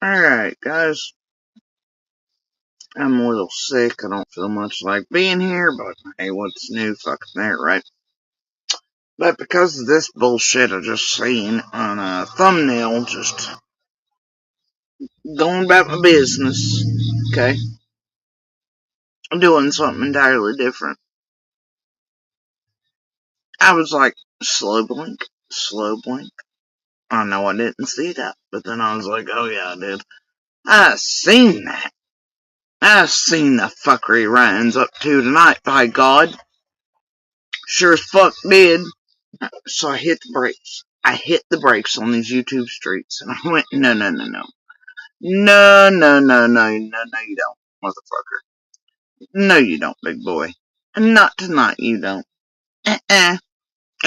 Alright, guys. I'm a little sick. I don't feel much like being here, but hey, what's new? Fucking there, right? But because of this bullshit I just seen on a thumbnail, just going about my business, okay? I'm doing something entirely different. I was like, slow blink, slow blink. I know I didn't see that, but then I was like, oh yeah, I did. I seen that. I seen the fuckery Ryan's up to tonight, by God. Sure as fuck did. So I hit the brakes. I hit the brakes on these YouTube streets, and I went, no, no, no, no. No, no, no, no, no, no, you don't, motherfucker. No, you don't, big boy. Not tonight, you don't. I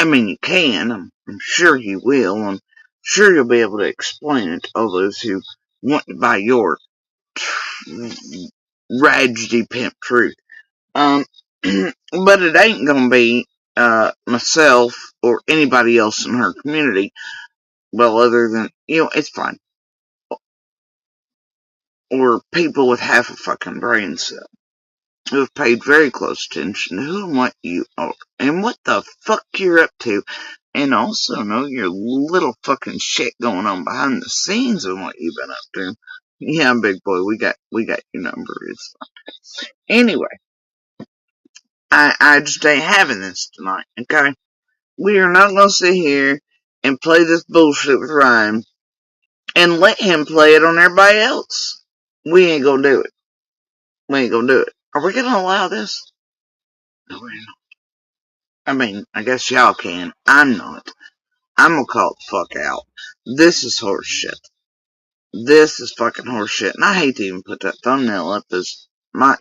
mean, you can. I'm sure you will. I'm sure you'll be able to explain it to all those who want to buy your tragedy pimp truth. But it ain't gonna be, myself or anybody else in her community. Well, other than, it's fine. Or people with half a fucking brain cell who have paid very close attention to who and what you are and what the fuck you're up to, and also know your little fucking shit going on behind the scenes and what you've been up to. Yeah, big boy, we got your number. It's fine. Anyway, I just ain't having this tonight, okay? We are not gonna sit here and play this bullshit with Ryan and let him play it on everybody else. We ain't gonna do it. We ain't gonna do it. Are we gonna allow this? No, we're not. I mean, I guess y'all can. I'm not. I'm gonna call it the fuck out. This is horse shit. This is fucking horse shit. And I hate to even put that thumbnail up as my,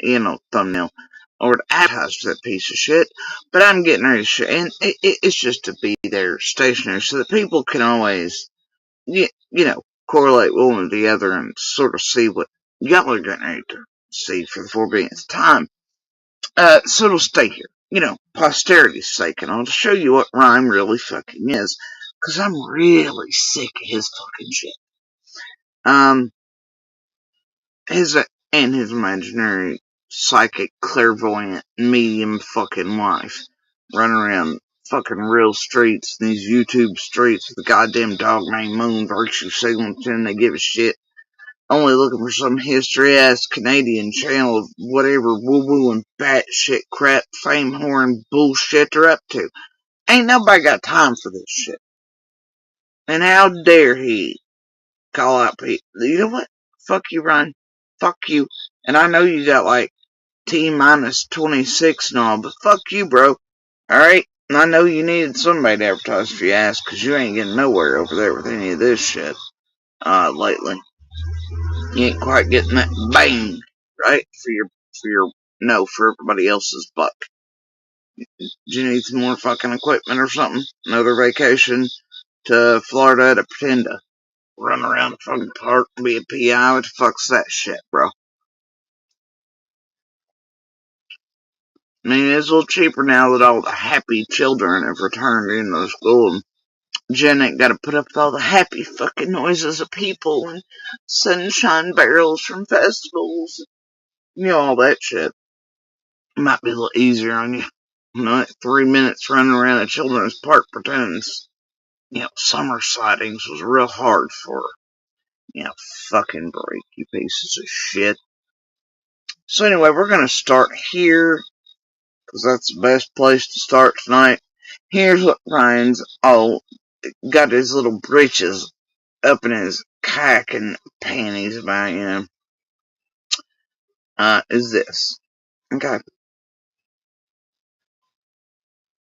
thumbnail. Or to advertise for that piece of shit. But I'm getting ready to show. And it's just to be there stationary so that people can always, correlate one with the other and sort of see what y'all are getting ready to see for the 4 billionth time. So it'll stay here. Posterity's sake, and I'll show you what Rhyme really fucking is. Cause I'm really sick of his fucking shit. His imaginary psychic clairvoyant medium fucking wife running around fucking real streets, these YouTube streets with a goddamn dog named Moon Virtue Signature, they give a shit. Only looking for some history-ass Canadian channel of whatever woo-woo and batshit crap fame whoring bullshit they're up to. Ain't nobody got time for this shit. And how dare he call out people? You know what? Fuck you, Ryan. Fuck you. And I know you got like T-minus 26 and all, but fuck you, bro. Alright? And I know you needed somebody to advertise for your ass, cause you ain't getting nowhere over there with any of this shit, lately. You ain't quite getting that bang, right? For everybody else's buck. Do you need some more fucking equipment or something? Another vacation to Florida to pretend to run around the fucking park and be a PI? What the fuck's that shit, bro? I mean, it's a little cheaper now that all the happy children have returned into school, and Jen ain't gotta put up with all the happy fucking noises of people and sunshine barrels from festivals. All that shit. It might be a little easier on you. 3 minutes running around a children's park pretending, summer sightings was real hard for her. Fucking break, you pieces of shit. So anyway, we're gonna start here, because that's the best place to start tonight. Here's what Ryan's all got his little breeches up in his cack and panties about, is this. Okay.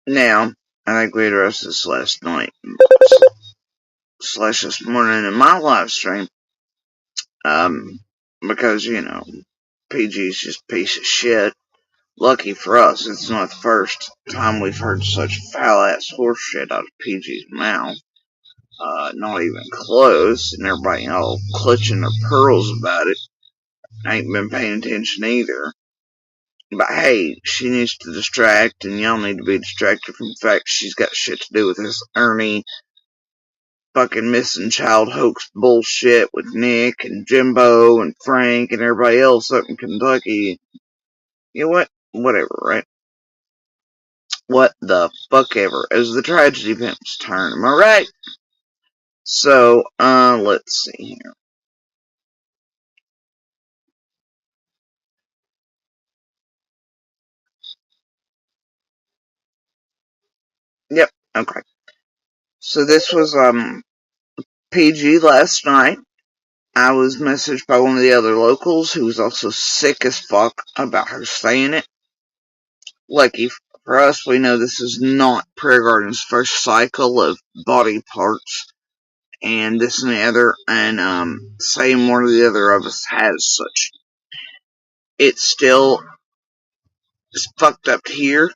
Now, I think we addressed this last night, / this morning in my live stream, because, PG's just a piece of shit. Lucky for us, it's not the first time we've heard such foul-ass horse shit out of PG's mouth. Not even close, and everybody all clutching their pearls about it. I ain't been paying attention either. But hey, she needs to distract, and y'all need to be distracted from the fact she's got shit to do with this Ernie fucking missing child hoax bullshit with Nick and Jimbo and Frank and everybody else up in Kentucky. You know what? Whatever, right? What the fuck ever. As the tragedy pimp's turn, am I right? So, let's see here. Yep, okay. So this was, PG last night. I was messaged by one of the other locals who was also sick as fuck about her saying it. Lucky for us, we know this is not Prayer Garden's first cycle of body parts and this and the other, and same one or the other of us has such. It still is fucked up here.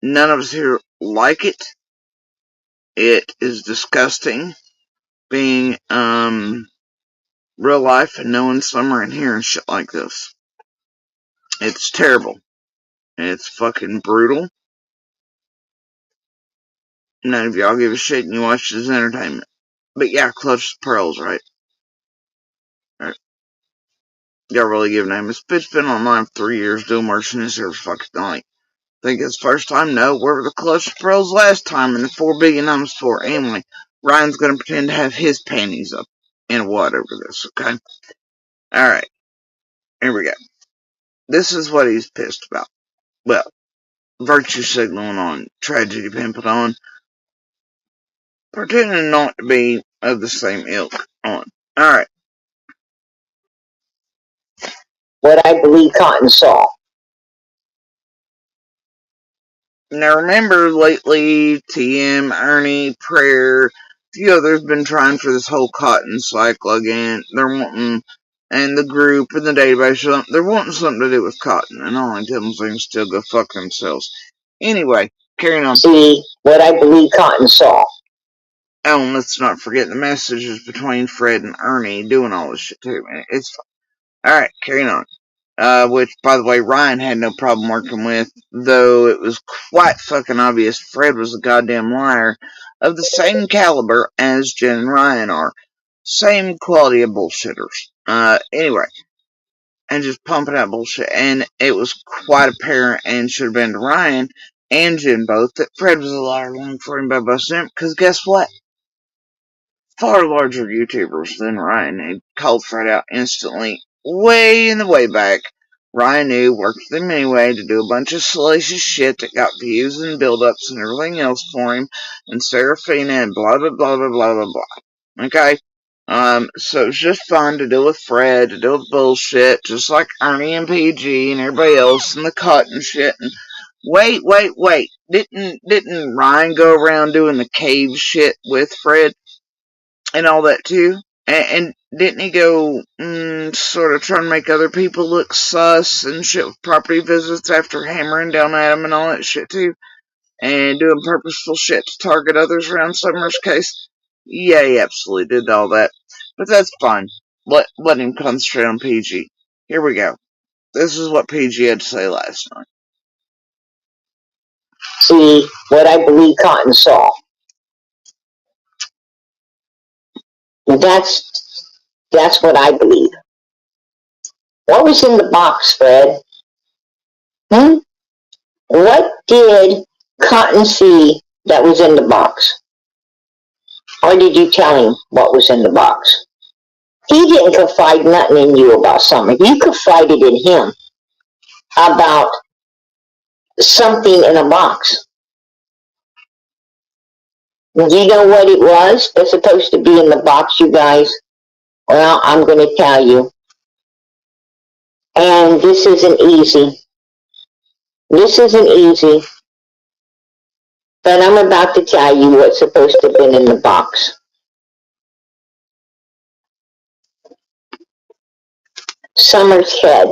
None of us here like it. It is disgusting being real life and knowing somewhere in here and shit like this. It's terrible. It's fucking brutal. None of y'all give a shit and you watch it as entertainment. But yeah, Clutch Pearls, right? Right. Y'all really give a name. This bitch been online for 3 years doing merch and this here fucking night. Think it's first time? No. Where were the Clutch Pearls last time? And the 4 billion numbers for? Anyway, Ryan's gonna pretend to have his panties up in what over this, okay? Alright, here we go. This is what he's pissed about. Well, virtue signaling on, tragedy pimping on, pretending not to be of the same ilk on. Alright. What I believe Cotton saw. Now remember lately, TM, Ernie, Prayer, a few others been trying for this whole cotton cycle again. They're wanting, and the group and the database, they're wanting something to do with cotton, and I only tell them things still go fuck themselves. Anyway, carrying on. See what I believe Cotton saw. Oh, and let's not forget the messages between Fred and Ernie doing all this shit too, man. It's fine. Alright, carrying on. Which, by the way, Ryan had no problem working with, though it was quite fucking obvious Fred was a goddamn liar of the same caliber as Jen and Ryan are. Same quality of bullshitters. Anyway, and just pumping out bullshit, and it was quite apparent and should have been to Ryan and Jen both that Fred was a liar long for him by busting him, because guess what? Far larger YouTubers than Ryan had called Fred out instantly, way in the way back. Ryan knew, worked with him anyway to do a bunch of salacious shit that got views and build-ups and everything else for him, and Serafina and blah blah blah blah blah blah blah. Okay? So it's just fun to deal with Fred, to deal with bullshit, just like Ernie and PG and everybody else and the cotton shit. And wait. Didn't Ryan go around doing the cave shit with Fred? And all that too. And didn't he go sort of trying to make other people look sus and shit with property visits after hammering down at him and all that shit too? And doing purposeful shit to target others around Summer's case? Yeah, he absolutely did all that. But that's fine. Let him concentrate on PG. Here we go. This is what PG had to say last night. See what I believe Cotton saw. That's what I believe. What was in the box, Fred? What did Cotton see that was in the box? Or did you tell him what was in the box? He didn't confide nothing in you about something. You confided in him about something in a box. Do you know what it was that's supposed to be in the box, you guys? Well, I'm going to tell you. And this isn't easy. But I'm about to tell you what's supposed to have been in the box. Summer's head.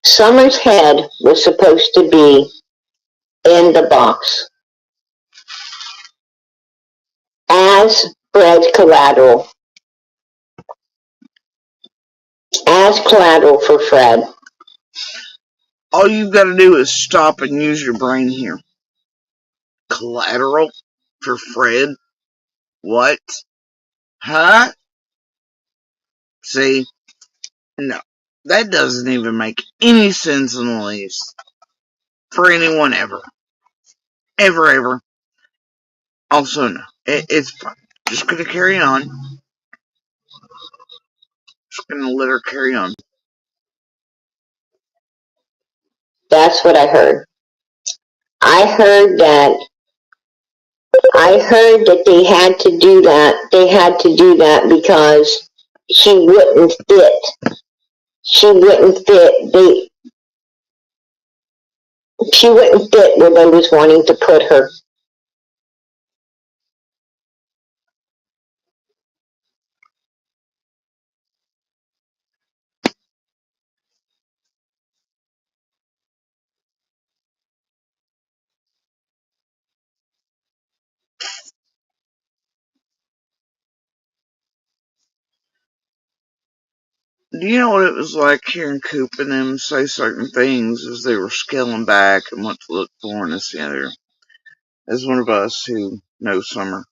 Summer's head was supposed to be in the box as Fred's collateral. As collateral for Fred. All you've got to do is stop and use your brain here. Collateral? For Fred? What? Huh? See? No. That doesn't even make any sense in the least. For anyone ever. Ever, ever. Also, no. It's fine. Just gonna carry on. Just gonna let her carry on. That's what I heard. I heard that they had to do that. They had to do that because she wouldn't fit. She wouldn't fit. She wouldn't fit where they was wanting to put her. Do you know what it was like hearing Coop and them say certain things as they were scaling back and what to look for in this and the other? As one of us who knows Summer,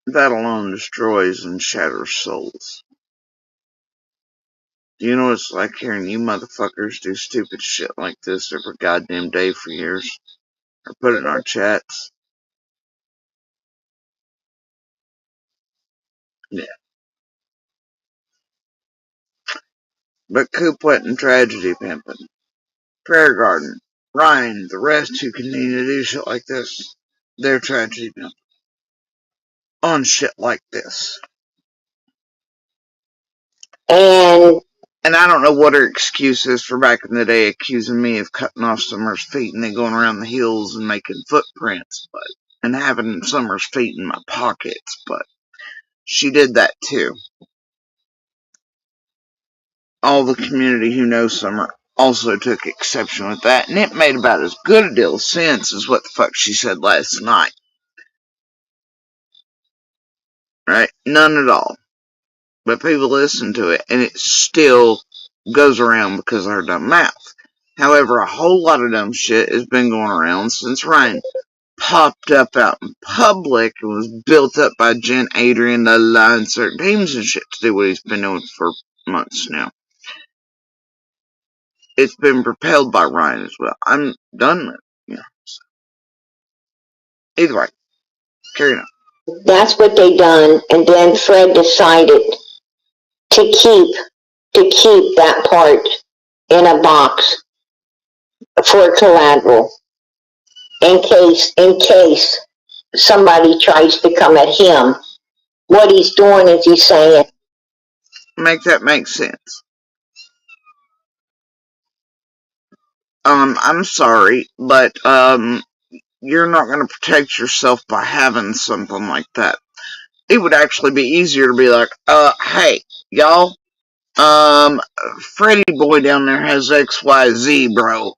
that alone destroys and shatters souls. Do you know what it's like hearing you motherfuckers do stupid shit like this every goddamn day for years? Or put it in our chats? Yeah. But Coop went in tragedy pimping. Prayer Garden, Ryan, the rest who continue to do shit like this, they're tragedy pimping. On shit like this. And I don't know what her excuse is for back in the day accusing me of cutting off Summer's feet and then going around the hills and making footprints, and having Summer's feet in my pockets, but she did that too. All the community who knows Summer also took exception with that, and it made about as good a deal of sense as what the fuck she said last night. Right? None at all. But people listen to it, and it still goes around because of her dumb mouth. However, a whole lot of dumb shit has been going around since Ryan popped up out in public and was built up by Jen Adrian to line certain teams and shit to do what he's been doing for months now. It's been propelled by Ryan as well. I'm done with it. Either way, carry on. that's what they done. And then Fred decided to keep that part in a box for collateral in case somebody tries to come at him. What he's doing is he's saying, Make that make sense. I'm sorry, but you're not going to protect yourself by having something like that. It would actually be easier to be like, hey, y'all, Freddy boy down there has XYZ, bro.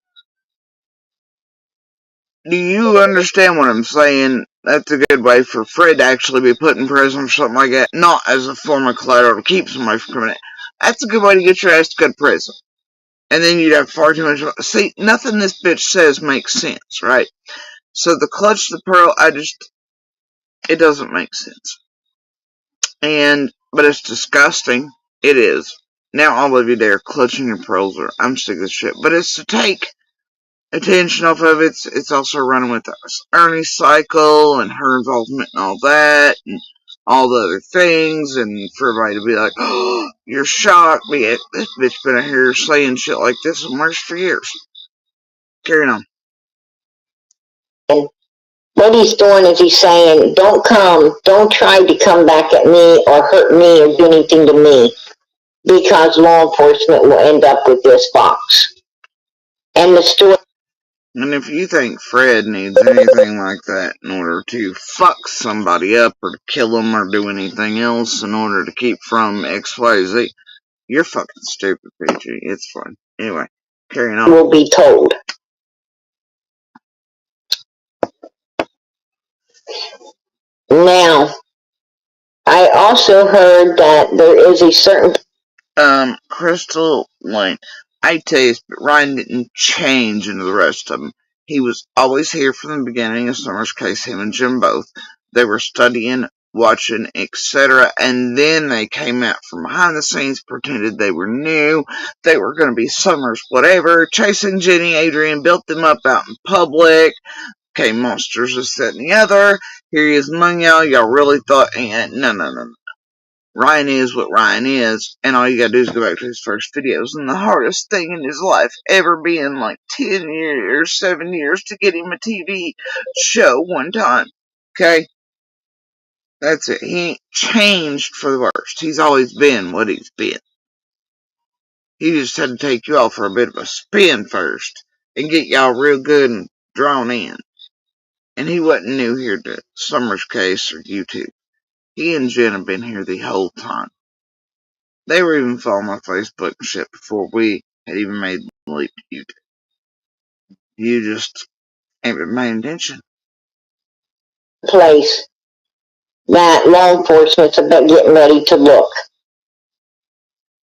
Do you understand what I'm saying? That's a good way for Fred to actually be put in prison or something like that, not as a form of collateral to keep somebody from coming in. That's a good way to get your ass to go to prison. And then you'd have far too much. See, nothing this bitch says makes sense, right? So the clutch the pearl, it doesn't make sense. But it's disgusting. It is. Now all of you there clutching your pearls are, I'm sick of this shit. But it's to take attention off of it. It's also running with us. Ernie's cycle and her involvement and all that and all the other things, and for everybody to be like, oh, you're shocked. This bitch been out here saying shit like this and worse for years. Carrying on. and what he's doing is he's saying, don't try to come back at me or hurt me or do anything to me, because law enforcement will end up with this box. And the story. And if you think Fred needs anything like that in order to fuck somebody up or to kill them or do anything else in order to keep from XYZ, you're fucking stupid, PG. It's fun. Anyway, carrying on. Will be told. Now, I also heard that there is a certain... Crystal Lane. I tell you, but Ryan didn't change into the rest of them. He was always here from the beginning of Summer's case, him and Jim both. They were studying, watching, etc. And then they came out from behind the scenes, pretended they were new. They were going to be Summer's whatever. Chasing Jenny, Adrian built them up out in public. Okay, monsters, this, that, and the other. Here he is among y'all. Y'all really thought, no. Ryan is what Ryan is, and all you gotta do is go back to his first videos. And the hardest thing in his life ever being like 10 years, 7 years to get him a TV show one time. Okay? That's it. He ain't changed for the worst. He's always been what he's been. He just had to take you all for a bit of a spin first and get y'all real good and drawn in. And he wasn't new here to Summer's case or YouTube. He and Jen have been here the whole time. They were even following my Facebook and shit before we had even made the leap to YouTube. You just ain't been paying attention. Place that law enforcement's about getting ready to look.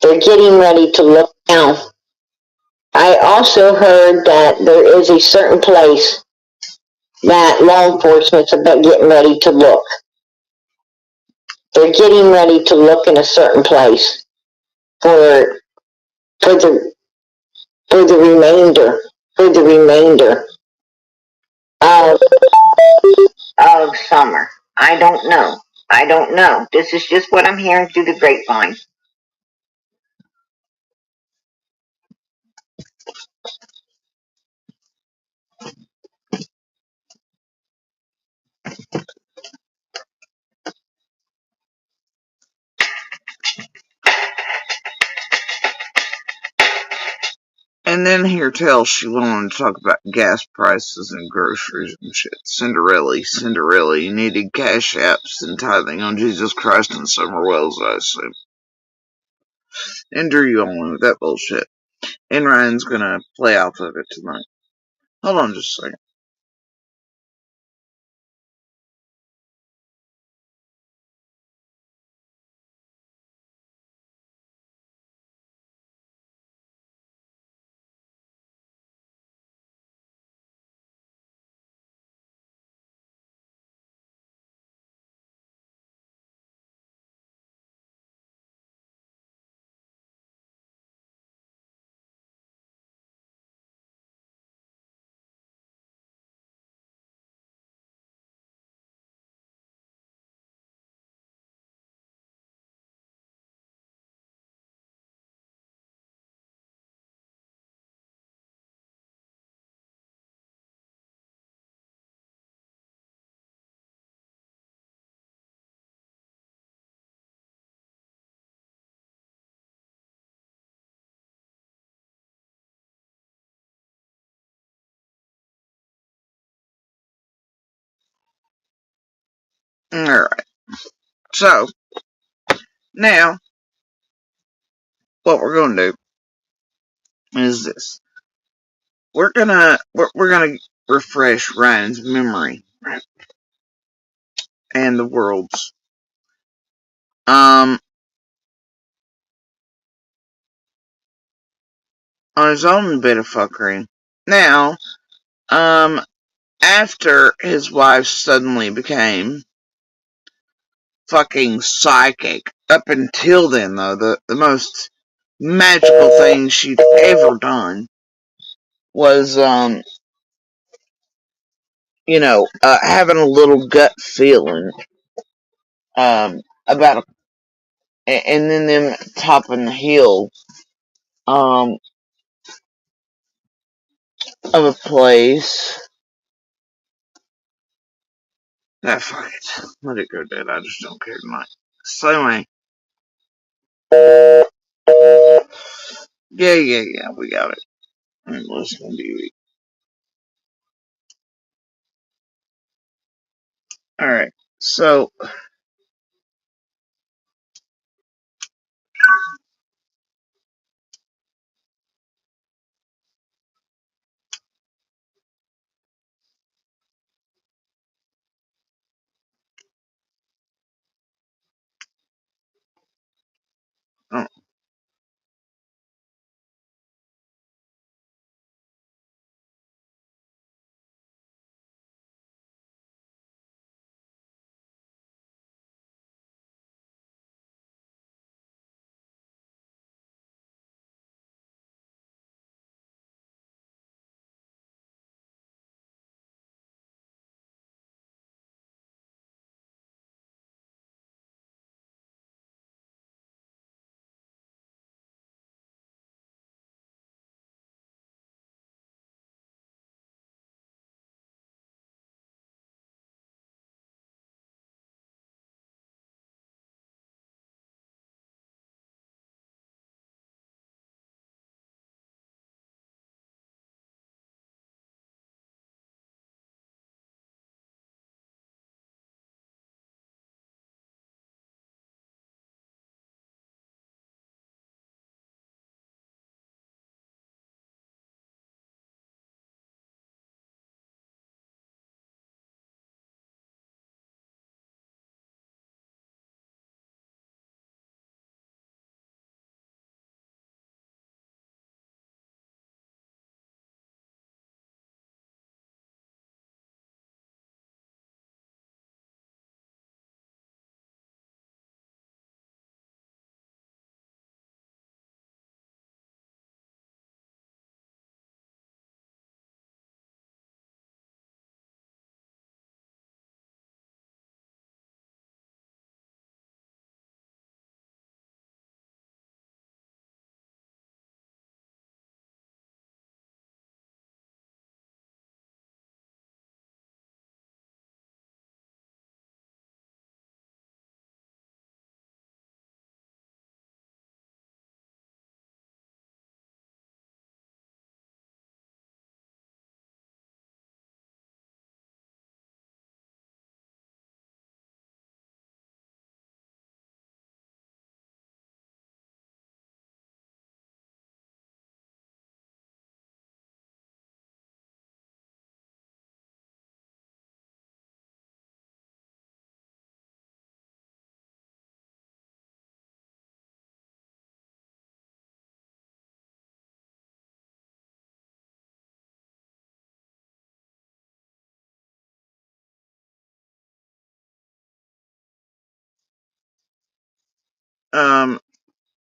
They're getting ready to look now. I also heard that there is a certain place that law enforcement's about getting ready to look. They're getting ready to look in a certain place for for the for the remainder of summer. I don't know. I don't know. This is just what I'm hearing through the grapevine. And then here tells she wanted to talk about gas prices and groceries and shit. Cinderella, you needed cash apps and tithing on Jesus Christ and Summer Wells, I assume. And Drew you on with that bullshit. And Ryan's gonna play off of it tonight. Hold on just a second. Alright. So, now, what we're gonna do is this. We're gonna refresh Ryan's memory and the world's on his own bit of fuckery. Now, after his wife suddenly became fucking psychic, up until then though, the most magical thing she'd ever done was having a little gut feeling about and then them topping the hill um of a place. Nah, fuck it. Let it go dead. I just don't care tonight. So anyway, yeah, we got it. I'm listening to you. Alright, so oh,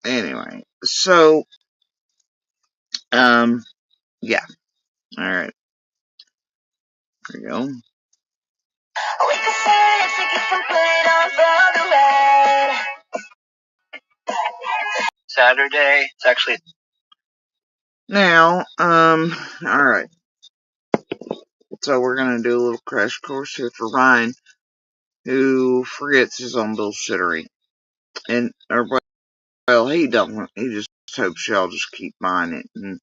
Anyway, so, yeah. Alright. There we go. Saturday. It's actually. Now, alright. So we're gonna do a little crash course here for Ryan, who forgets his own bullshittery. And, or, well, he don't. He just hopes y'all just keep buying it. And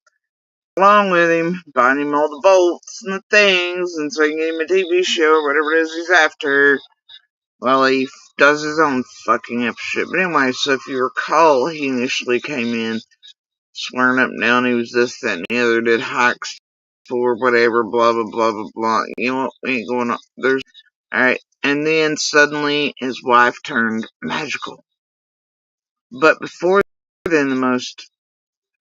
along with him, buying him all the bolts and the things, and so he can get him a TV show or whatever it is he's after. Well, he does his own fucking up shit. But anyway, so if you recall, he initially came in swearing up and down he was this, that, and the other, did hikes for whatever, blah, blah, blah, blah, blah. You know what? We ain't going on. Alright. And then suddenly his wife turned magical. But before then, the most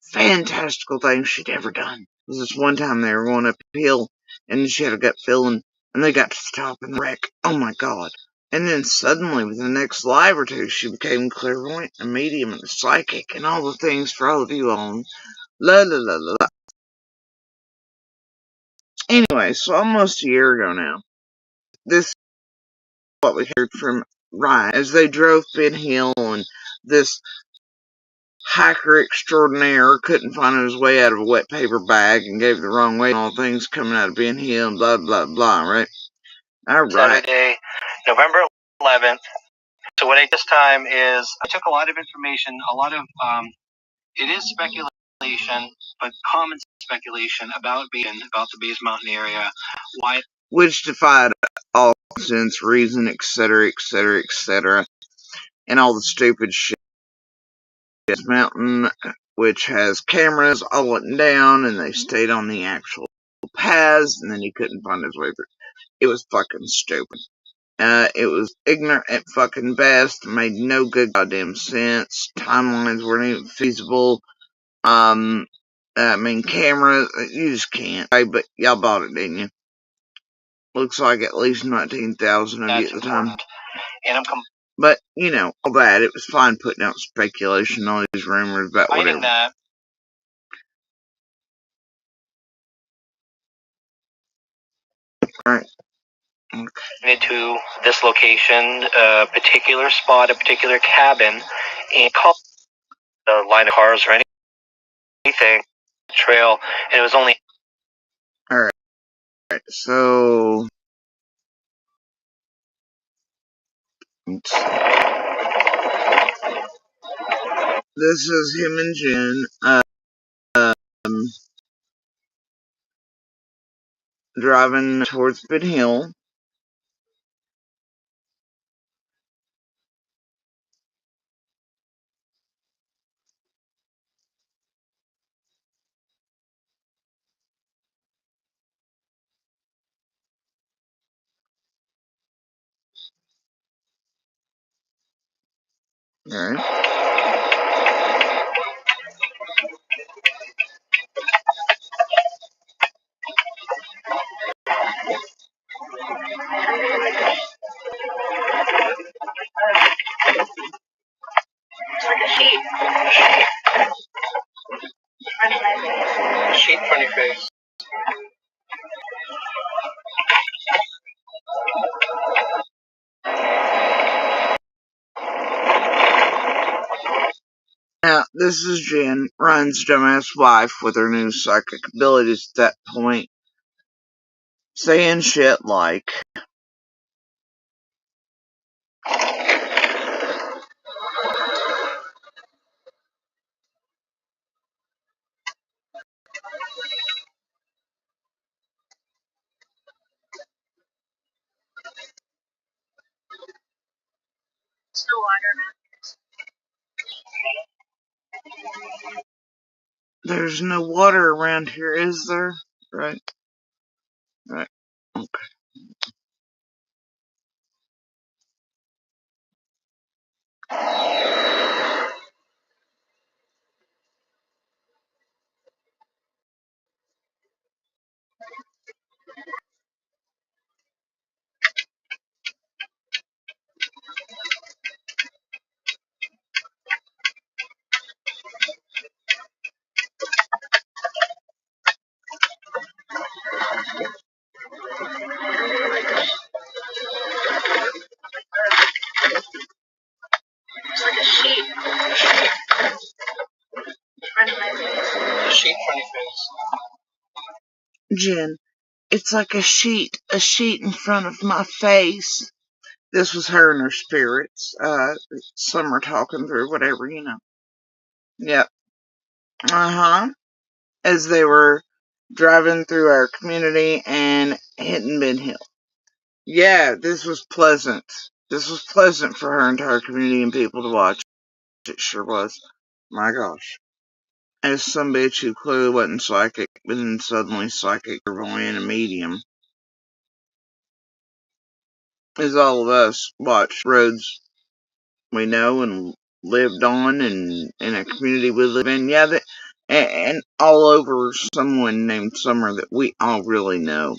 fantastical thing she'd ever done was this one time they were going up a hill and she had a gut feeling and they got to stop and wreck. Oh my god. And then suddenly, within the next live or two, she became clairvoyant, a medium, and a psychic, and all the things for all of you on. La la la la la. Anyway, so almost a year ago now, this is what we heard from Ryan as they drove Ben Hill, and this hiker extraordinaire couldn't find his way out of a wet paper bag and gave the wrong way, and all things coming out of Ben Hill, and blah blah blah, right? Alright. Saturday, November 11th. So what I did this time is I took a lot of information, a lot of, it is speculation, but common speculation about the Bays Mountain area. Why? Which defied all sense, reason, etc., etc., etc., and all the stupid shit. This mountain, which has cameras all up and down, and they stayed on the actual paths, and then he couldn't find his way through. It was fucking stupid. It was ignorant at fucking best, made no good goddamn sense. Timelines weren't even feasible. I mean, cameras, you just can't. Hey, but y'all bought it, didn't you? Looks like at least 19,000 of you at the time. And But, you know, all that, it was fine putting out speculation, all these rumors about whatever. that. Alright. To this location, a particular spot, a particular cabin, and call the line of cars or anything, trail, and it was only. Alright. So. This is him and Jen, driving towards Ben Hill. Alright. Sheet in front of your face. Now, this is Jen, Ryan's dumbass wife, with her new psychic abilities at that point, saying shit like, there's no water around here, is there? Right. Right. Okay. Jen, it's like a sheet in front of my face. This was her and her spirits. Some are talking through, whatever, you know. Yep. Uh-huh. As they were driving through our community and hitting Ben Hill. Yeah, this was pleasant. This was pleasant for her entire community and people to watch. It sure was. My gosh. As some bitch who clearly wasn't psychic, but then suddenly psychic, clairvoyant, and medium. As all of us watched roads we know and lived on, and in a community we live in. Yeah, and all over someone named Summer that we all really know.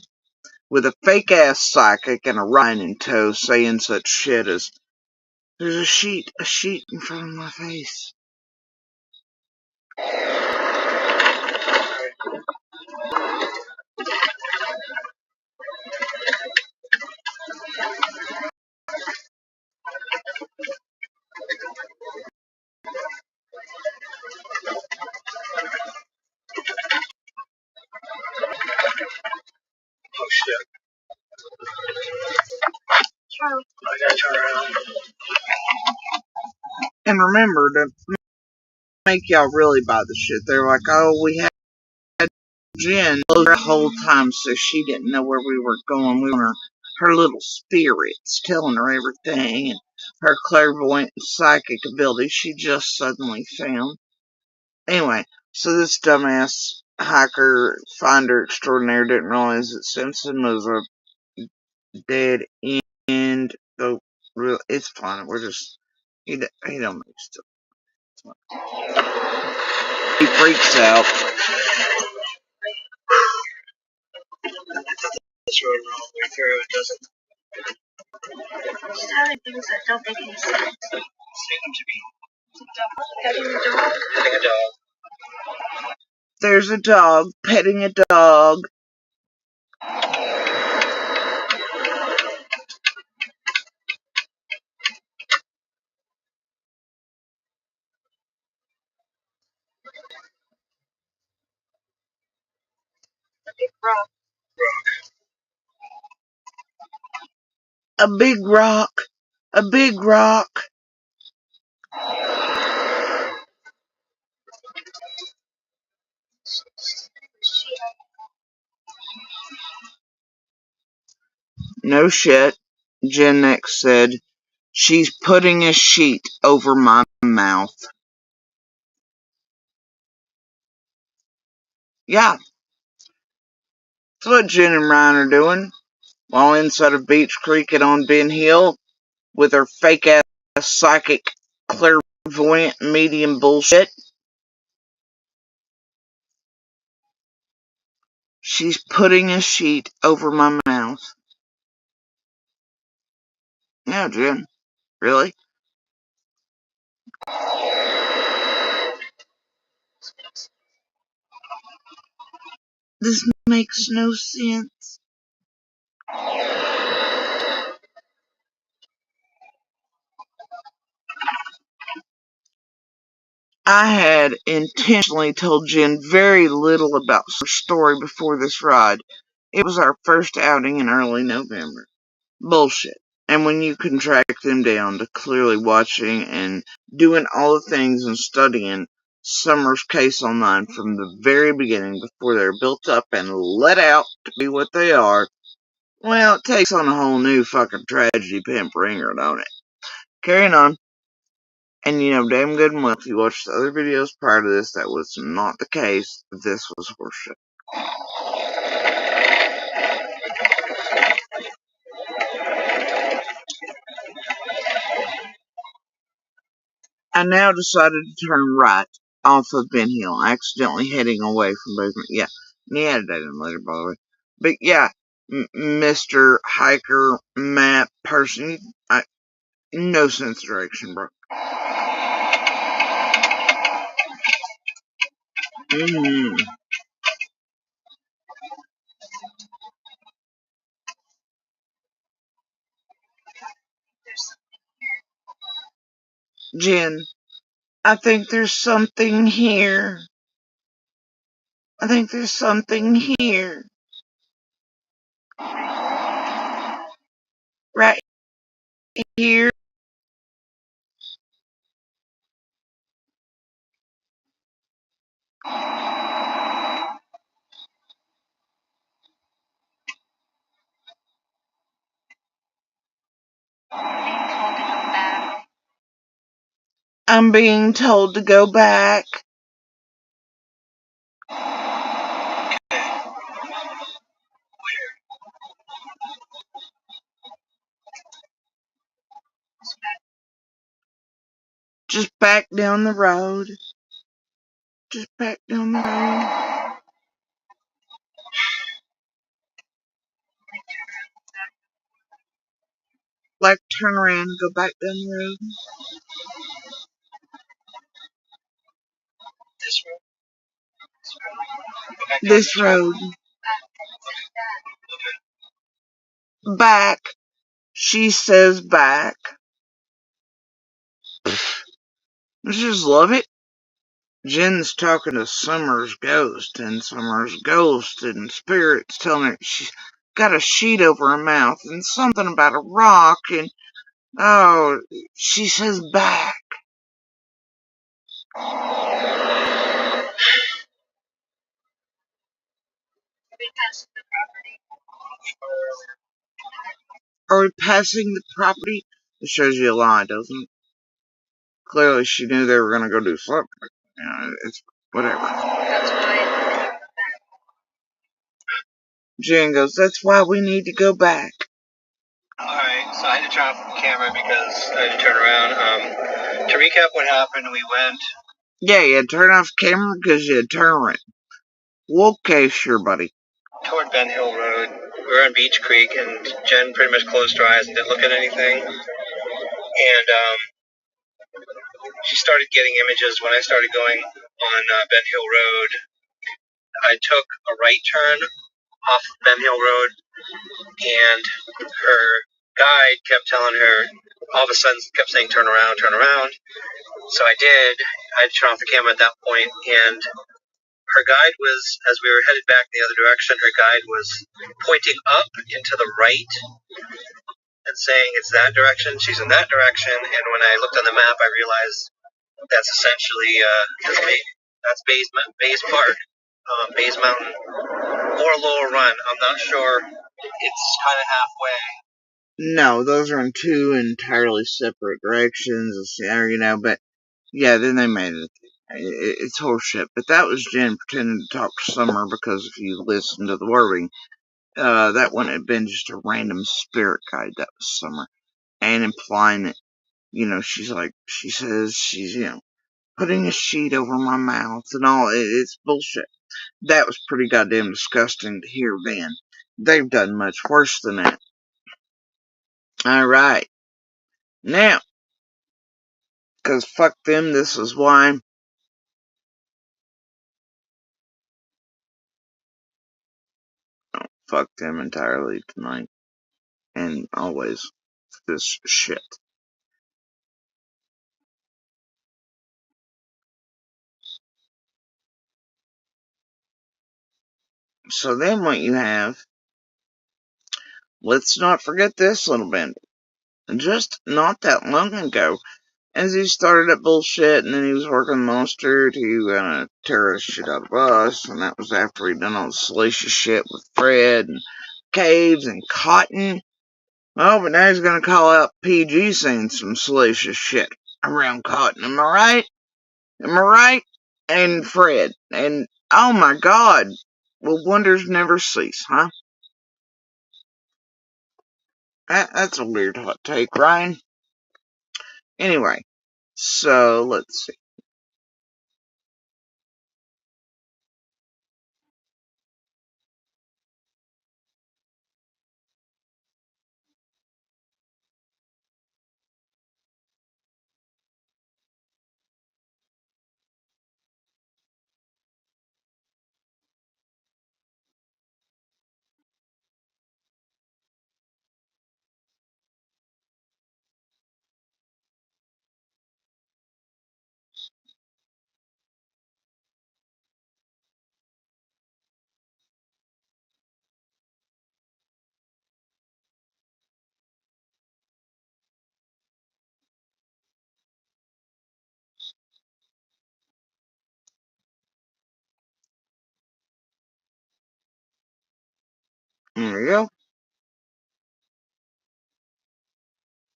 With a fake ass psychic and a Ryan in tow saying such shit as, there's a sheet in front of my face. Oh shit. I gotta turn around. And remember to make y'all really buy the shit. They're like, oh, we had Jen the whole time, so she didn't know where we were going. We were her little spirits telling her everything, and her clairvoyant psychic ability she just suddenly found. Anyway, so this dumbass hiker finder extraordinaire didn't realize that Simpson was a dead end. Though, it's fine. We're just he don't make stuff. He freaks out. This road wrong way through. It doesn't Just having things that don't make any sense. seem to be Petting the dog. petting a dog. There's a dog petting a dog. Big rock. A big rock. A big rock. No shit, Jen next said. She's putting a sheet over my mouth. Yeah, that's what Jen and Ryan are doing. While inside of Beach Creek and on Ben Hill with her fake ass psychic clairvoyant medium bullshit. She's putting a sheet over my mouth. Yeah, Jen. Really? This makes no sense. I had intentionally told Jen very little about her story before this ride. It was our first outing in early November. Bullshit. And when you can track them down to clearly watching and doing all the things and studying Summer's case online from the very beginning before they're built up and let out to be what they are, well, it takes on a whole new fucking tragedy pimp ringer, don't it? Carrying on. And you know damn good and well, if you watched the other videos prior to this, that was not the case. This was horseshit. I now decided to turn right off of Ben Hill, accidentally heading away from Bozeman. Yeah, and he had a date later, by the way. But yeah, Mr. Hiker map person, no sense of direction, bro. Jen, I think there's something here. I think there's something here. Right here. I'm being told to go back. Just back down the road. Just back down the road. Like turn around and go back down the road. This road. This road. Back. She says back. I just love it. Jen's talking to Summer's ghost, and Summer's ghost and spirits telling her she's got a sheet over her mouth and something about a rock, and oh, she says back. Are we passing the property? It shows you a lie, doesn't it? Clearly she knew they were going to go do something. You know, it's whatever. Jen goes, that's why we need to go back. Alright, so I had to turn off the camera because I had to turn around. To recap what happened, we went Yeah, you had to turn off the camera because you had to turn around. Okay, sure, buddy. toward Ben Hill Road. We were on Beach Creek, and Jen pretty much closed her eyes and didn't look at anything. And she started getting images when I started going on Ben Hill Road. I took a right turn off Ben Hill Road, and her guide kept telling her, all of a sudden kept saying, turn around, turn around. So I did. I had to turn off the camera at that point, and her guide was, as we were headed back in the other direction, her guide was pointing up into the right and saying it's that direction, she's in that direction, and when I looked on the map, I realized that's essentially, that's Bays Park, Bays Mountain, or Laurel Run. I'm not sure. It's kind of halfway. No, those are in two entirely separate directions, you know, but yeah, then they made it. It's horseshit. But that was Jen pretending to talk to Summer because if you listen to the wording, that wouldn't have been just a random spirit guide. That was Summer. And implying that, you know, she says she's, you know, putting a sheet over my mouth and all. It's bullshit. That was pretty goddamn disgusting to hear then. They've done much worse than that. Alright. Now, because fuck them, this is why. Fuck them entirely tonight. And always. This shit. So then what you have, let's not forget this little bit. Just not that long ago, as he started that bullshit and then he was working Monster to tear us shit out of us, and that was after he'd done all the salacious shit with Fred and Caves and Cotton. Oh, but now he's gonna call out PG saying some salacious shit around Cotton. Am I right? Am I right? And Fred. And oh my god. Will wonders never cease, huh? That's a weird hot take, Ryan. Anyway, so let's see. There you go.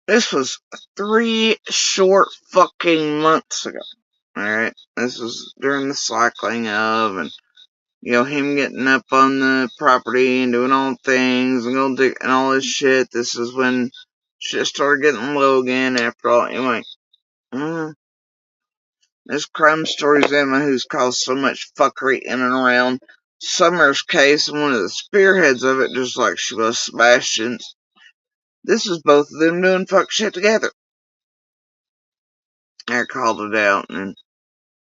This was 3 short fucking months ago. Alright? This was during the cycling of, and, him getting up on the property and doing all things and going and all this shit. This is when shit started getting low again after all. Anyway, this crime story's Emma who's caused so much fuckery in and around Summer's case, and one of the spearheads of it, just like she was Sebastian's. This is both of them doing fuck shit together. I called it out, and,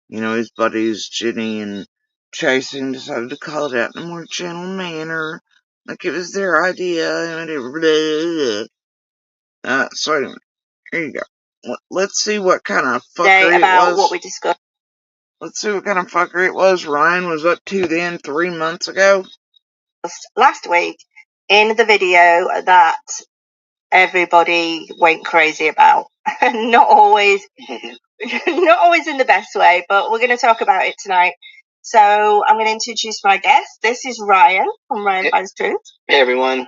his buddies, Jenny and Chasing, decided to call it out in a more gentle manner, like it was their idea, and so anyway, here you go. Let's see what kind of fuckery it was. What we discussed. Let's see what kind of fuckery it was Ryan was up to then 3 months ago. Last week in the video that everybody went crazy about. Not always in the best way, but we're going to talk about it tonight. So I'm going to introduce my guest. This is Ryan from Ryan Finds Truth. Hey everyone.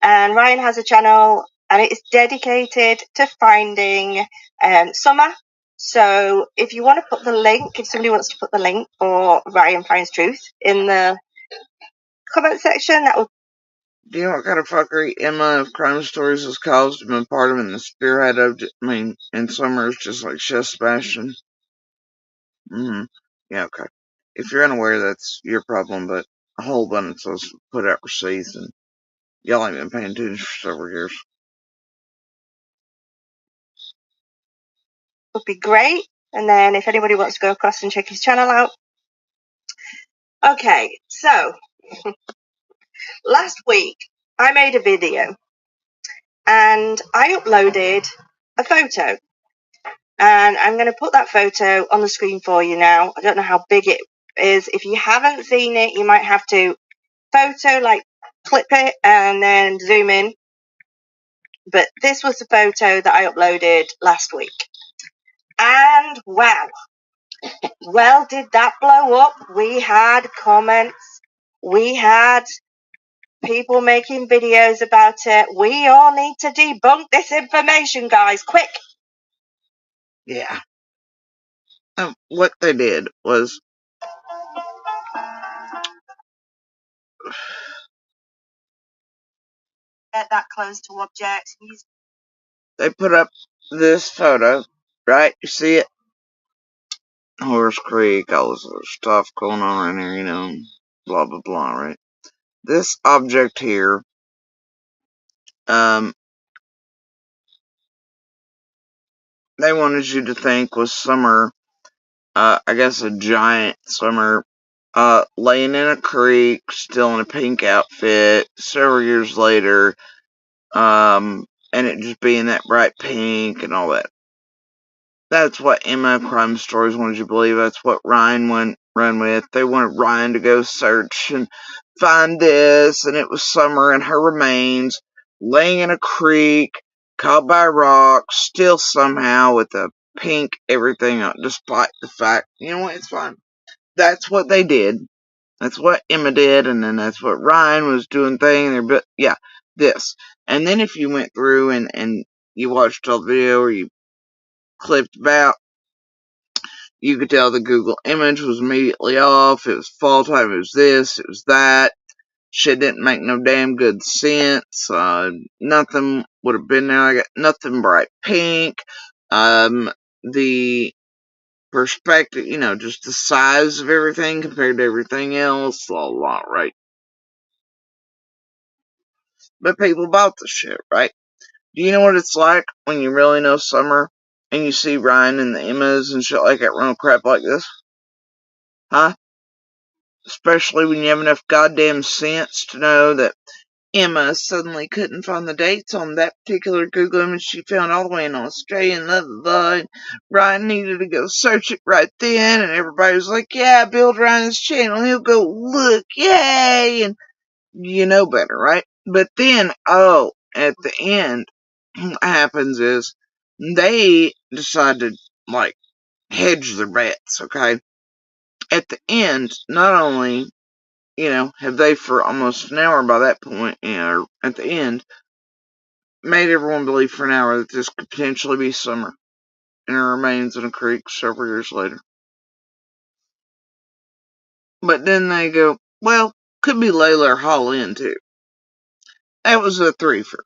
And Ryan has a channel and it's dedicated to finding Summer. So if you want to put the link, if somebody wants to put the link for Ryan Finds Truth in the comment section, that would. Do you know what kind of fuckery Emma of Crime Stories has caused and been part of in the spearhead of, in Summers, just like Chef Sebastian? Yeah, okay. If you're unaware, that's your problem, but a whole bunch of us put out receipts, and y'all ain't been paying attention for several years. Would be great. And then if anybody wants to go across and check his channel out. Okay, so last week I made a video and I uploaded a photo, and I'm going to put that photo on the screen for you now. I don't know how big it is. If you haven't seen it, you might have to clip it and then zoom in. But this was the photo that I uploaded last week. And wow, well, did that blow up? We had comments. We had people making videos about it. We all need to debunk this information, guys, quick. Yeah. What they did was Get that close to objects. they put up this photo, right? You see it? Horse Creek, all this other stuff going on around here, blah, blah, blah, right? This object here, they wanted you to think was Summer, I guess a giant Summer, laying in a creek, still in a pink outfit, several years later, and it just being that bright pink and all that. That's what Emma Crime Stories wanted you to believe. That's what Ryan run with. They wanted Ryan to go search and find this, and it was Summer and her remains laying in a creek, caught by rocks, still somehow with a pink everything, despite the fact, it's fine. That's what they did. That's what Emma did, and then that's what Ryan was doing thing there. But yeah, this. And then if you went through and you watched all the video, or you clipped about, you could tell the Google image was immediately off. It was fall time. It was this. It was that. Shit didn't make no damn good sense. Nothing would have been there. I got nothing bright pink. The perspective, just the size of everything compared to everything else, a lot, right? But people bought the shit, right? Do you know what it's like when you really know Summer and you see Ryan and the Emmas and shit like that run crap like this? Huh? Especially when you have enough goddamn sense to know that Emma suddenly couldn't find the dates on that particular Google image she found all the way in Australia and blah, blah, blah. And Ryan needed to go search it right then, and everybody was like, yeah, build Ryan's channel, he'll go look, yay, and you know better, right? But then, at the end, what happens is, they decide to, hedge their bets, okay? At the end, not only have they for almost an hour by that point, or at the end, made everyone believe for an hour that this could potentially be Summer and her remains in a creek several years later. But then they go, well, could be Layla or Holland too. That was a threefer.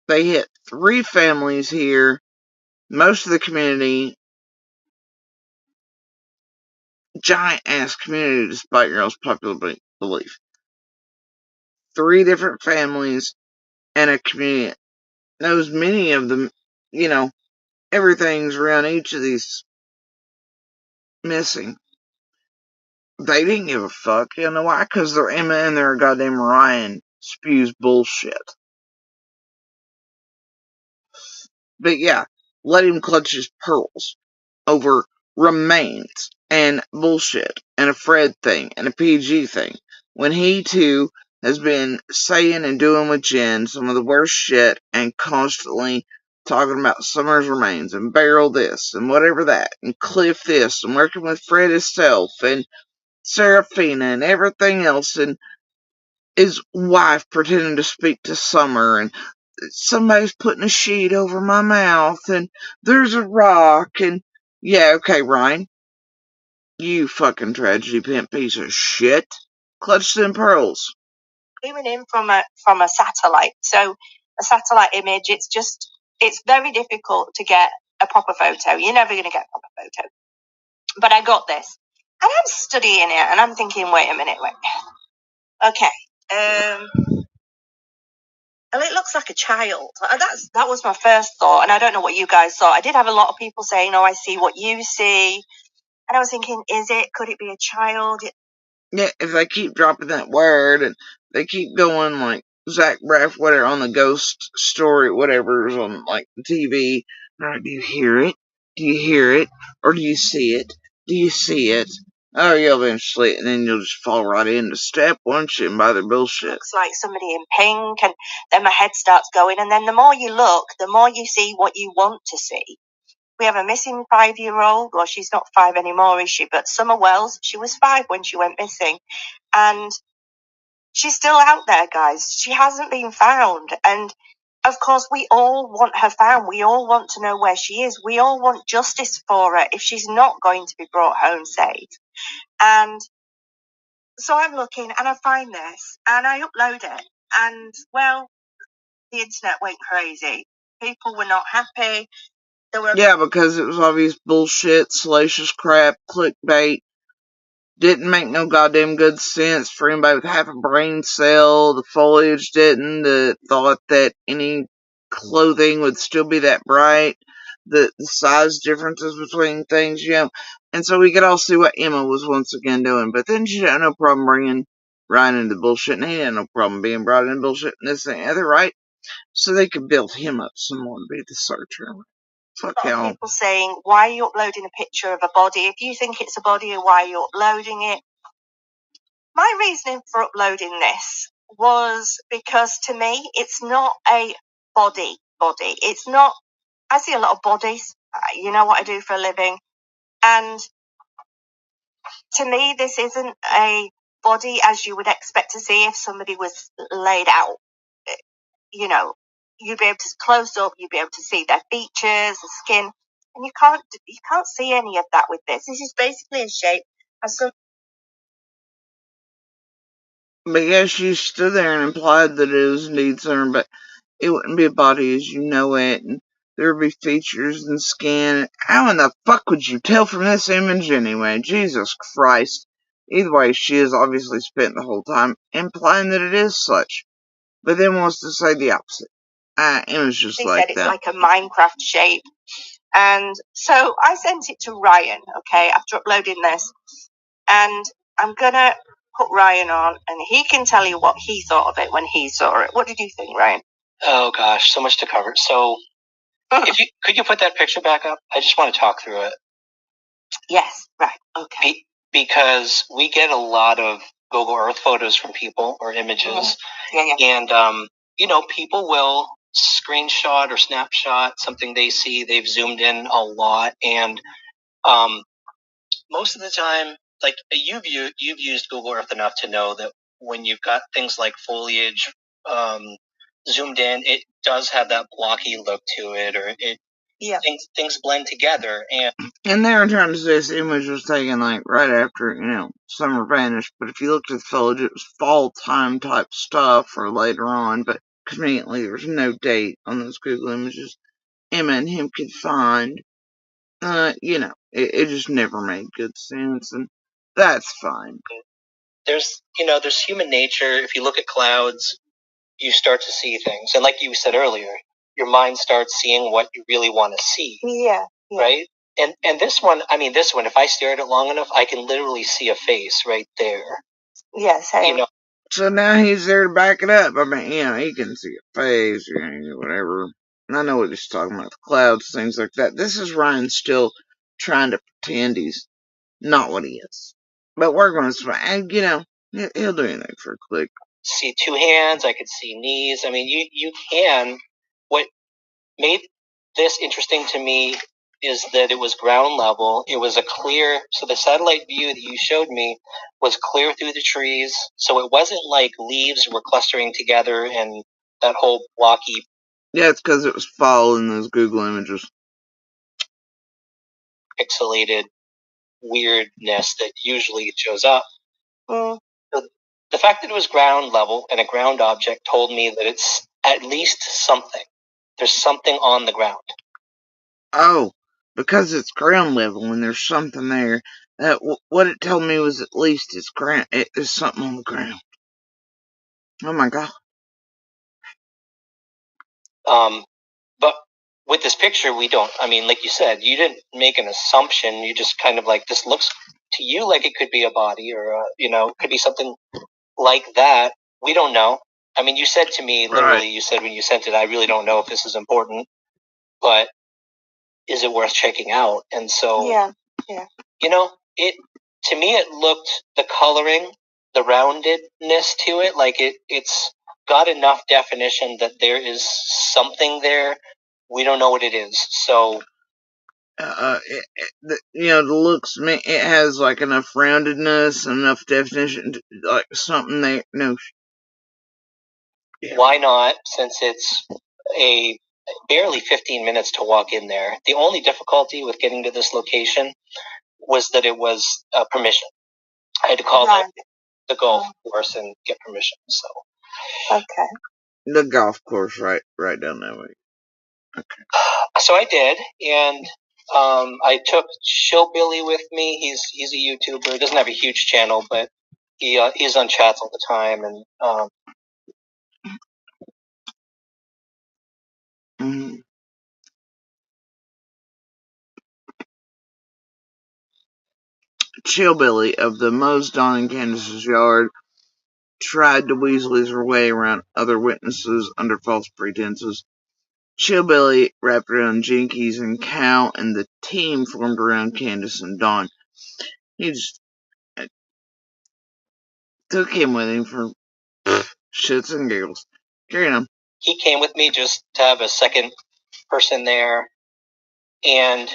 They hit 3 families here, most of the community, giant ass community despite your all's popular belief. 3 different families and a community that knows many of them, everything's around each of these missing. They didn't give a fuck. You know why? Because they're Emma and their goddamn Ryan spews bullshit. But yeah, let him clutch his pearls over remains and bullshit and a Fred thing and a PG thing when he too has been saying and doing with Jen some of the worst shit and constantly talking about Summer's remains and Beryl this and whatever that and Cliff this and working with Fred himself and Serafina and everything else and his wife pretending to speak to Summer and somebody's putting a sheet over my mouth and there's a rock and yeah, okay, Ryan. You fucking tragedy pimp piece of shit. Clutch them pearls. Zooming in from a satellite. So a satellite image, it's very difficult to get a proper photo. You're never going to get a proper photo. But I got this. And I'm studying it and I'm thinking, wait a minute. Okay. Well, it looks like a child. That was my first thought, and I don't know what you guys thought. I did have a lot of people saying, "Oh, I see what you see," and I was thinking, "Is it? Could it be a child?" Yeah, if they keep dropping that word and they keep going like Zach Braff, whatever, on the ghost story, whatever's on like the TV. Do you hear it? Do you hear it? Or do you see it? Do you see it? Oh, you'll eventually, and then you'll just fall right into step, won't you, and buy their bullshit. Looks like somebody in pink, and then my head starts going, and then the more you look, the more you see what you want to see. We have a missing 5-year-old. Well, she's not 5 anymore, is she? But Summer Wells, she was 5 when she went missing, and she's still out there, guys. She hasn't been found, and of course, we all want her found. We all want to know where she is. We all want justice for her if she's not going to be brought home safe. And so I'm looking and I find this and I upload it. And, well, the internet went crazy. People were not happy. Yeah, because it was obvious bullshit, salacious crap, clickbait. Didn't make no goddamn good sense for anybody with half a brain cell. The foliage didn't. The thought that any clothing would still be that bright. The size differences between things, And so we could all see what Emma was once again doing. But then she had no problem bringing Ryan into bullshit, and he had no problem being brought into bullshit, and this and the other, right? So they could build him up some more and be the searcher. Fuck y'all. People saying, why are you uploading a picture of a body? If you think it's a body, why are you uploading it? My reasoning for uploading this was because to me, it's not a body. It's not, I see a lot of bodies. You know what I do for a living. And to me, this isn't a body as you would expect to see if somebody was laid out. You know, you'd be able to close up, you'd be able to see their features, the skin, and you can't see any of that with this. This is basically a shape as some. But yeah, she stood there and implied that it was indeed Summer, but it wouldn't be a body as you know it, and there would be features and skin. How in the fuck would you tell from this image anyway? Jesus Christ. Either way, she has obviously spent the whole time implying that it is such, but then wants to say the opposite. It was just They like said it's that. like a Minecraft shape. And so I sent it to Ryan, okay, after uploading this. And I'm going to put Ryan on, and he can tell you what he thought of it when he saw it. What did you think, Ryan? Oh, gosh, so much to cover. So, could you put that picture back up? I just want to talk through it. Yes, right, okay. Because we get a lot of Google Earth photos from people or images. Yeah. And, people will screenshot or snapshot something they see. They've zoomed in a lot. And most of the time, like you've used Google Earth enough to know that when you've got things like foliage zoomed in, it does have that blocky look to it, or things blend together. And there are times this image was taken like right after, summer vanished. But if you looked at the foliage, it was fall time type stuff or later on. But conveniently, there was no date on those Google images Emma and him could find. It just never made good sense, and that's fine. There's human nature. If you look at clouds, you start to see things, and like you said earlier, your mind starts seeing what you really want to see. Yeah. Right. And this one, if I stare at it long enough, I can literally see a face right there. Yeah, same. So now he's there to back it up. I mean, he can see a face or whatever. And I know what he's talking about, the clouds, things like that. This is Ryan still trying to pretend he's not what he is. But we're going to, and he'll do anything for a click. See 2 hands, I could see knees. I mean, you can. What made this interesting to me is that it was ground level. It was so the satellite view that you showed me was clear through the trees. So it wasn't like leaves were clustering together and that whole blocky. Yeah, it's because it was following those Google images. Pixelated weirdness that usually shows up. The fact that it was ground level and a ground object told me that it's at least something. There's something on the ground. Oh, because it's ground level and there's something there. What it told me was at least there's something on the ground. Oh my god. But with this picture, we don't. I mean, like you said, you didn't make an assumption. You just kind of like, this looks to you like it could be a body or, could be something like that. We don't know. I mean, you said to me, literally, right. You said when you sent it, I really don't know if this is important, but is it worth checking out? And so, yeah. To me, it looked, the coloring, the roundedness to it, like it's got enough definition that there is something there. We don't know what it is. So, the looks, it has like enough roundedness, enough definition, like something there. No. Why not? Since it's a barely 15 minutes to walk in there. The only difficulty with getting to this location was that it was permission. I had to call the golf course and get permission. So, okay. The golf course, right down that way. Okay. So I did, and I took Showbilly with me. He's a YouTuber. He doesn't have a huge channel, but he's on chats all the time, and Chillbilly of the Moe's Dawn in Candace's yard tried to weasel his way around other witnesses under false pretenses. Chillbilly wrapped around Jinkies and Cal, and the team formed around Candace and Dawn. He just took him with him for shits and giggles. Carrying on. He came with me just to have a second person there, and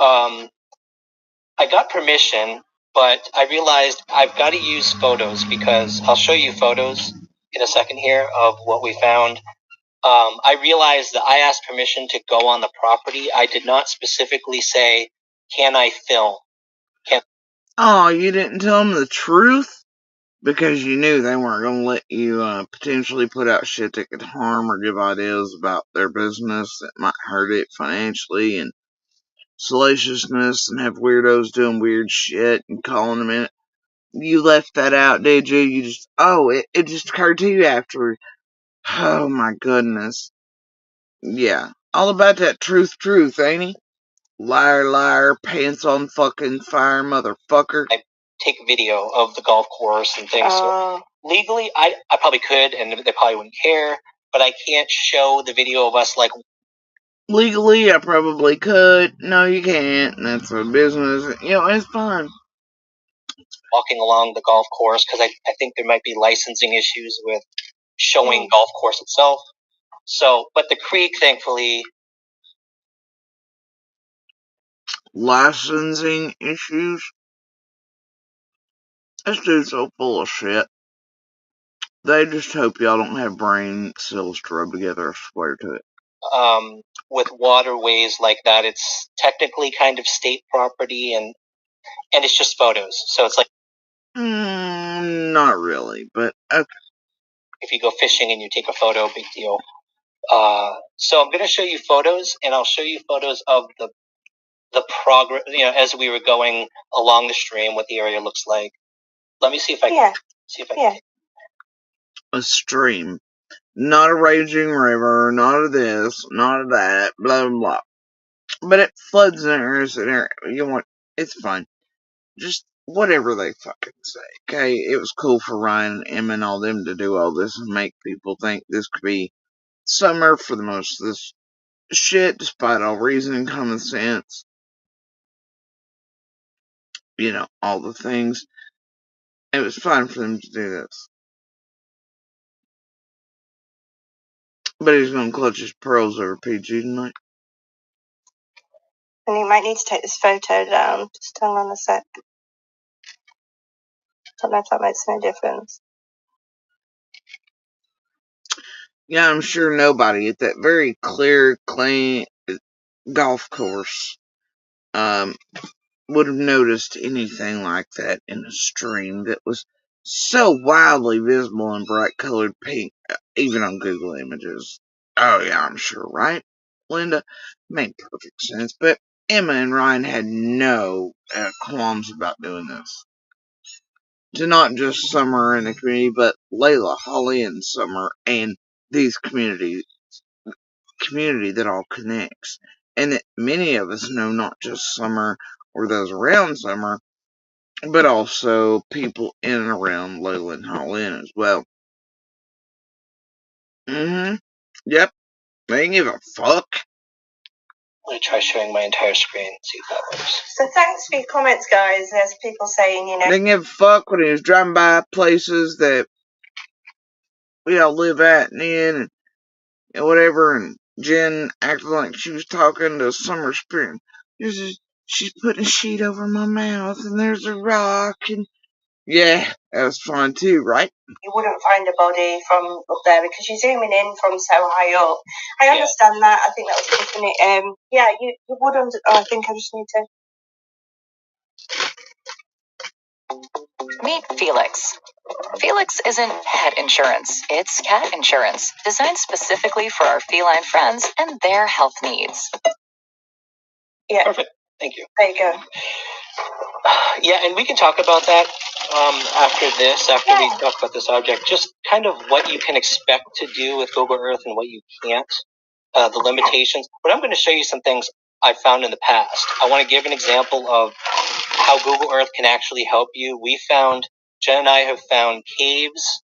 I got permission, but I realized I've got to use photos because I'll show you photos in a second here of what we found. I realized that I asked permission to go on the property. I did not specifically say, can I film? Oh, you didn't tell them the truth? Because you knew they weren't going to let you potentially put out shit that could harm or give ideas about their business that might hurt it financially and salaciousness and have weirdos doing weird shit and calling them in it. You left that out, did you? You just, it just occurred to you afterward. Oh my goodness. Yeah. All about that truth, ain't he? Liar, pants on fucking fire, motherfucker. I take video of the golf course and things. So legally, I probably could, and they probably wouldn't care, but I can't show the video of us like. Legally, I probably could. No, you can't. That's a business. It's fine. Walking along the golf course, because I think there might be licensing issues with showing golf course itself. So, but the creek, thankfully. Licensing issues? This dude's so full of shit. They just hope y'all don't have brain cells to rub together, I swear to it. With waterways like that, it's technically kind of state property, and it's just photos. So it's like, not really, but okay. If you go fishing and you take a photo, big deal. So I'm going to show you photos, and I'll show you photos of the progress, as we were going along the stream, what the area looks like. Let me see if I can. See if I can. A stream. Not a raging river, not a this, not a that, blah, blah, blah. But it floods in areas that it's fine. Just whatever they fucking say, okay? It was cool for Ryan and Emma and all them to do all this and make people think this could be summer for the most of this shit, despite all reason and common sense. All the things. It was fine for them to do this. But he's gonna clutch his pearls over PG tonight. And you might need to take this photo down. Just hang on a sec. Don't know if that makes any difference. Yeah, I'm sure nobody at that very clear, clean golf course would have noticed anything like that in a stream that was so wildly visible in bright colored pink, even on Google Images. Oh yeah, I'm sure, right, Linda? Made perfect sense, but Emma and Ryan had no qualms about doing this. To not just Summer in the community, but Layla, Holly, and Summer, and these community that all connects. And that many of us know not just Summer or those around Summer, but also people in and around Layla and Holland as well. Yep. They ain't give a fuck. I'm going to try showing my entire screen, see if that works. So thanks for your comments, guys. There's people saying, They didn't give a fuck when he was driving by places that we all live at and in and whatever, and Jen acted like she was talking to Summer Spring. She's putting a sheet over my mouth, and there's a rock, and yeah, that was fun too, right? You wouldn't find a body from up there because you're zooming in from so high up. I understand that. I think that was pushing it. Yeah, you wouldn't. I think I just need to. Meet Felix. Felix isn't pet insurance, it's cat insurance, designed specifically for our feline friends and their health needs. Yeah. Perfect. Thank you. There you go. Yeah, and we can talk about that after we talk about this object, just kind of what you can expect to do with Google Earth and what you can't, the limitations. But I'm going to show you some things I've found in the past. I want to give an example of how Google Earth can actually help you. Jen and I have found caves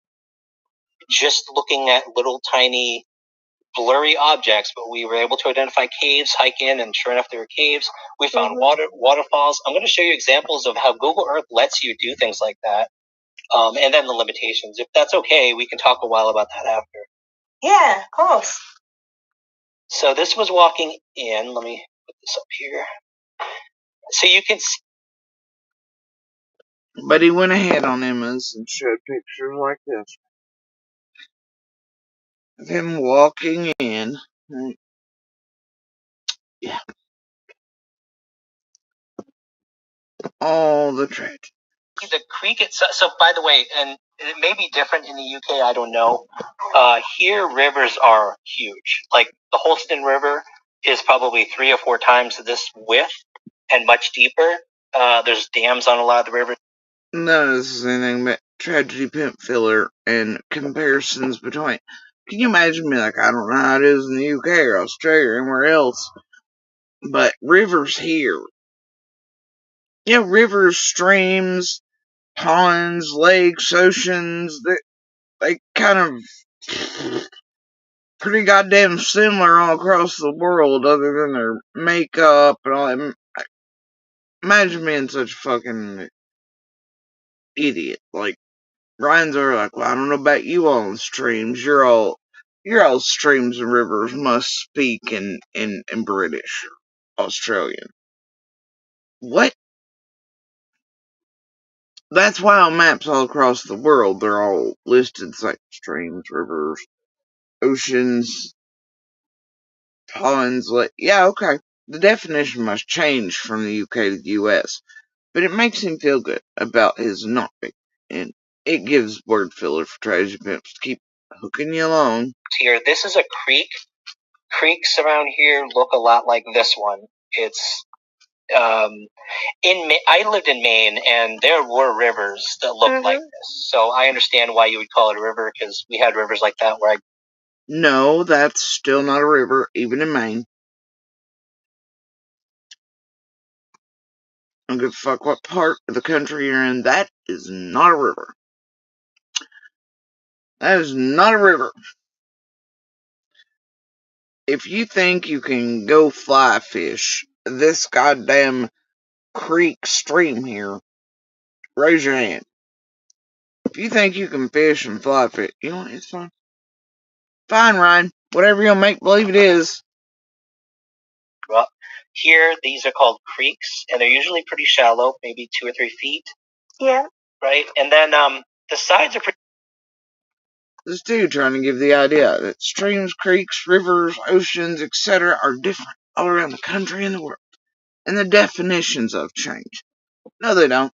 just looking at little tiny blurry objects, but we were able to identify caves, hike in, and sure enough, there were caves. We found waterfalls. I'm going to show you examples of how Google Earth lets you do things like that, and then the limitations. If that's okay, we can talk a while about that after. Yeah, of course. So this was walking in. Let me put this up here. So you can see. But he went ahead on Emma's and showed pictures like this of him walking in. Yeah. All the tragedy. The creek itself. So, by the way, and it may be different in the UK. I don't know. Here, rivers are huge. Like the Holston River is probably 3 or 4 times this width and much deeper. There's dams on a lot of the rivers. None of this is anything but tragedy pimp filler and comparisons between. Can you imagine me like, I don't know how it is in the UK or Australia or anywhere else, but rivers here. Yeah, rivers, streams, ponds, lakes, oceans, they kind of pretty goddamn similar all across the world other than their makeup and all that. Imagine being such a fucking idiot. Like, Ryan's are like, well, I don't know about you all in streams. You're all streams and rivers must speak in British or Australian. What? That's why on maps all across the world, they're all listed like streams, rivers, oceans, ponds. Like, yeah, okay. The definition must change from the UK to the US, but it makes him feel good about his not being, and it gives word filler for tragedy pimps to keep hooking you along. Here, this is a creek. Creeks around here look a lot like this one. It's I lived in Maine, and there were rivers that looked like this. So I understand why you would call it a river, because we had rivers like that where I. No, that's still not a river, even in Maine. I don't give a fuck what part of the country you're in. That is not a river. That is not a river. If you think you can go fly fish this goddamn creek stream here, raise your hand. If you think you can fish and fly fish, you know what? It's fine. Fine, Ryan. Whatever you'll make believe it is. Well, here, these are called creeks, and they're usually pretty shallow, maybe 2 or 3 feet. Yeah. Right? And then the sides are pretty. This dude trying to give the idea that streams, creeks, rivers, oceans, etc. are different all around the country and the world. And the definitions of change. No, they don't.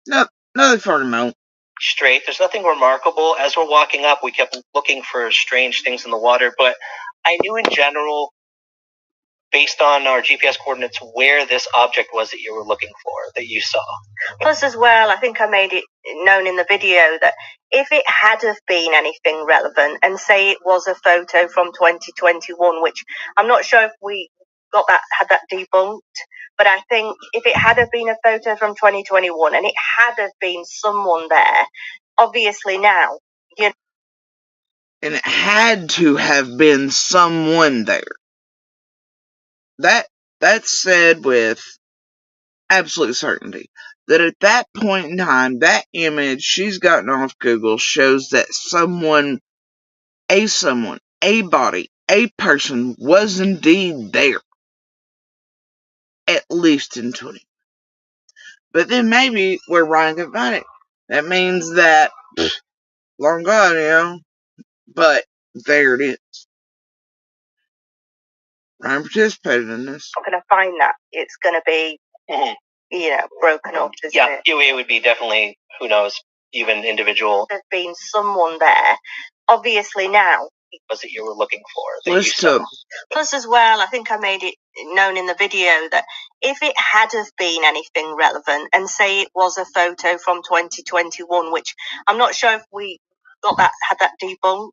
No, they fucking don't. Straight. There's nothing remarkable. As we're walking up, we kept looking for strange things in the water, but I knew in general, based on our GPS coordinates, where this object was that you were looking for, that you saw. Plus, as well, I think I made it known in the video that if it had have been anything relevant, and say it was a photo from 2021, which I'm not sure if we had that debunked, but I think if it had have been a photo from 2021 and it had have been someone there, obviously now, you know. And it had to have been someone there. That's said with absolute certainty. That at that point in time, that image she's gotten off Google shows that someone, a body, a person was indeed there. At least in 20. But then maybe where Ryan can find it. That means that, long gone, you know. But there it is. Ryan participated in this. Not going to find that. It's going to be, broken up. Yeah, it would be definitely, who knows, even individual. There's been someone there. Obviously now. Was it you were looking for? That Let's you saw. Plus, as well, I think I made it known in the video that if it had have been anything relevant, and say it was a photo from 2021, which I'm not sure if we had that debunked,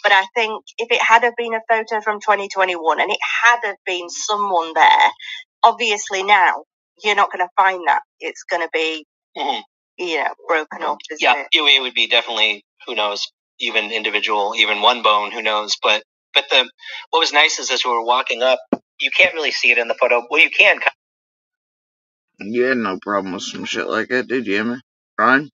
but I think if it had have been a photo from 2021 and it had have been someone there, obviously now you're not going to find that. It's going to be, broken up. Yeah, it would be definitely, who knows, even individual, even one bone, who knows. But what was nice is as we were walking up, you can't really see it in the photo. Well, you can. You had no problem with some shit like that, did you, Emma? Ryan?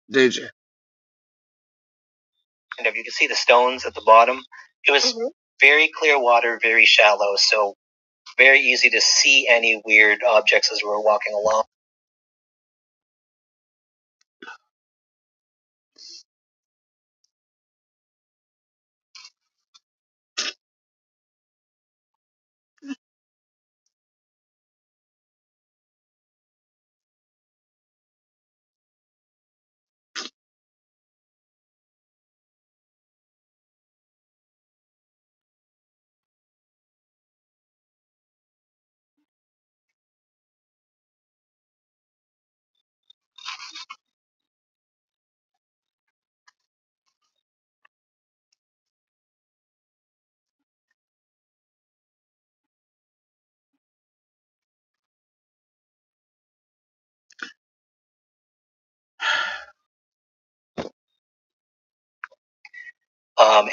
Did you? And if you can see the stones at the bottom, it was very clear water, very shallow, so very easy to see any weird objects as we were walking along.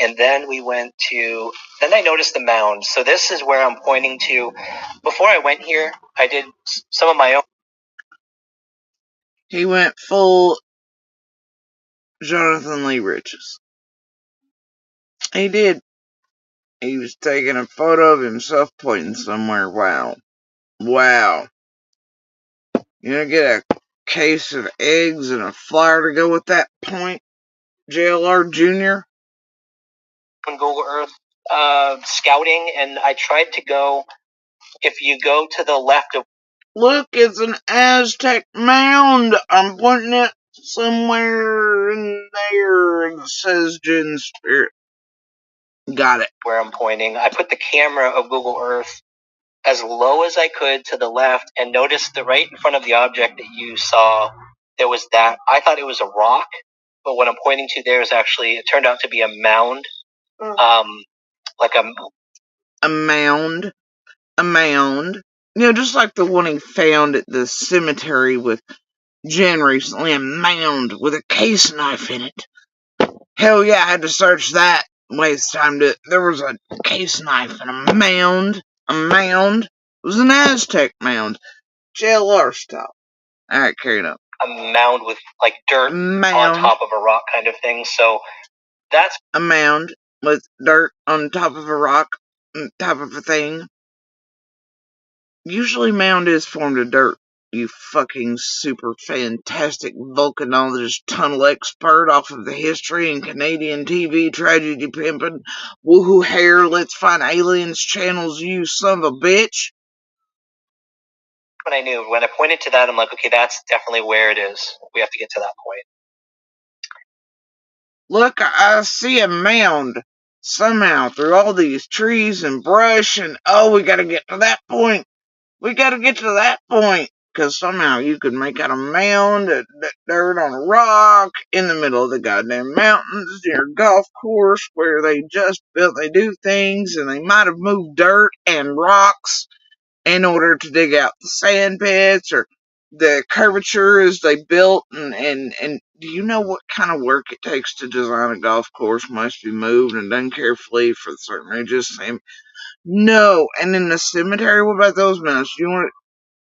And then then I noticed the mound. So this is where I'm pointing to. Before I went here, I did some of my own. He went full Jonathan Lee Riches. He did. He was taking a photo of himself pointing somewhere. Wow. Wow. You gonna get a case of eggs and a flyer to go with that point, JLR Jr.? On Google Earth, scouting, and I tried to go. If you go to the left of, Look, it's an Aztec mound. I'm pointing it somewhere in there. It says Jen Spirit. Got it. where I'm pointing, I put the camera of Google Earth as low as I could to the left, and noticed that right in front of the object that you saw, there was that. I thought it was a rock, but what I'm pointing to there is actually, it turned out to be a mound. Like a mound. A mound. You know, just like the one he found at the cemetery with Jen recently, a mound with a case knife in it. Hell yeah, I had to search that. Waste time to. There was a case knife and a mound. A mound. It was an Aztec mound. JLR style. Alright, carry it up. a mound with like dirt on top of a rock kind of thing. So that's a mound with dirt on top of a rock, on top of a thing. Usually mound is formed of dirt. You fucking super fantastic volcanologist tunnel expert off of the history and Canadian TV tragedy pimping woohoo hair let's find aliens channels, you son of a bitch. what I knew. When I pointed to that, I'm like, okay, that's definitely where it is. We have to get to that point. Look, I see a mound somehow through all these trees and brush, and oh, we gotta get to that point. We gotta get to that point. Because somehow you could make out a mound of dirt on a rock in the middle of the goddamn mountains near a golf course where they just built, they do things, and they might have moved dirt and rocks in order to dig out the sand pits or the curvatures they built. And do you know what kind of work it takes to design a golf course? Must be moved and done carefully for certain regions. No. And in the cemetery, what about those mounds? Do you want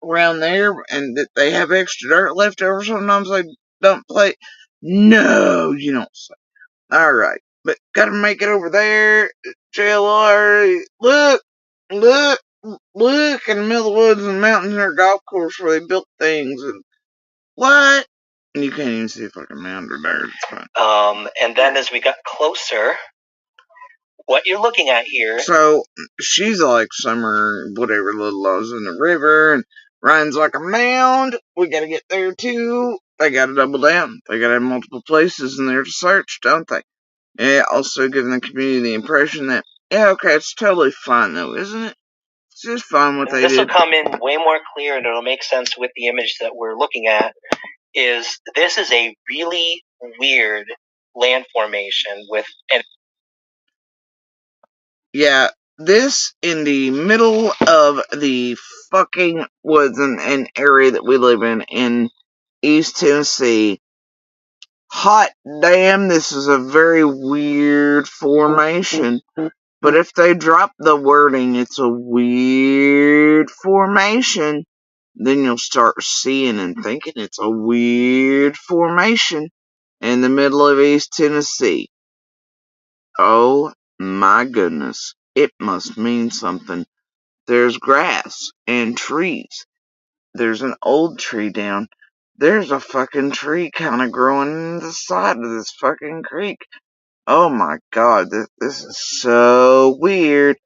around there and that they have extra dirt left over sometimes they dump plate? No, you don't say. Alright, but gotta make it over there. JLR, look in the middle of the woods and mountains near a golf course where they built things and what? And you can't even see a fucking mound or dirt. It's fine. And then as we got closer, what you're looking at here. So she's like Summer, whatever, little loves in the river, and Ryan's like a mound. We gotta get there too. They gotta double down. They gotta have multiple places in there to search, don't they? Yeah, also giving the community the impression that, yeah, okay, it's totally fine though, isn't it? It's just fine what they did. This will come in way more clear and it'll make sense with the image that we're looking at. This is a really weird land formation with an. Yeah, this in the middle of the fucking woods in an area that we live in East Tennessee. Hot damn, this is a very weird formation. But if they drop the wording, it's a weird formation, then you'll start seeing and thinking it's a weird formation in the middle of East Tennessee. Oh my goodness, it must mean something. There's grass and trees. There's an old tree down. There's a fucking tree kind of growing in the side of this fucking creek. Oh my god, this is so weird.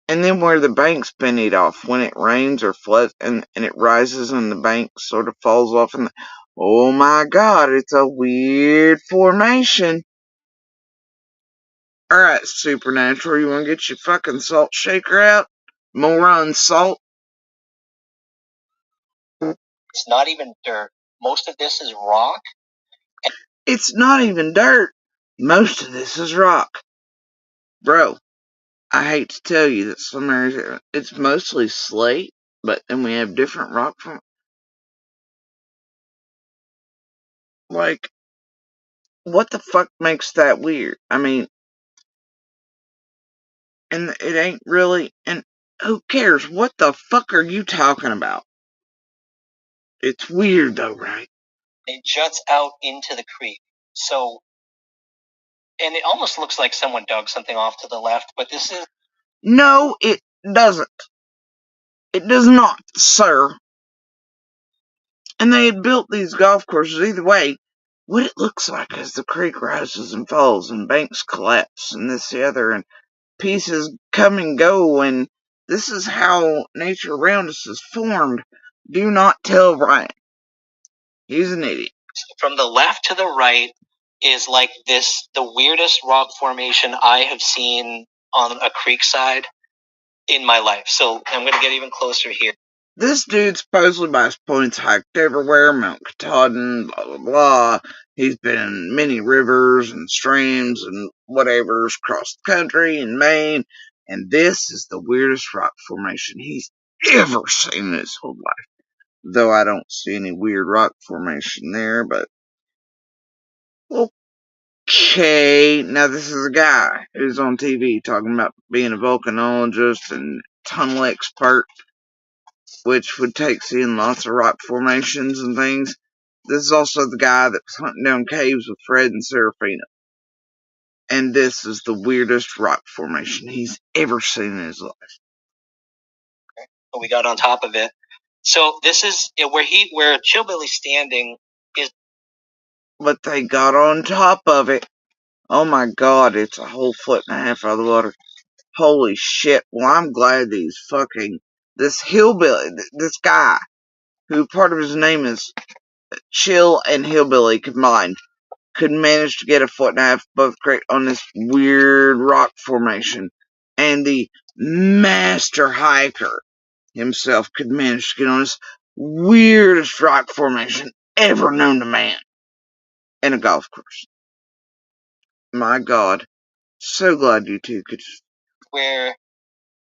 And then where the banks bend it off when it rains or floods and it rises and the bank sort of falls off. And oh my god, it's a weird formation. Alright, Supernatural, you wanna get your fucking salt shaker out? Moron salt? It's not even dirt. Most of this is rock. It's not even dirt. Most of this is rock. Bro, I hate to tell you that some areas, it's mostly slate, but then we have different rock from, like, what the fuck makes that weird? I mean, and it ain't really, and who cares? What the fuck are you talking about? It's weird though, right? It juts out into the creek. So And it almost looks like someone dug something off to the left, but this is... No, it doesn't. It does not, sir. And they had built these golf courses either way. What it looks like as the creek rises and falls and banks collapse and this, the other, and pieces come and go, and this is how nature around us is formed. Do not tell Ryan. He's an idiot. From the left to the right is like this, the weirdest rock formation I have seen on a creek side in my life. So I'm going to get even closer here. This dude supposedly by his points hiked everywhere, Mount Katahdin, blah blah blah. He's been in many rivers and streams and whatever's across the country in Maine, and this is the weirdest rock formation he's ever seen in his whole life. Though I don't see any weird rock formation there, but okay. Now this is a guy who's on TV talking about being a volcanologist and tunnel expert, which would take seeing lots of rock formations and things. This is also the guy that was hunting down caves with Fred and Serafina. And this is the weirdest rock formation he's ever seen in his life. We got on top of it. So this is where Chillbilly's standing is. But they got on top of it. Oh my god, it's a whole foot and a half out of the water. Holy shit. Well, I'm glad this hillbilly, this guy, who part of his name is Chill and Hillbilly combined, could manage to get a foot and a half above creek on this weird rock formation. And the master hiker himself could manage to get on this weirdest rock formation ever known to man in a golf course. My god. So glad you two could. Where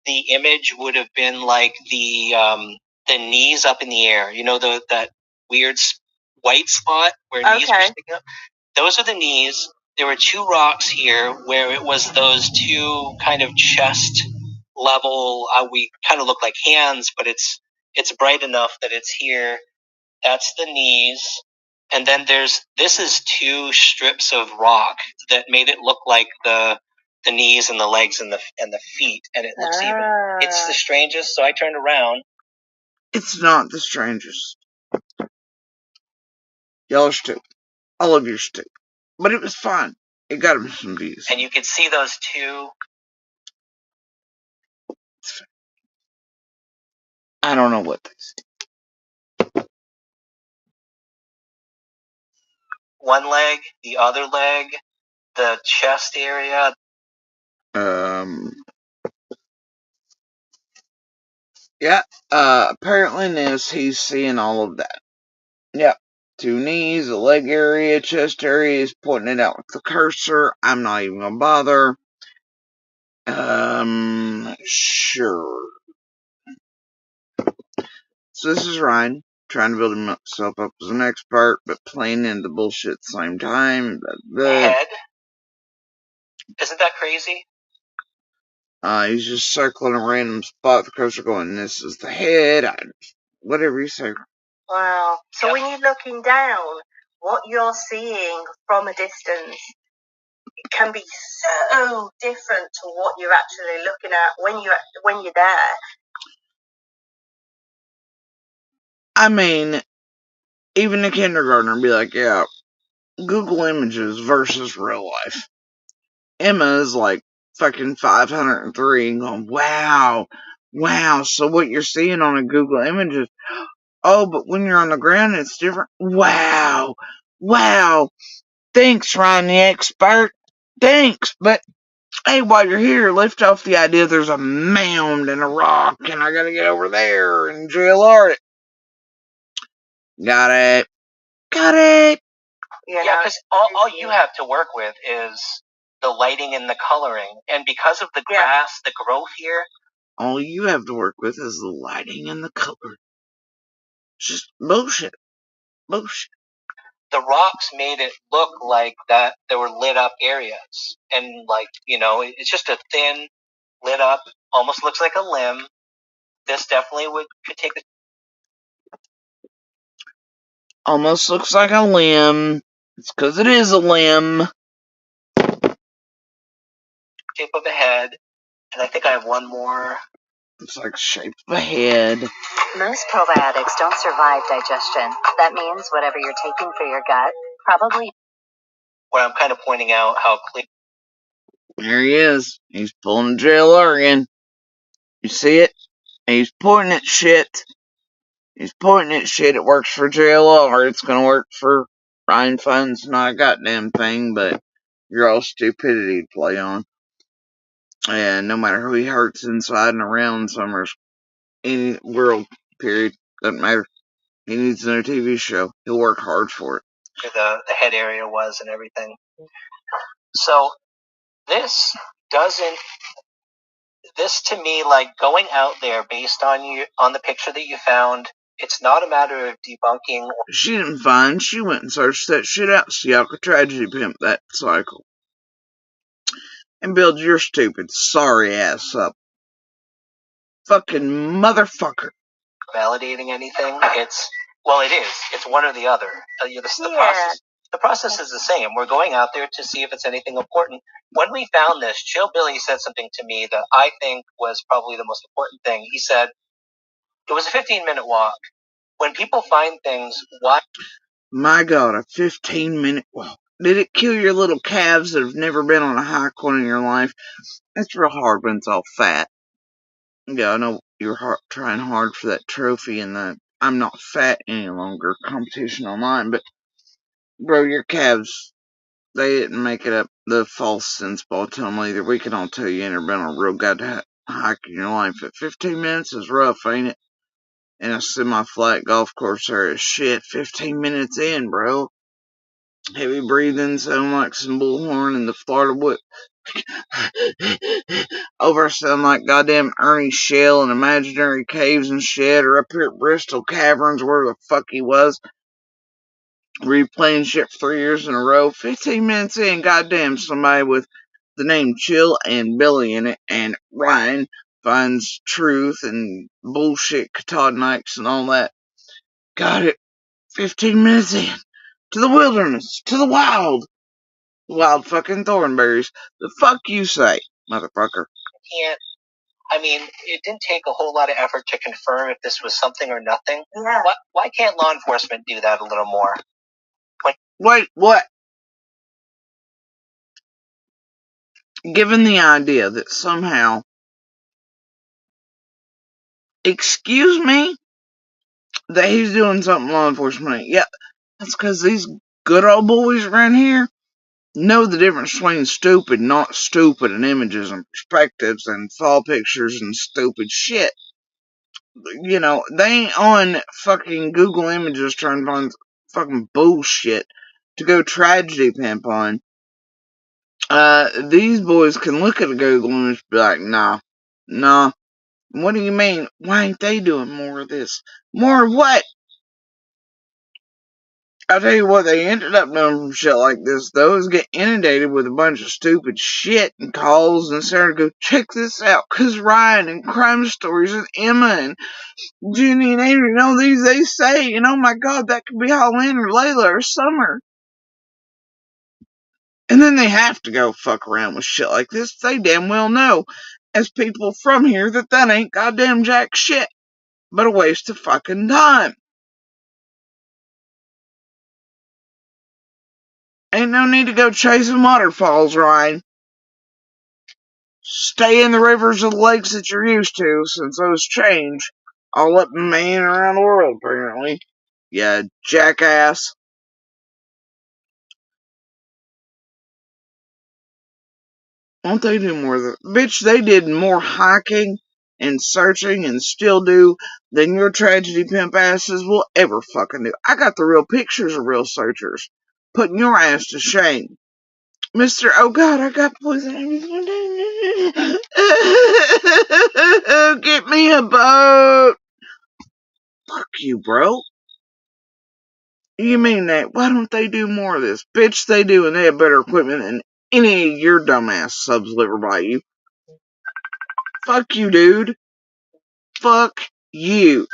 the image would have been like the knees up in the air. You know, that weird white spot where knees were sticking up? Those are the knees. There were two rocks here where it was those two kind of chest level. We kind of look like hands, but it's bright enough that it's here. That's the knees. And then this is two strips of rock that made it look like the knees and the legs and the feet, and it looks it's the strangest. So I turned around. It's not the strangest. Y'all are stupid. All of you are stupid. But it was fun. It got him some views. And you could see those two. I don't know what they say. One leg, the other leg, the chest area. Yeah, apparently in this, he's seeing all of that. Yep. Two knees, a leg area, chest area, he's pointing it out with the cursor. I'm not even gonna bother. Sure. So this is Ryan, trying to build himself up as an expert, but playing into bullshit at the same time. Head? Isn't that crazy? He's just circling a random spot, the cursor going, this is the head, whatever you say. Wow. So when you're looking down, what you're seeing from a distance can be so different to what you're actually looking at when you're there. I mean, even a kindergartner would be like, yeah, Google Images versus real life. Emma is like fucking 503 and going, wow, so what you're seeing on a Google Images, oh, but when you're on the ground, it's different. Wow. Thanks, Ryan the expert. Thanks, but hey, while you're here, lift off the idea there's a mound and a rock, and I gotta get over there and JLR it. Got it. Yeah, because all you have to work with is the lighting and the coloring. And because of the grass, the growth here. All you have to work with is the lighting and the color. Just bullshit. The rocks made it look like that there were lit up areas. And it's just a thin, lit up, almost looks like a limb. This definitely could take a... Almost looks like a limb. It's because it is a limb. shape of a head, and I think I have one more. It's like shape of a head. Most probiotics don't survive digestion. That means whatever you're taking for your gut, probably. Where I'm kind of pointing out how clear. There he is. He's pulling the JLR again. You see it? He's pointing at shit. He's pointing at shit. It works for JLR. It's gonna work for Ryan Funds. Not a goddamn thing, but you're all stupidity to play on. And no matter who he hurts inside and around Summers, any world, period, doesn't matter. He needs a new TV show. He'll work hard for it. Where the head area was and everything. So this doesn't. This to me, like going out there based on the picture that you found, it's not a matter of debunking. She didn't find. She went and searched that shit out. See how could tragedy pimp that cycle and build your stupid sorry ass up. Fucking motherfucker. Validating anything. It is. It's one or the other. The process is the same. We're going out there to see if it's anything important. When we found this, Chill Billy said something to me that I think was probably the most important thing. He said, it was a 15-minute walk. When people find things, why? My God, a 15-minute walk. Did it kill your little calves that have never been on a hike one in your life? It's real hard when it's all fat. Yeah, I know you're trying hard for that trophy and the I'm not fat any longer competition online, but bro, your calves, they didn't make it up the false sense ball tunnel either. We can all tell you ain't never been on a real goddamn hike in your life. But 15 minutes is rough, ain't it? And a semi-flat golf course there is shit. 15 minutes in, bro. Heavy breathing, sound like some bullhorn in the Florida wood. Over sound like goddamn Ernie Shell in imaginary caves and shit, or up here at Bristol Caverns, where the fuck he was. Replaying shit for 3 years in a row. 15 minutes in, goddamn, somebody with the name Chill and Billy in it, and Ryan finds truth and bullshit Nikes and all that. Got it. 15 minutes in. To the wilderness. To the wild. Wild fucking thornberries. The fuck you say, motherfucker? It didn't take a whole lot of effort to confirm if this was something or nothing. Yeah. Why can't law enforcement do that a little more? Wait, what? Given the idea that somehow, excuse me, that he's doing something law enforcement, yeah, that's because these good old boys around here know the difference between stupid, not stupid, and images and perspectives and fall pictures and stupid shit. You know, they ain't on fucking Google Images trying to find fucking bullshit to go tragedy pimp on. These boys can look at a Google image and be like, nah. What do you mean? Why ain't they doing more of this? More of what? I'll tell you what, they ended up doing from shit like this, though, is get inundated with a bunch of stupid shit and calls and started to go, check this out, 'cause Ryan and Crime Stories and Emma and Jenny and Adrian, all these they say, and oh my god, that could be Halloween or Layla or Summer. And then they have to go fuck around with shit like this. They damn well know, as people from here, that ain't goddamn jack shit, but a waste of fucking time. Ain't no need to go chasing waterfalls, Ryan. Stay in the rivers and lakes that you're used to, since those change. All up in Maine and around the world, apparently. Yeah, jackass. Won't they do more than... Bitch, they did more hiking and searching and still do than your tragedy pimp asses will ever fucking do. I got the real pictures of real searchers. Putting your ass to shame. Mr. Oh God, I got poison. Get me a boat. Fuck you, bro. You mean that? Why don't they do more of this? Bitch, they do, and they have better equipment than any of your dumbass subs ever by you. Fuck you, dude. Fuck you.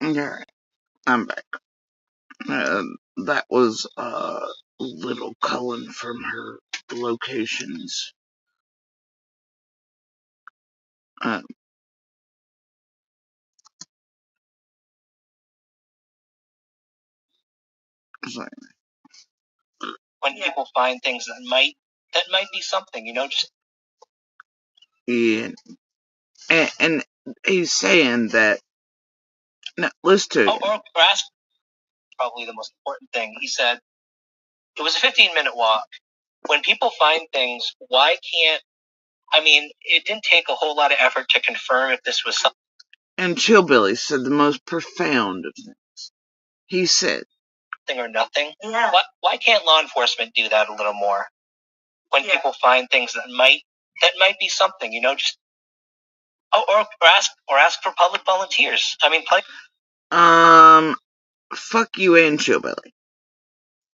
Alright, I'm back. That was, Little Cullen from her locations. Um, so, When people find things that might be something, just yeah, and he's saying that. Now, listen to him. or ask probably the most important thing. He said it was a 15-minute walk. When people find things, why can't it didn't take a whole lot of effort to confirm if this was something And Chillbilly said the most profound of things. He said, or nothing. Yeah. Why can't law enforcement do that a little more? When people find things that might be something, just or ask for public volunteers. fuck you and Chillbilly.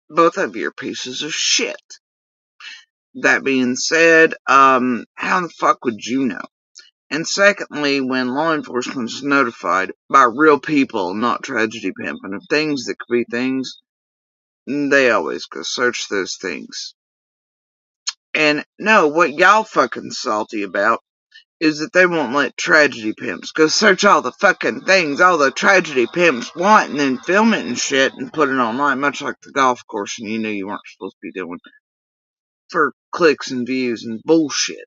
Both of you are pieces of shit. That being said, how the fuck would you know? And secondly, when law enforcement is notified by real people, not tragedy pimping, of things that could be things, they always go search those things. And no, what y'all fucking salty about is that they won't let tragedy pimps go search all the fucking things all the tragedy pimps want and then film it and shit and put it online, much like the golf course and you knew you weren't supposed to be doing for clicks and views and bullshit.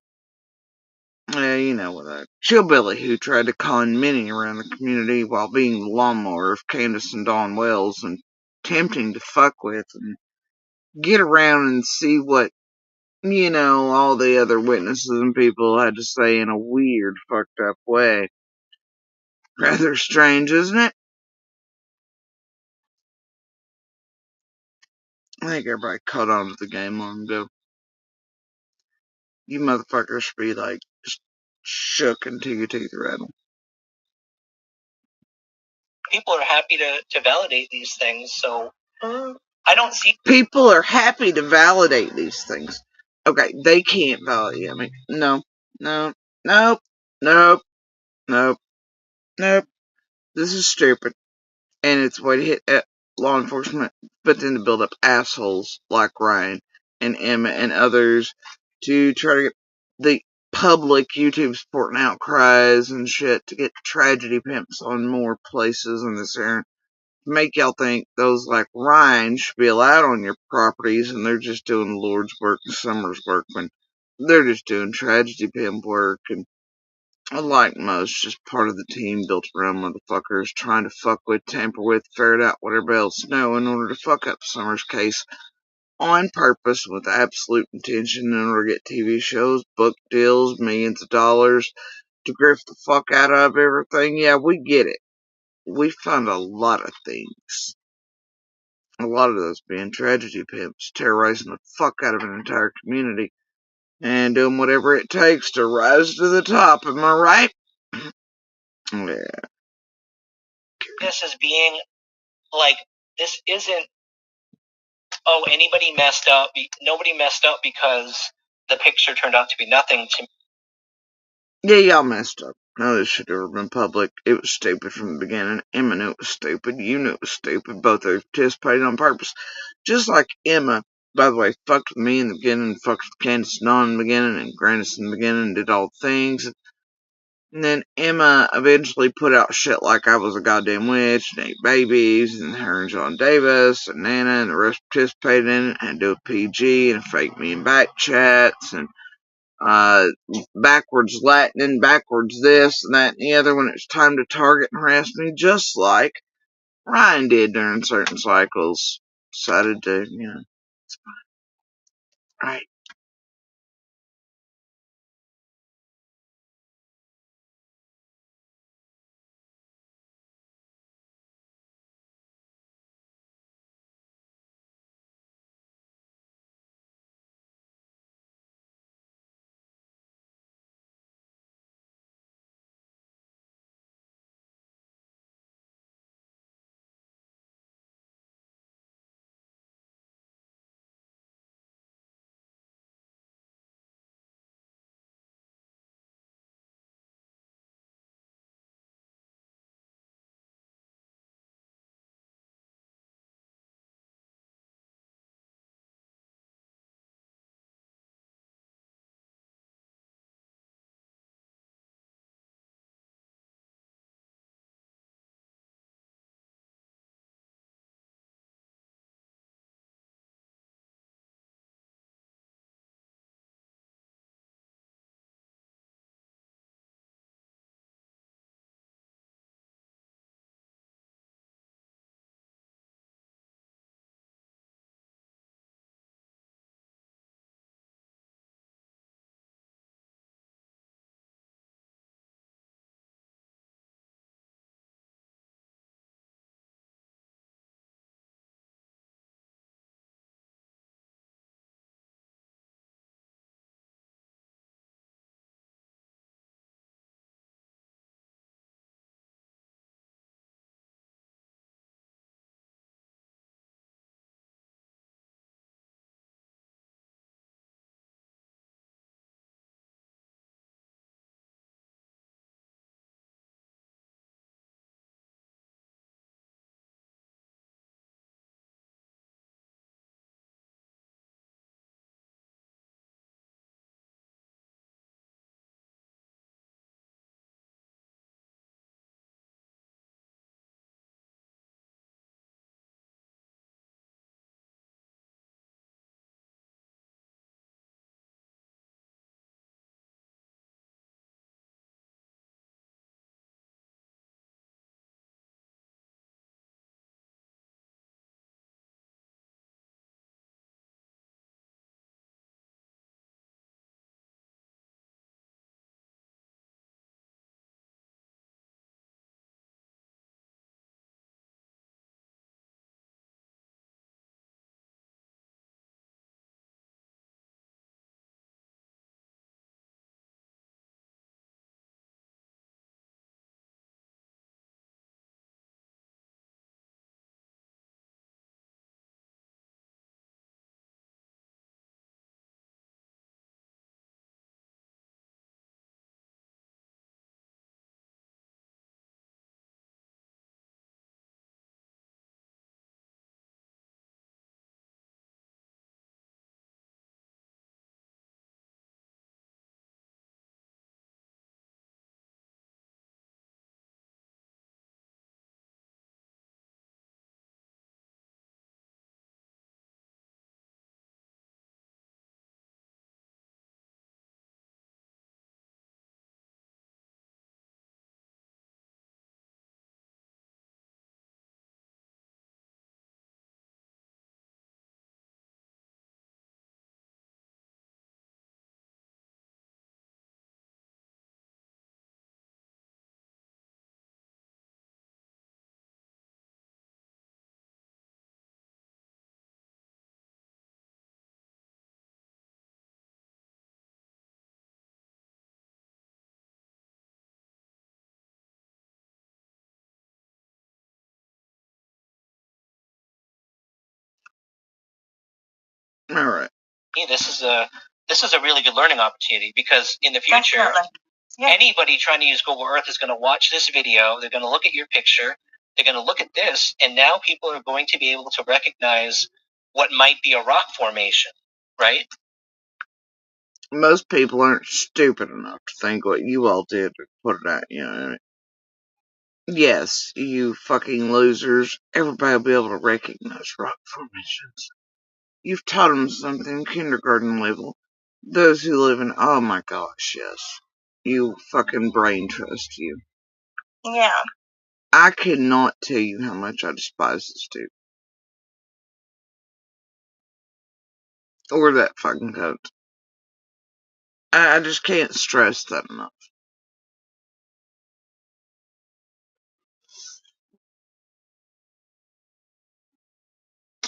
You know, with a Chillbilly who tried to con Minnie around the community while being the lawnmower of Candace and Dawn Wells and tempting to fuck with and get around and see what, all the other witnesses and people had to say in a weird, fucked up way. Rather strange, isn't it? I think everybody caught on to the game long ago. You motherfuckers should be like, just shook until your teeth rattle. People are happy to validate these things, so I don't see. People are happy to validate these things. Okay, they can't validate. I mean, no, no, nope, nope, nope, nope. This is stupid. And it's a way to hit law enforcement, but then to build up assholes like Ryan and Emma and others to try to get the public YouTube supporting outcries and shit to get tragedy pimps on more places in this area. Make y'all think those like Ryan should be allowed on your properties and they're just doing the Lord's work and Summer's work when they're just doing tragedy pimp work and unlike most, just part of the team built around motherfuckers trying to fuck with, tamper with, ferret out what everybody else know in order to fuck up Summer's case on purpose with absolute intention in order to get TV shows, book deals, millions of dollars to grift the fuck out of everything. Yeah, we get it. We find a lot of things. A lot of those being tragedy pimps, terrorizing the fuck out of an entire community and doing whatever it takes to rise to the top. Am I right? Yeah. This as being like this isn't anybody messed up. Nobody messed up because the picture turned out to be nothing. Yeah, y'all messed up. No, this should have been public. It was stupid from the beginning. Emma knew it was stupid. You knew it was stupid. Both of you participated on purpose. Just like Emma, by the way, fucked with me in the beginning, fucked with Candace and Dawn in the beginning, and Grandis in the beginning, and did all the things. And then Emma eventually put out shit like I was a goddamn witch, and ate babies, and her and John Davis, and Nana, and the rest participated in it, and do a PG, and fake me in back chats, and backwards Latin and backwards this and that and the other when it's time to target and harass me, just like Ryan did during certain cycles. Decided to, right. Alright. This is a really good learning opportunity, because in the future, anybody trying to use Google Earth is going to watch this video. They're going to look at your picture. They're going to look at this, and now people are going to be able to recognize what might be a rock formation, right? Most people aren't stupid enough to think what you all did to put it out, you know. Yes, you fucking losers. Everybody will be able to recognize rock formations. You've taught them something kindergarten level. Those who live in, oh my gosh, yes. You fucking brain trust you. Yeah. I cannot tell you how much I despise this dude. Or that fucking coat. I just can't stress that enough.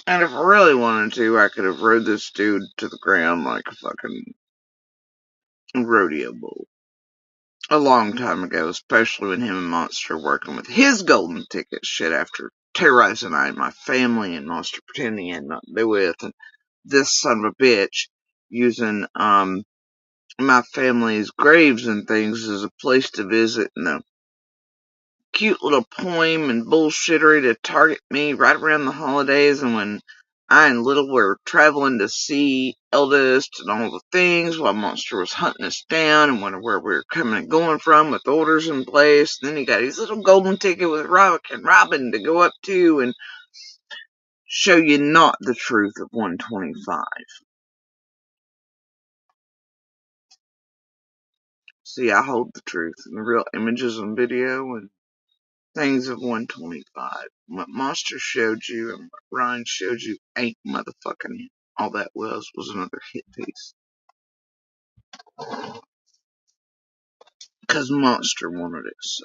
And if I really wanted to, I could have rode this dude to the ground like a fucking rodeo bull. A long time ago, especially when him and Monster were working with his golden ticket shit after terrorizing I and my family and Monster pretending he had nothing to do with, and this son of a bitch using my family's graves and things as a place to visit and a cute little poem and bullshittery to target me right around the holidays, and when I and Little were traveling to see Eldest and all the things while Monster was hunting us down and wondering where we were coming and going from with orders in place. And then he got his little golden ticket with Rock and Robin to go up to and show you not the truth of 125. See, I hold the truth and the real images and video and things of 125. What Monster showed you and what Ryan showed you ain't motherfucking it. All that was another hit piece. Because Monster wanted it so.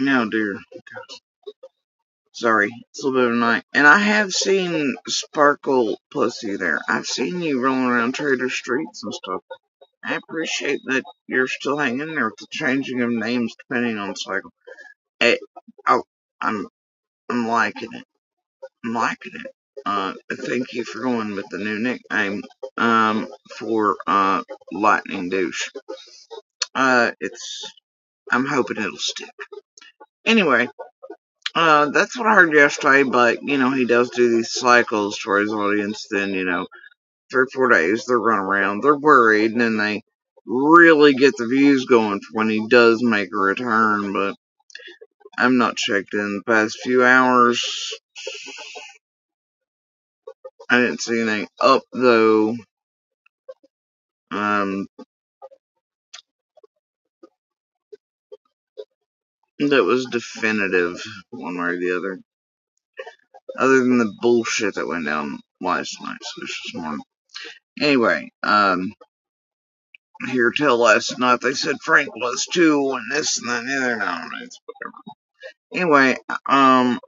No, dear. Sorry, it's a little bit of a night. And I have seen Sparkle Pussy there. I've seen you rolling around Trader Streets and stuff. I appreciate that you're still hanging there with the changing of names depending on cycle. Hey, oh, I'm liking it. I'm liking it. Thank you for going with the new nickname, for, Lightning Douche. I'm hoping it'll stick. Anyway, that's what I heard yesterday, but, he does do these cycles for his audience, then, 3 or 4 days, they're running around, they're worried, and then they really get the views going for when he does make a return, but I'm not checked in the past few hours. I didn't see anything up, though, that was definitive, one way or the other. Other than the bullshit that went down last night, so this morning. Anyway, here till last night they said Frank was too, and this and that and the other. No, it's whatever. Anyway,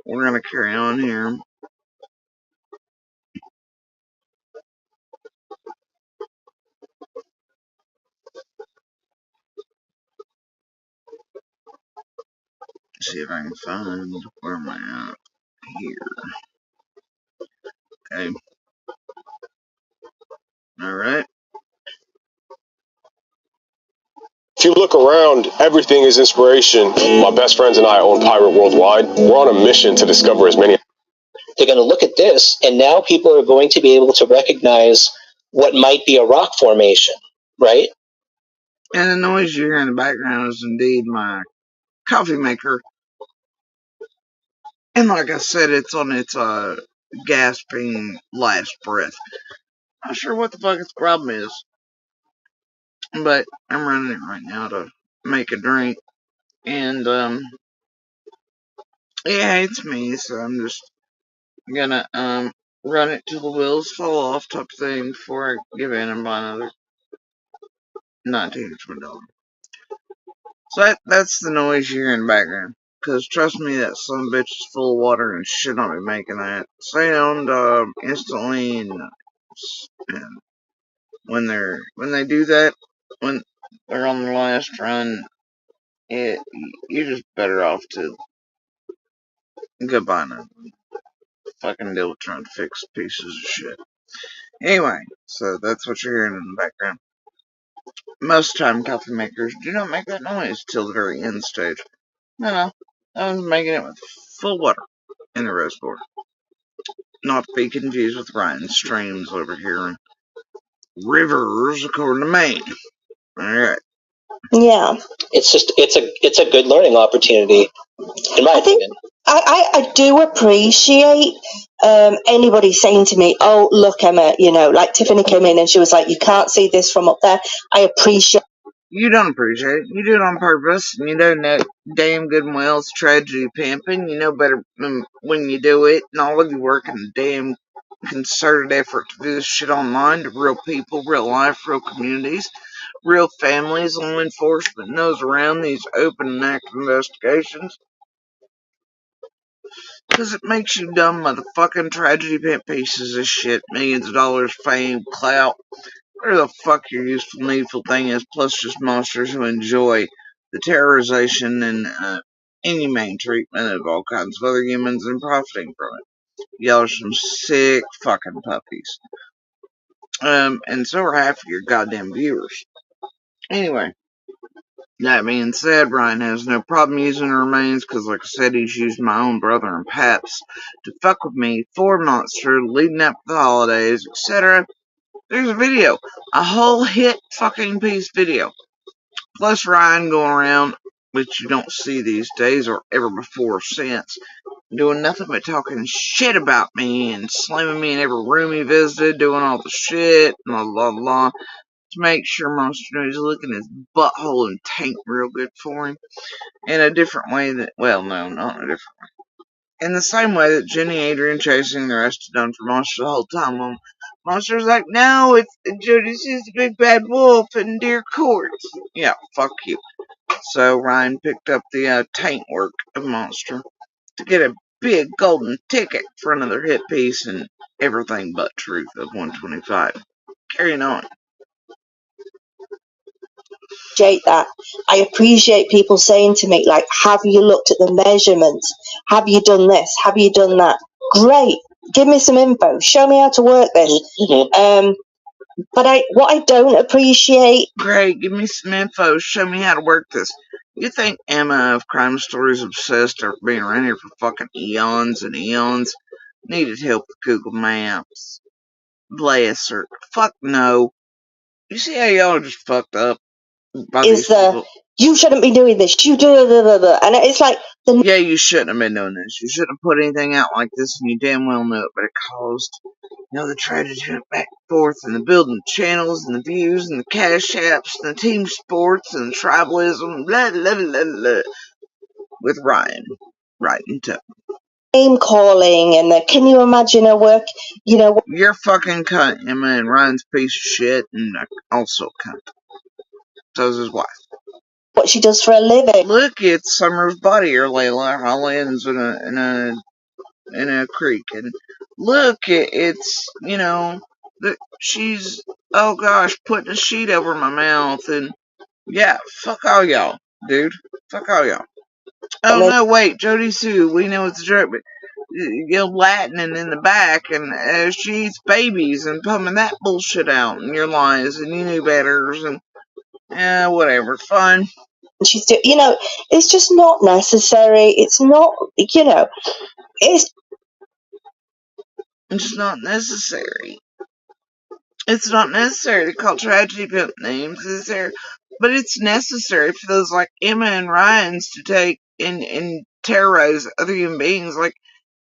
we're gonna carry on here. See if I can find where am I at here. Okay. Alright. If you look around, everything is inspiration. My best friends and I own Pirate Worldwide. We're on a mission to discover as many. They're going to look at this, and now people are going to be able to recognize what might be a rock formation, right? And the noise you hear in the background is indeed my coffee maker. And like I said, it's on its gasping last breath. Not sure what the fuck its problem is, but I'm running it right now to make a drink. And yeah, it's me, so I'm just gonna run it till the wheels fall off type of thing before I give in and buy another 19 or $20. So that's the noise you hear in the background. Cause trust me, that son bitch is full of water and shit on me making that sound instantly. And when they do that, when they're on the last run, you're just better off to go buy another. Fucking deal with trying to fix pieces of shit. Anyway, so that's what you're hearing in the background. Most time coffee makers do not make that noise till the very end stage. No, I was making it with full water in the reservoir. Not to be confused with Ryan's streams over here and rivers according to Maine. Alright. Yeah. It's a good learning opportunity, in my opinion. I do appreciate anybody saying to me, "Oh, look, Emma," like Tiffany came in and she was like, "You can't see this from up there." I appreciate. You don't appreciate it. You do it on purpose. And you don't know damn good and well it's tragedy pimping. You know better when you do it. And all of you work in a damn concerted effort to do this shit online to real people, real life, real communities, real families. Law enforcement knows around these open and active investigations. Because it makes you dumb motherfucking tragedy pimp pieces of shit. Millions of dollars, fame, clout. Whatever the fuck your useful, needful thing is, plus just monsters who enjoy the terrorization and inhumane treatment of all kinds of other humans and profiting from it. Y'all are some sick fucking puppies. And so are half of your goddamn viewers. Anyway, that being said, Ryan has no problem using the remains because, like I said, he's used my own brother and Paps to fuck with me for Monster leading up to the holidays, etc. There's a video. A whole hit fucking piece video. Plus Ryan going around, which you don't see these days or ever before or since, doing nothing but talking shit about me and slamming me in every room he visited, doing all the shit, blah blah blah, to make sure Monster knows he's looking his butthole and tank real good for him. In a different way that, well, no, not in a different way. In the same way that Jenny Adrian chasing the rest of done for Monster the whole time. Monster's like, no, it's Judas is the big bad wolf in Deer Court. Yeah, fuck you. So Ryan picked up the taint work of Monster to get a big golden ticket for another hit piece and everything but truth of 125. Carrying on. That. I appreciate people saying to me, like, have you looked at the measurements? Have you done this? Have you done that? Great. Give me some info. Show me how to work this. But what I don't appreciate... Great, give me some info. Show me how to work this. You think Emma of Crime Stories Obsessed after being around here for fucking eons and eons needed help with Google Maps? Bless her. Fuck no. You see how y'all are just fucked up by these people? You shouldn't be doing this. You do and it's like yeah, you shouldn't have been doing this. You shouldn't have put anything out like this, and you damn well knew it. But it caused, the tragedy went back and forth, and the building channels, and the views, and the cash apps, and the team sports, and the tribalism, blah blah blah blah. With Ryan, writing to name calling, and can you imagine her work? You're fucking cunt, Emma, and Ryan's a piece of shit, and also cunt. So's his wife. What she does for a living. Look, it's Summer's body here, Layla. How lands in a creek, and look, it's she's, oh gosh, putting a sheet over my mouth, and yeah, fuck all y'all, dude. Fuck all y'all. Oh no, wait, Jody Sue, we know it's a joke, but you're Latining in the back, and she eats babies and pumping that bullshit out, and your lies, and you knew betters, and whatever, fine. She's it's just not necessary. It's not, it's not necessary. It's not necessary to call tragedy pimp names, is there? But it's necessary for those like Emma and Ryan's to take and terrorize other human beings. Like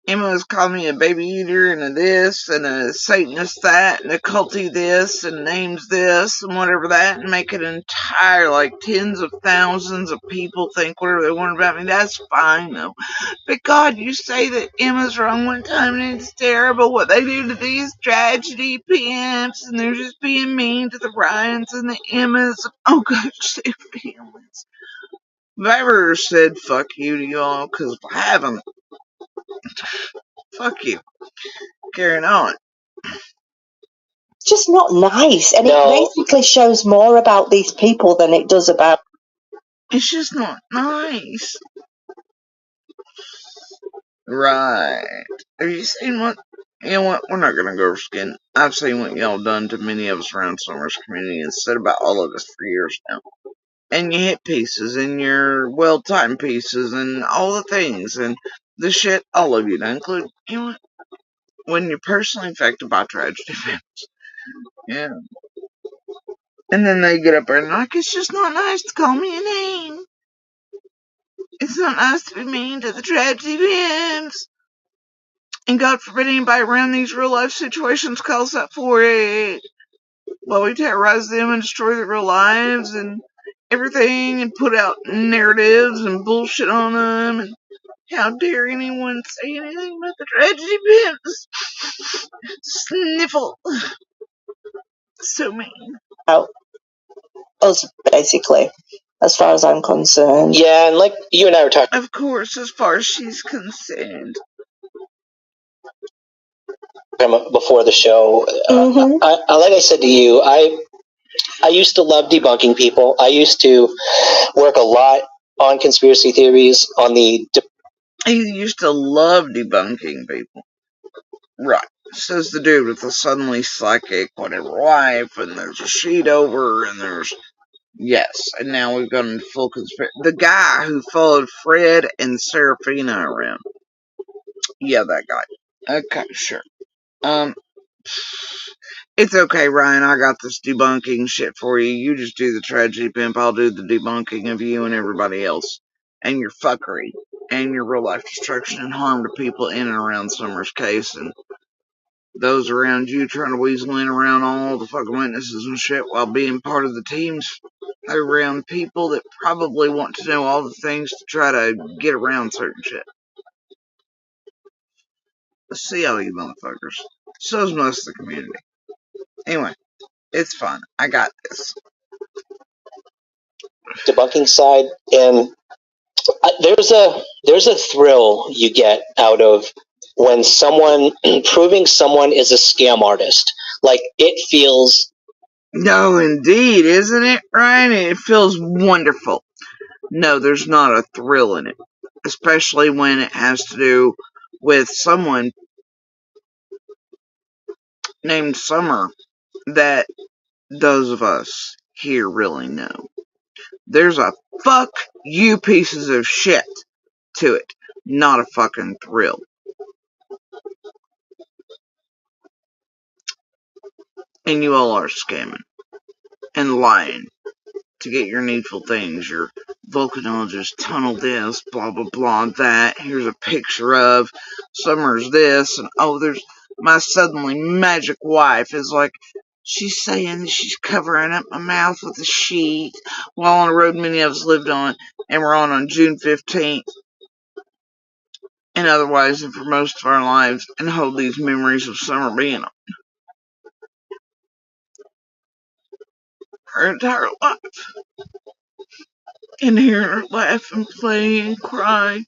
Emma was calling me a baby eater and a this and a Satanist that and a culty this and names this and whatever that, and make it entire, like, tens of thousands of people think whatever they want about me. That's fine though. But God, you say that Emma's wrong one time and it's terrible what they do to these tragedy pimps, and they're just being mean to the Ryans and the Emmas. Oh gosh, they're feelings. If I ever said fuck you to y'all, because if I haven't, fuck you. Carrying on. just not nice, and it basically shows more about these people than it does about. It's just not nice. Right. Have you seen what? You know what? We're not gonna go over skin. I've seen what y'all done to many of us around Summers community and said about all of us for years now. And your hit pieces and your well-timed pieces and all the things and the shit all of you to include, when you're personally affected by tragedy events. Yeah. And then they get up there and like, it's just not nice to call me a name. It's not nice to be mean to the tragedy events. And God forbid anybody around these real life situations calls that for it. While we terrorize them and destroy their real lives and everything and put out narratives and bullshit on them. And how dare anyone say anything about the tragedy pimps? Sniffle. So mean. Us, basically, as far as I'm concerned. Yeah, and like you and I were talking. Of course, as far as she's concerned. Before the show, like I said to you, I used to love debunking people. I used to work a lot on conspiracy theories, on the... He used to love debunking people. Right. Says the dude with the suddenly psychic whatever wife, and there's a sheet over, and there's... Yes, and now we've gone into full conspiracy. The guy who followed Fred and Serafina around. Yeah, that guy. Okay, sure. It's okay, Ryan. I got this debunking shit for you. You just do the tragedy pimp. I'll do the debunking of you and everybody else. And your fuckery. And your real life destruction and harm to people in and around Summer's case. And those around you trying to weasel in around all the fucking witnesses and shit while being part of the teams around people that probably want to know all the things to try to get around certain shit. Let's see all you motherfuckers. So's most of the community. Anyway, it's fun. I got this. debunking side, and there's a thrill you get out of when someone proving someone is a scam artist. Like, it feels. No, indeed, isn't it, Ryan? It feels wonderful. No, there's not a thrill in it, especially when it has to do with someone named Summer that those of us here really know. There's a fuck you pieces of shit to it, not a fucking thrill. And you all are scamming and lying to get your needful things, your volcanologist tunnel this, blah blah blah that. Here's a picture of Summer's this, and oh, there's my suddenly magic wife is like, she's saying that she's covering up my mouth with a sheet while on a road many of us lived on, and we're on June 15th, and otherwise, and for most of our lives, and hold these memories of Summer being her entire life. And hear her laugh and play and cry.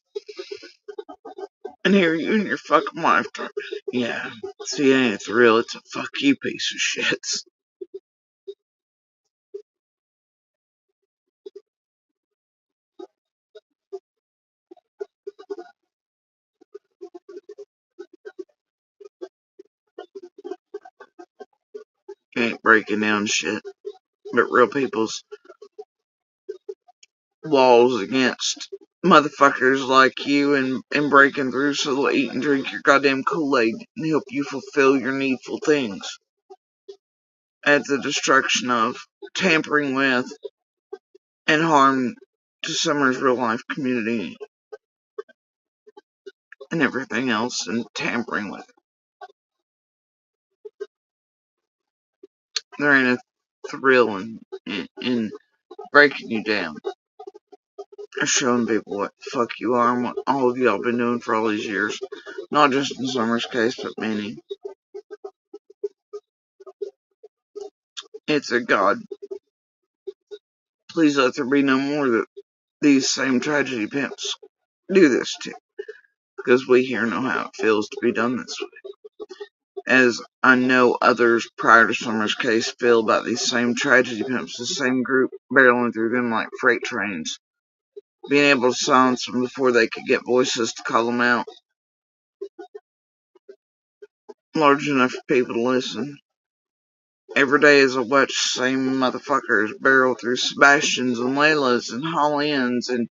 And hear you and your fucking wife talk. Yeah, see, it ain't thrill, it's a fuck you piece of shit. You ain't breaking down shit, but real people's walls against motherfuckers like you and breaking through so they'll eat and drink your goddamn Kool-Aid and help you fulfill your needful things. At the destruction of, tampering with, and harm to Summer's real life community and everything else, and tampering with. There ain't a thrill in breaking you down. Or showing people what the fuck you are and what all of y'all been doing for all these years. Not just in Summer's case, but many. It's a God. Please let there be no more that these same tragedy pimps do this to. Because we here know how it feels to be done this way. As I know others prior to Summer's case feel about these same tragedy pimps, the same group barreling through them like freight trains. Being able to silence them before they could get voices to call them out. Large enough for people to listen. Every day as I watch the same motherfuckers barrel through Sebastians and Laylas and Holly-Anns and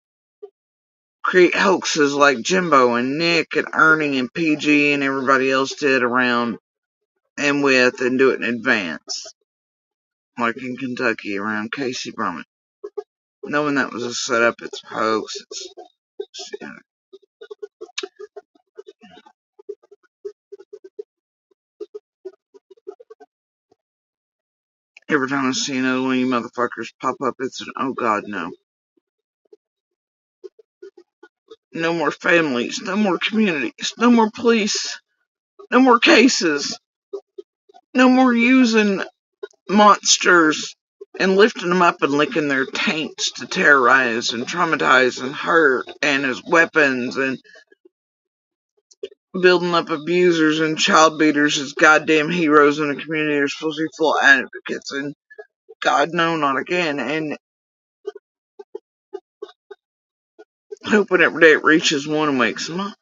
create hoaxes like Jimbo and Nick and Ernie and PG and everybody else did around and with, and do it in advance. Like in Kentucky around Casey Brummett. Knowing that was a setup, it's a hoax, every time I see another one of you motherfuckers pop up, it's an oh god no. No more families, no more communities, no more police, no more cases, no more using monsters and lifting them up and licking their taints to terrorize and traumatize and hurt and as weapons and building up abusers and child beaters as goddamn heroes in a community that are supposed to be full of advocates, and God no, not again. And hoping every day it reaches one and wakes them up.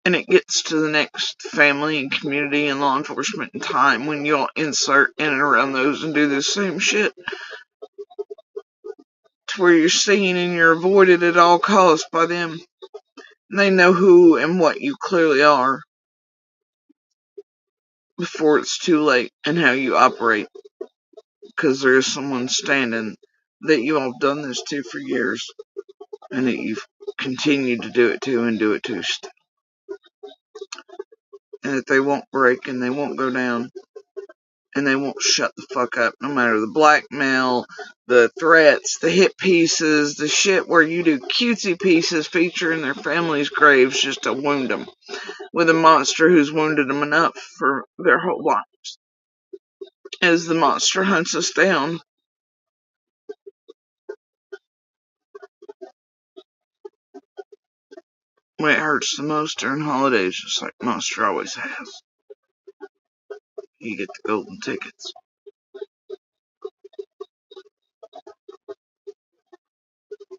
And it gets to the next family and community and law enforcement in time when y'all insert in and around those and do the same shit. To where you're seen and you're avoided at all costs by them. And they know who and what you clearly are before it's too late and how you operate. Because there is someone standing that you all have done this to for years. And that you've continued to do it to and do it to still. And that they won't break and they won't go down. And they won't shut the fuck up, no matter the blackmail, the threats, the hit pieces, the shit where you do cutesy pieces featuring their families' graves just to wound them with a monster who's wounded them enough for their whole lives. As the monster hunts us down when it hurts the most during holidays, just like Monster always has. You get the golden tickets.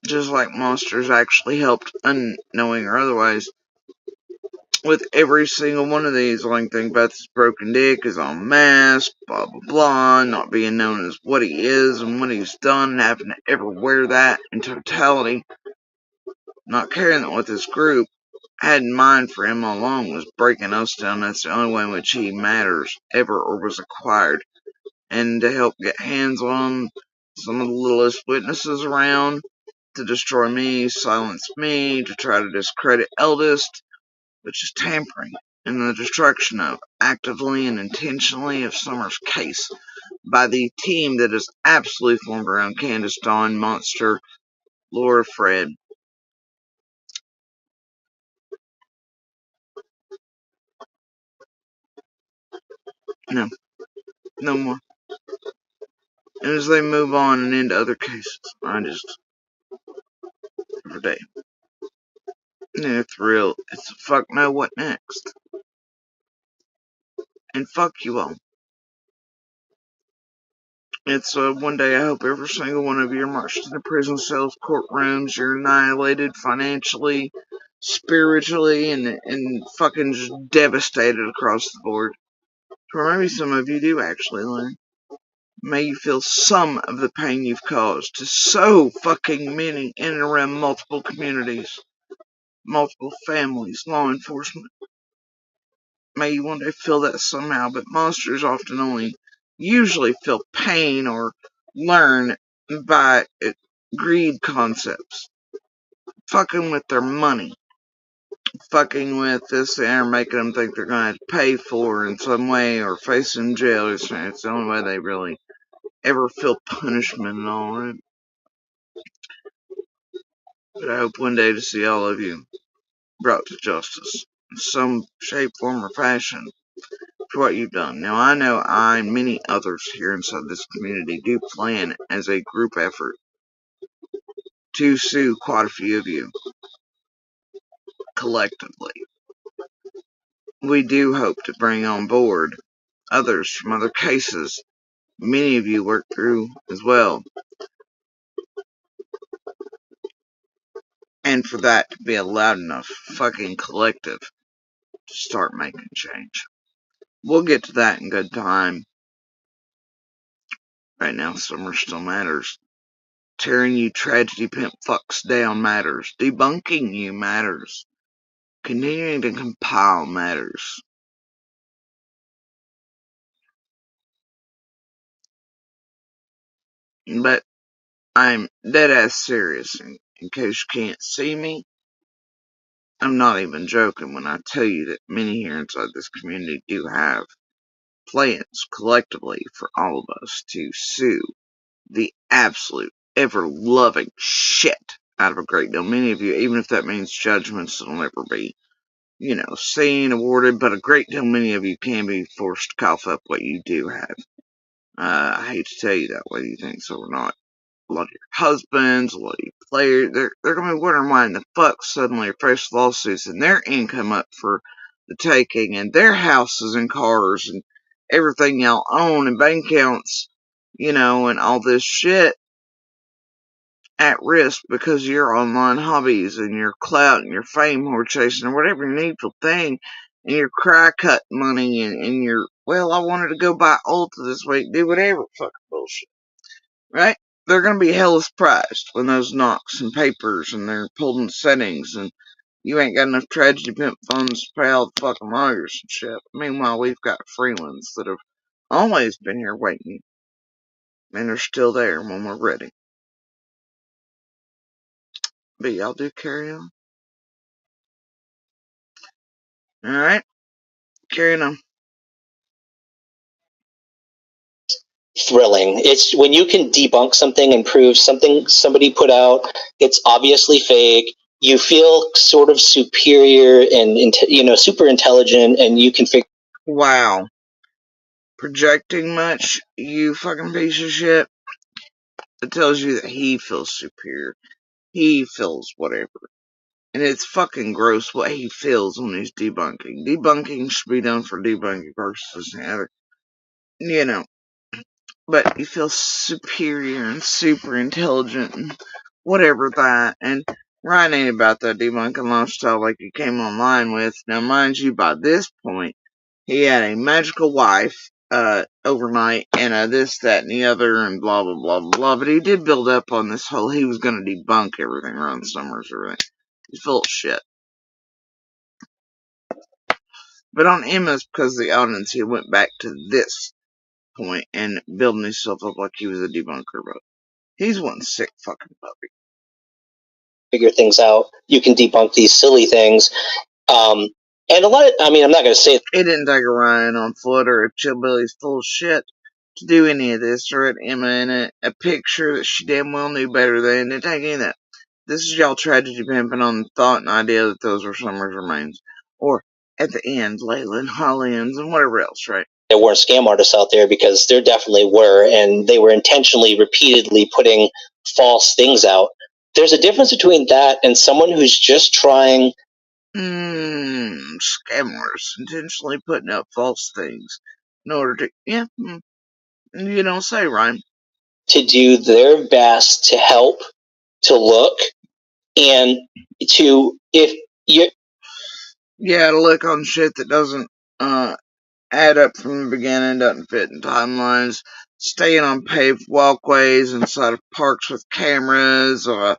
Just like Monster's actually helped, unknowing or otherwise, with every single one of these. Like, think about this broken dick is on mask, blah blah blah, not being known as what he is and what he's done, and having to ever wear that in totality, not carrying that with his group, had in mind for him all along was breaking us down. That's the only way in which he matters ever or was acquired. And to help get hands on some of the littlest witnesses around, to destroy me, silence me, to try to discredit Eldest, which is tampering and the destruction of, actively and intentionally, of Summer's case by the team that is absolutely formed around Candace, Dawn, Monster, Laura, Fred. No, no more. And as they move on and into other cases, I just, every day, it's real. It's a fuck no, what next? And fuck you all. It's one day I hope every single one of you are marched into prison cells, courtrooms, you're annihilated financially, spiritually, and fucking just devastated across the board. Or maybe some of you do actually learn. May you feel some of the pain you've caused to so fucking many in and around multiple communities, multiple families, law enforcement. May you one day feel that somehow, but monsters often only usually feel pain or learn by greed concepts. Fucking with their money. Fucking with this and making them think they're gonna have to pay for in some way or face in jail. It's the only way they really ever feel punishment and all, right? But I hope one day to see all of you brought to justice in some shape, form, or fashion for what you've done. Now, I know I and many others here inside this community do plan as a group effort to sue quite a few of you collectively. We do hope to bring on board others from other cases many of you work through as well, and for that to be a loud enough fucking collective to start making change. We'll get to that in good time. Right now, Summer still matters. Tearing you tragedy pimp fucks down matters. Debunking you matters. Continuing to compile matters. But I'm dead ass serious. In case you can't see me, I'm not even joking when I tell you that many here inside this community do have plans collectively for all of us to sue the absolute ever-loving shit out of a great deal. Many of you, even if that means judgments that'll never be, seen, awarded, but a great deal many of you can be forced to cough up what you do have. I hate to tell you that, whether you think so or not. A lot of your husbands, a lot of you players, they're going to be wondering why in the fuck suddenly are fresh lawsuits and their income up for the taking, and their houses and cars and everything y'all own and bank accounts, and all this shit at risk because of your online hobbies and your clout and your fame whore chasing or whatever needful thing, and your cry cut money and your, well, I wanted to go buy Ulta this week, do whatever fucking bullshit, right? They're gonna be hella surprised when those knocks and papers and they're pulled in settings and you ain't got enough tragedy pimp funds to pay all the fucking lawyers and shit. Meanwhile, we've got free ones that have always been here waiting, and they're still there when we're ready. But y'all do carry on. Alright? Carrying on. Thrilling. It's when you can debunk something and prove something somebody put out, it's obviously fake. You feel sort of superior and super intelligent, and you can figure. Wow. Projecting much, you fucking piece of shit. It tells you that he feels superior. He feels whatever. And it's fucking gross what he feels when he's debunking. Debunking should be done for debunking purposes, you know. But he feels superior and super intelligent and whatever that. And Ryan ain't about that debunking lifestyle like he came online with. Now, mind you, by this point, he had a magical wife, overnight, and this, that, and the other, and blah, blah, blah, blah. But he did build up on this whole, he was gonna debunk everything around Summers, everything. He's full of shit. But on Emma's, because of the audience, he went back to this point and building himself up like he was a debunker, but he's one sick fucking puppy. Figure things out. You can debunk these silly things. And a lot of, I mean, I'm not going to say it didn't take a Ryan on foot or a Chillbilly's full of shit to do any of this, or an Emma in a picture that she damn well knew better than. Didn't take any of that. This is y'all tragedy pimping on the thought and idea that those were Summer's remains. Or, at the end, Layla and Holly-Ann's and whatever else, right? there weren't scam artists out there, because there definitely were, and they were intentionally, repeatedly putting false things out. There's a difference between that and someone who's just trying Scammers intentionally putting up false things in order to, you don't say, Ryan. to do their best to help, to look, and to, if you to look on shit that doesn't, add up from the beginning, doesn't fit in timelines, staying on paved walkways inside of parks with cameras, that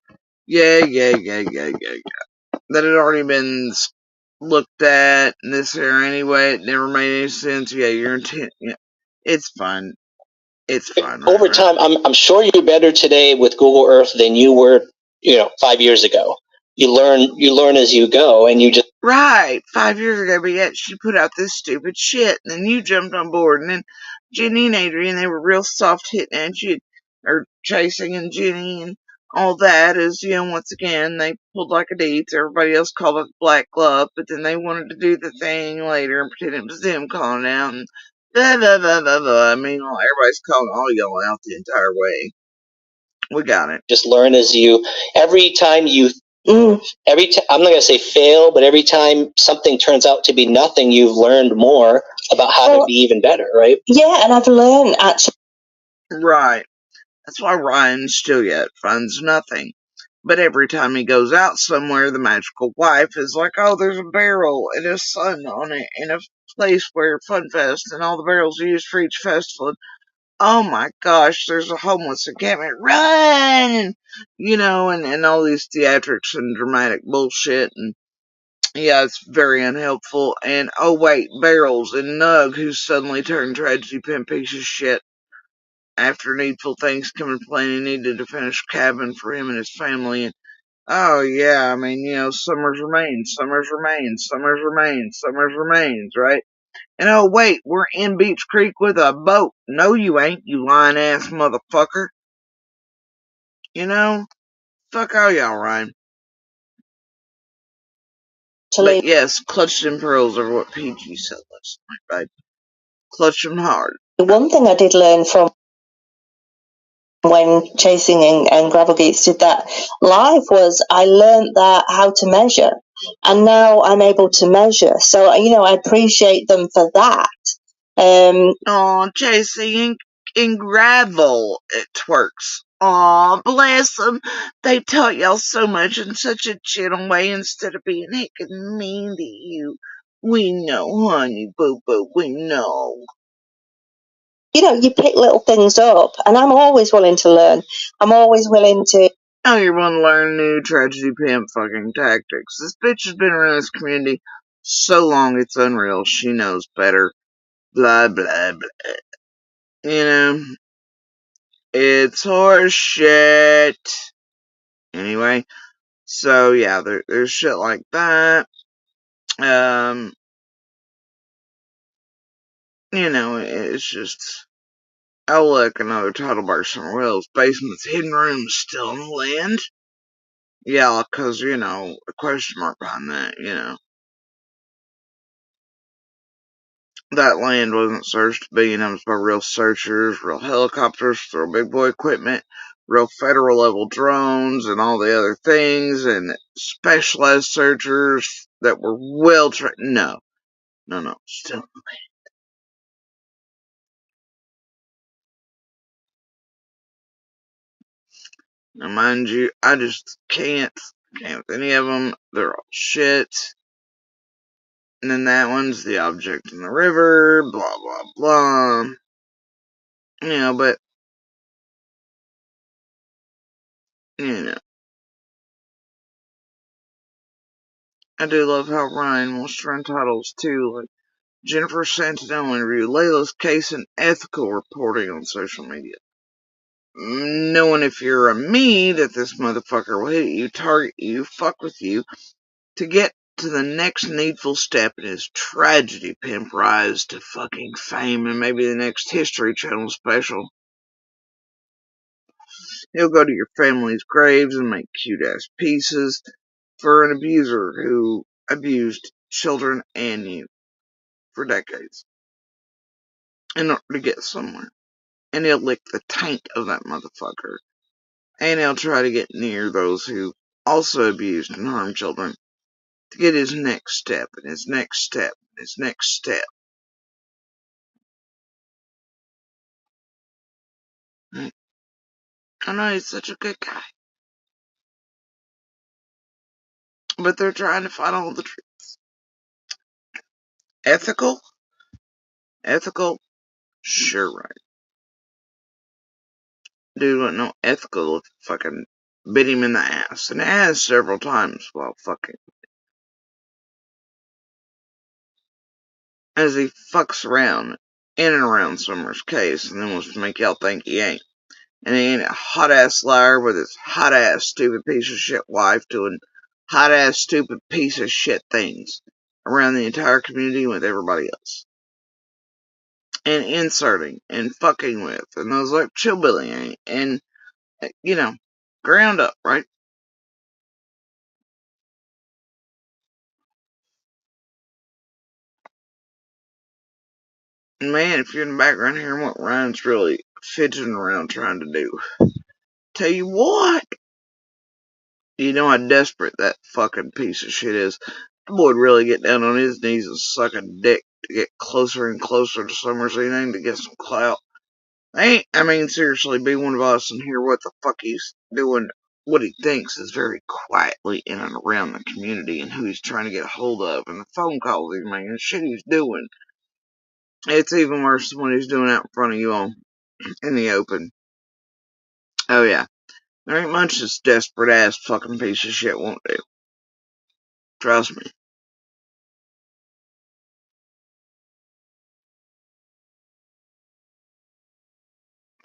had already been looked at in this era anyway. It never made any sense. Yeah, your intent. Yeah, it's fine. It's fine. Right, over time, I'm sure you're better today with Google Earth than you were, 5 years ago. You learn as you go, and you just right. 5 years ago, but yet she put out this stupid shit, and then you jumped on board, and then Jenny and Adrian, they were real soft hitting at you, or chasing, and Jenny and all that is, once again, they pulled like a deeds. Everybody else called it black glove, but then they wanted to do the thing later and pretend it was them calling out, and blah, blah, blah, blah, blah. I mean, everybody's calling all y'all out the entire way. We got it. just learn as you, every time you, I'm not going to say fail, but every time something turns out to be nothing, you've learned more about how to be even better, right? Yeah, and I've learned actually. Right. That's why Ryan still yet finds nothing. But every time he goes out somewhere, the magical wife is like, oh, there's a barrel and a sun on it in a place where Fun Fest and all the barrels are used for each festival. And, oh my gosh, there's a homeless encampment. Run! And all these theatrics and dramatic bullshit. And yeah, it's very unhelpful. And oh wait, barrels and Nug, who's suddenly turned tragedy pimp piece of shit. After needful things come into play, he needed to finish cabin for him and his family. And oh yeah, I mean, Summers remains, right? And oh wait, we're in Beach Creek with a boat. No, you ain't, you lying ass motherfucker. Fuck all y'all, Ryan. But yes, clutch them pearls are what PG said last night, right? Clutch them hard. One thing I did learn from when Chasing and Gravel Geeks did that live was I learned that how to measure, and now I'm able to measure. So I appreciate them for that. Chasing and Gravel, it twerks. Aw, bless them. They taught y'all so much in such a gentle way instead of being heckin' mean to you. We know, honey boo boo, we know. You pick little things up, and I'm always willing to learn. I'm always willing to. Oh, you want to learn new tragedy pimp fucking tactics. This bitch has been around this community so long it's unreal. She knows better. Blah, blah, blah. It's horse shit. Anyway, so yeah, there's shit like that. It's just, oh look, another title bar somewhere else. Basement's hidden room's still in the land. Yeah, cause, a question mark behind that, That land wasn't searched to be, it was by real searchers, real helicopters, real big boy equipment, real federal level drones and all the other things and specialized searchers that were well trained. No, still. Now, mind you, I just can't with any of them. They're all shit. And then that one's the object in the river, blah, blah, blah. But, I do love how Ryan will run titles too, like Jennifer Santino interview, Layla's case and ethical reporting on social media. Knowing if you're a me that this motherfucker will hit you, target you, fuck with you, to get to the next needful step in his tragedy pimp rise to fucking fame and maybe the next History Channel special. He'll go to your family's graves and make cute-ass pieces for an abuser who abused children and you for decades in order to get somewhere. And he'll lick the taint of that motherfucker. And he'll try to get near those who also abused and harmed children to get his next step and his next step and his next step. I know he's such a good guy. But they're trying to find all the truth. Ethical? Ethical? Sure, right. Dude wasn't no ethical if fucking bit him in the ass. And ass several times while fucking. As he fucks around in and around Summer's case and then wants to make y'all think he ain't. And he ain't a hot ass liar with his hot ass stupid piece of shit wife doing hot ass stupid piece of shit things around the entire community with everybody else. And inserting and fucking with. And those like chillbilly and ground up, right? And man, if you're in the background hearing what Ryan's really fidgeting around trying to do, tell you what, you know how desperate that fucking piece of shit is. The boy would really get down on his knees and suck a dick to get closer and closer to Summer's eating to get some clout. Seriously, be one of us and hear what the fuck he's doing, what he thinks is very quietly in and around the community and who he's trying to get a hold of and the phone calls he's making and shit he's doing. It's even worse than what he's doing out in front of you all in the open. Oh yeah, there ain't much this desperate ass fucking piece of shit won't do. Trust me.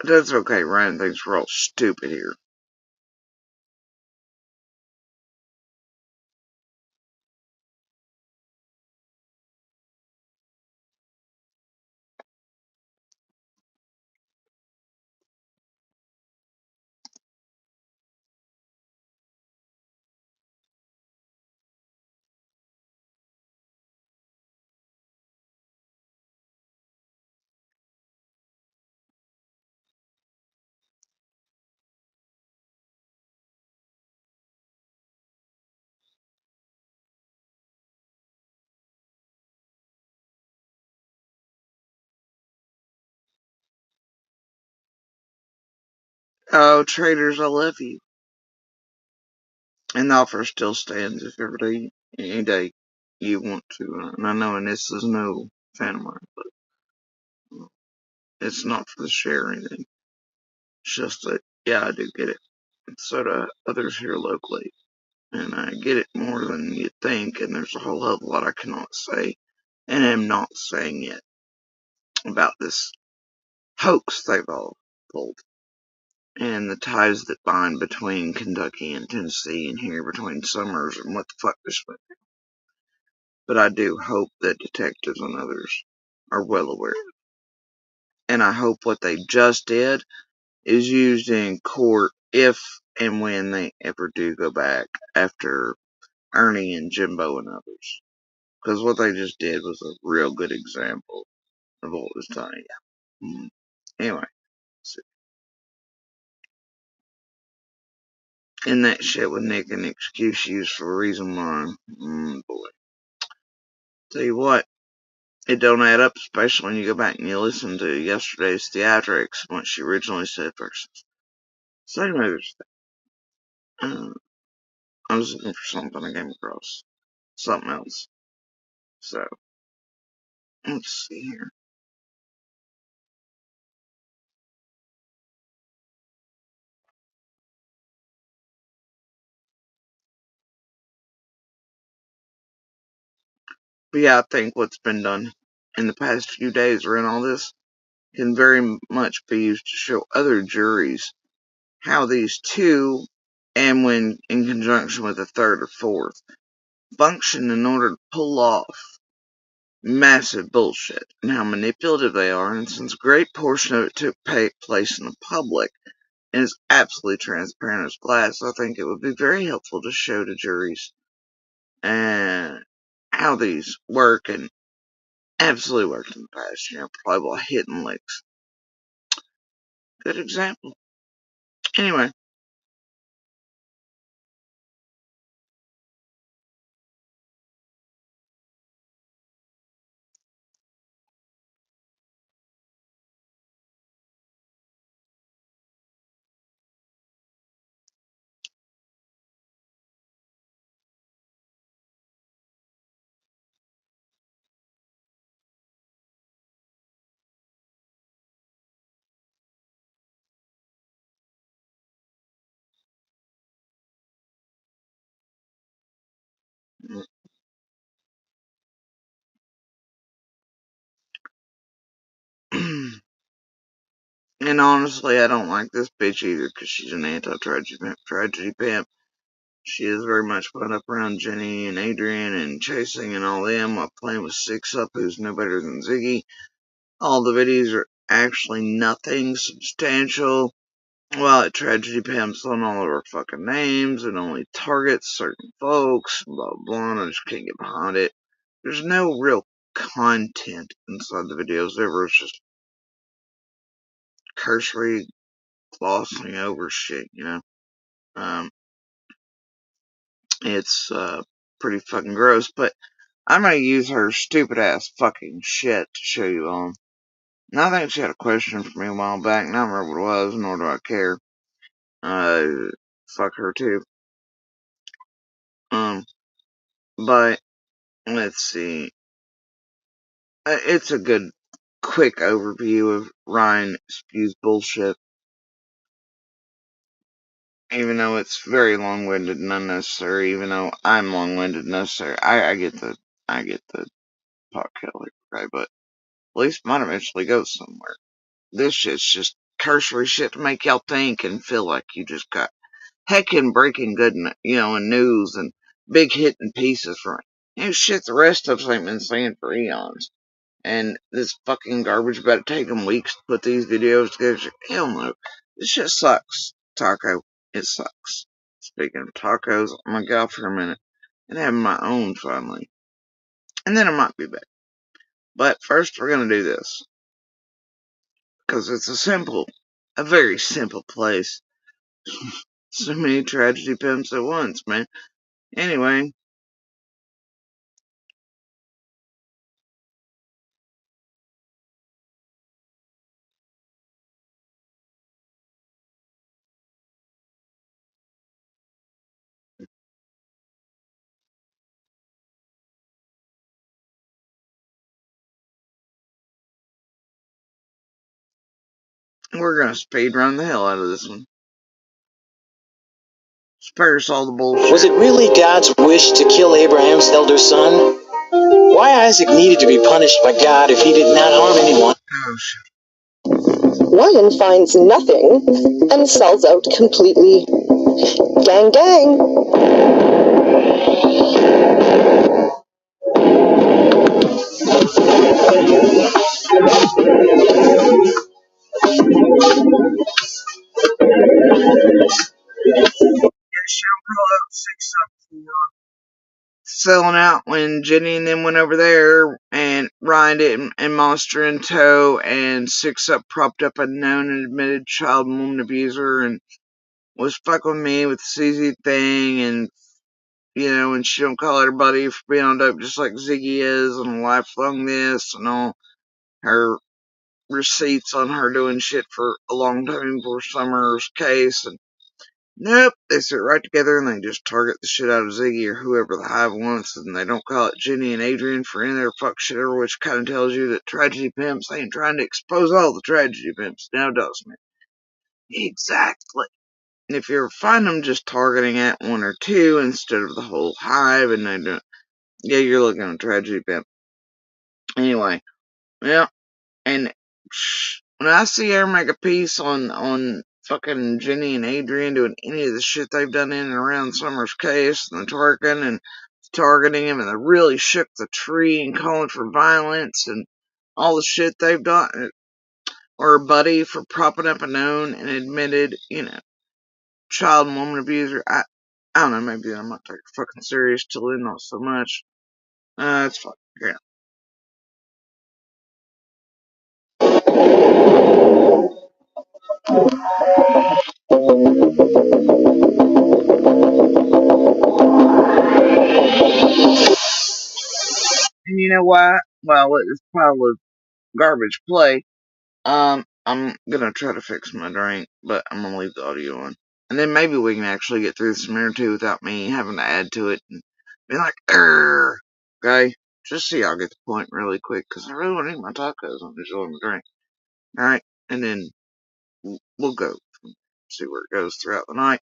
But that's okay, Ryan thinks we're all stupid here. Oh, traders, I love you. And the offer still stands if any day you want to. And I know, and this is no fan of mine, but it's not for the share or anything. It's just that, yeah, I do get it. And so do others here locally. And I get it more than you think, and there's a whole hell of a lot I cannot say, and am not saying yet, about this hoax they've all pulled. And the ties that bind between Kentucky and Tennessee and here between Summers and what the fuck this went. But I do hope that detectives and others are well aware. And I hope what they just did is used in court if and when they ever do go back after Ernie and Jimbo and others. Because what they just did was a real good example of what was done. Yeah. Anyway. And that shit with Nick an excuse used for a reason why. Boy. Tell you what, it don't add up, especially when you go back and you listen to yesterday's theatrics, what she originally said versus. So anyway, there's that. I was looking for something, I came across something else. So, let's see here. But yeah, I think what's been done in the past few days around all this can very much be used to show other juries how these two, and when in conjunction with a third or fourth, function in order to pull off massive bullshit, and how manipulative they are. And since a great portion of it took place in the public and is absolutely transparent as glass, I think it would be very helpful to show to juries and how these work, and absolutely worked in the past, probably while hitting licks. Good example. Anyway. And honestly, I don't like this bitch either, because she's an anti-tragedy pimp. She is very much put up around Jenny and Adrian and Chasing and all them, while playing with Six Up, who's no better than Ziggy. All the videos are actually nothing substantial. Well, it tragedy pimps on all of our fucking names and only targets certain folks, blah blah, and I just can't get behind it. There's no real content inside the videos. Everyone's just cursory glossing over shit, It's pretty fucking gross, but I'm gonna use her stupid ass fucking shit to show you all. Now, I think she had a question for me a while back, and I don't remember what it was, nor do I care. Fuck her too. But, let's see. It's a good, quick overview of Ryan Spew's bullshit. Even though it's very long-winded and unnecessary, even though I'm long-winded and necessary. I get the pot killer, right? But at least mine eventually goes somewhere. This shit's just cursory shit to make y'all think and feel like you just got heckin' breaking good, and news and big hitting pieces from it. Shit the rest of us ain't been saying for eons. And this fucking garbage about it taking weeks to put these videos together. Hell no. This shit sucks. Taco. It sucks. Speaking of tacos, I'm gonna go out for a minute and have my own finally. And then I might be back. But first we're gonna do this. Because it's a very simple place. So many tragedy pimps at once, man. Anyway. We're gonna speed run the hell out of this one. Spare us all the bullshit. Was it really God's wish to kill Abraham's elder son? Why Isaac needed to be punished by God if he did not harm anyone? Oh, shit. Ryan finds nothing and sells out completely. Gang, gang. Selling out when Jenny and them went over there, and Ryan didn't, and Monster in tow, and Six Up propped up a known and admitted child and woman abuser, and was fucking with me with the CZ thing, and, you know, and she don't call her buddy for being on dope just like Ziggy is, and lifelong this, and all her receipts on her doing shit for a long time before Summer's case, and nope, they sit right together and they just target the shit out of Ziggy or whoever the hive wants, and they don't call it Jenny and Adrian for any of their fuck shit over, which kind of tells you that tragedy pimps ain't trying to expose all the tragedy pimps now, doesn't it? Exactly. And if you ever find them just targeting at one or two instead of the whole hive, and they don't, yeah, you're looking at a tragedy pimp. Anyway, yeah, and when I see her make a piece on fucking Jenny and Adrian doing any of the shit they've done in and around Summer's case, and the twerking and targeting him, and they really shook the tree and calling for violence and all the shit they've done, or a buddy for propping up a known and admitted, you know, child and woman abuser. I don't know, maybe I'm not taking it fucking serious till then, not so much. It's fucking yeah. And you know why? Well, let this pile of garbage play. I'm gonna try to fix my drink, but I'm gonna leave the audio on. And then maybe we can actually get through this minute or two without me having to add to it and be like, okay? Just so y'all get the point really quick, because I really want to eat my tacos. I'm just enjoying my drink. Alright? And then we'll go. See where it goes throughout the night.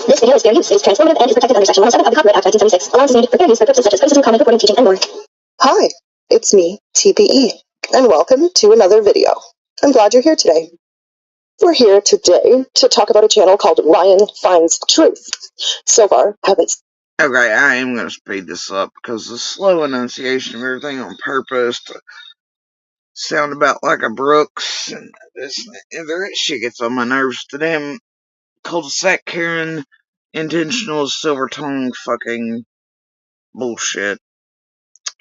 This video is fair use. It is transformative and is protected under Section 107 of the Copyright Act 1976. Allows made for fair use for purposes such as criticism, comment, reporting, teaching, and more. Hi, it's me, TPE, and welcome to another video. I'm glad you're here today. We're here today to talk about a channel called Ryan Finds Truth. So far, haven't. Okay, I am going to speed this up because the slow enunciation of everything on purpose to sound about like a Brooks and this and that shit gets on my nerves. To them cul-de-sac Karen intentional silver tongue fucking bullshit.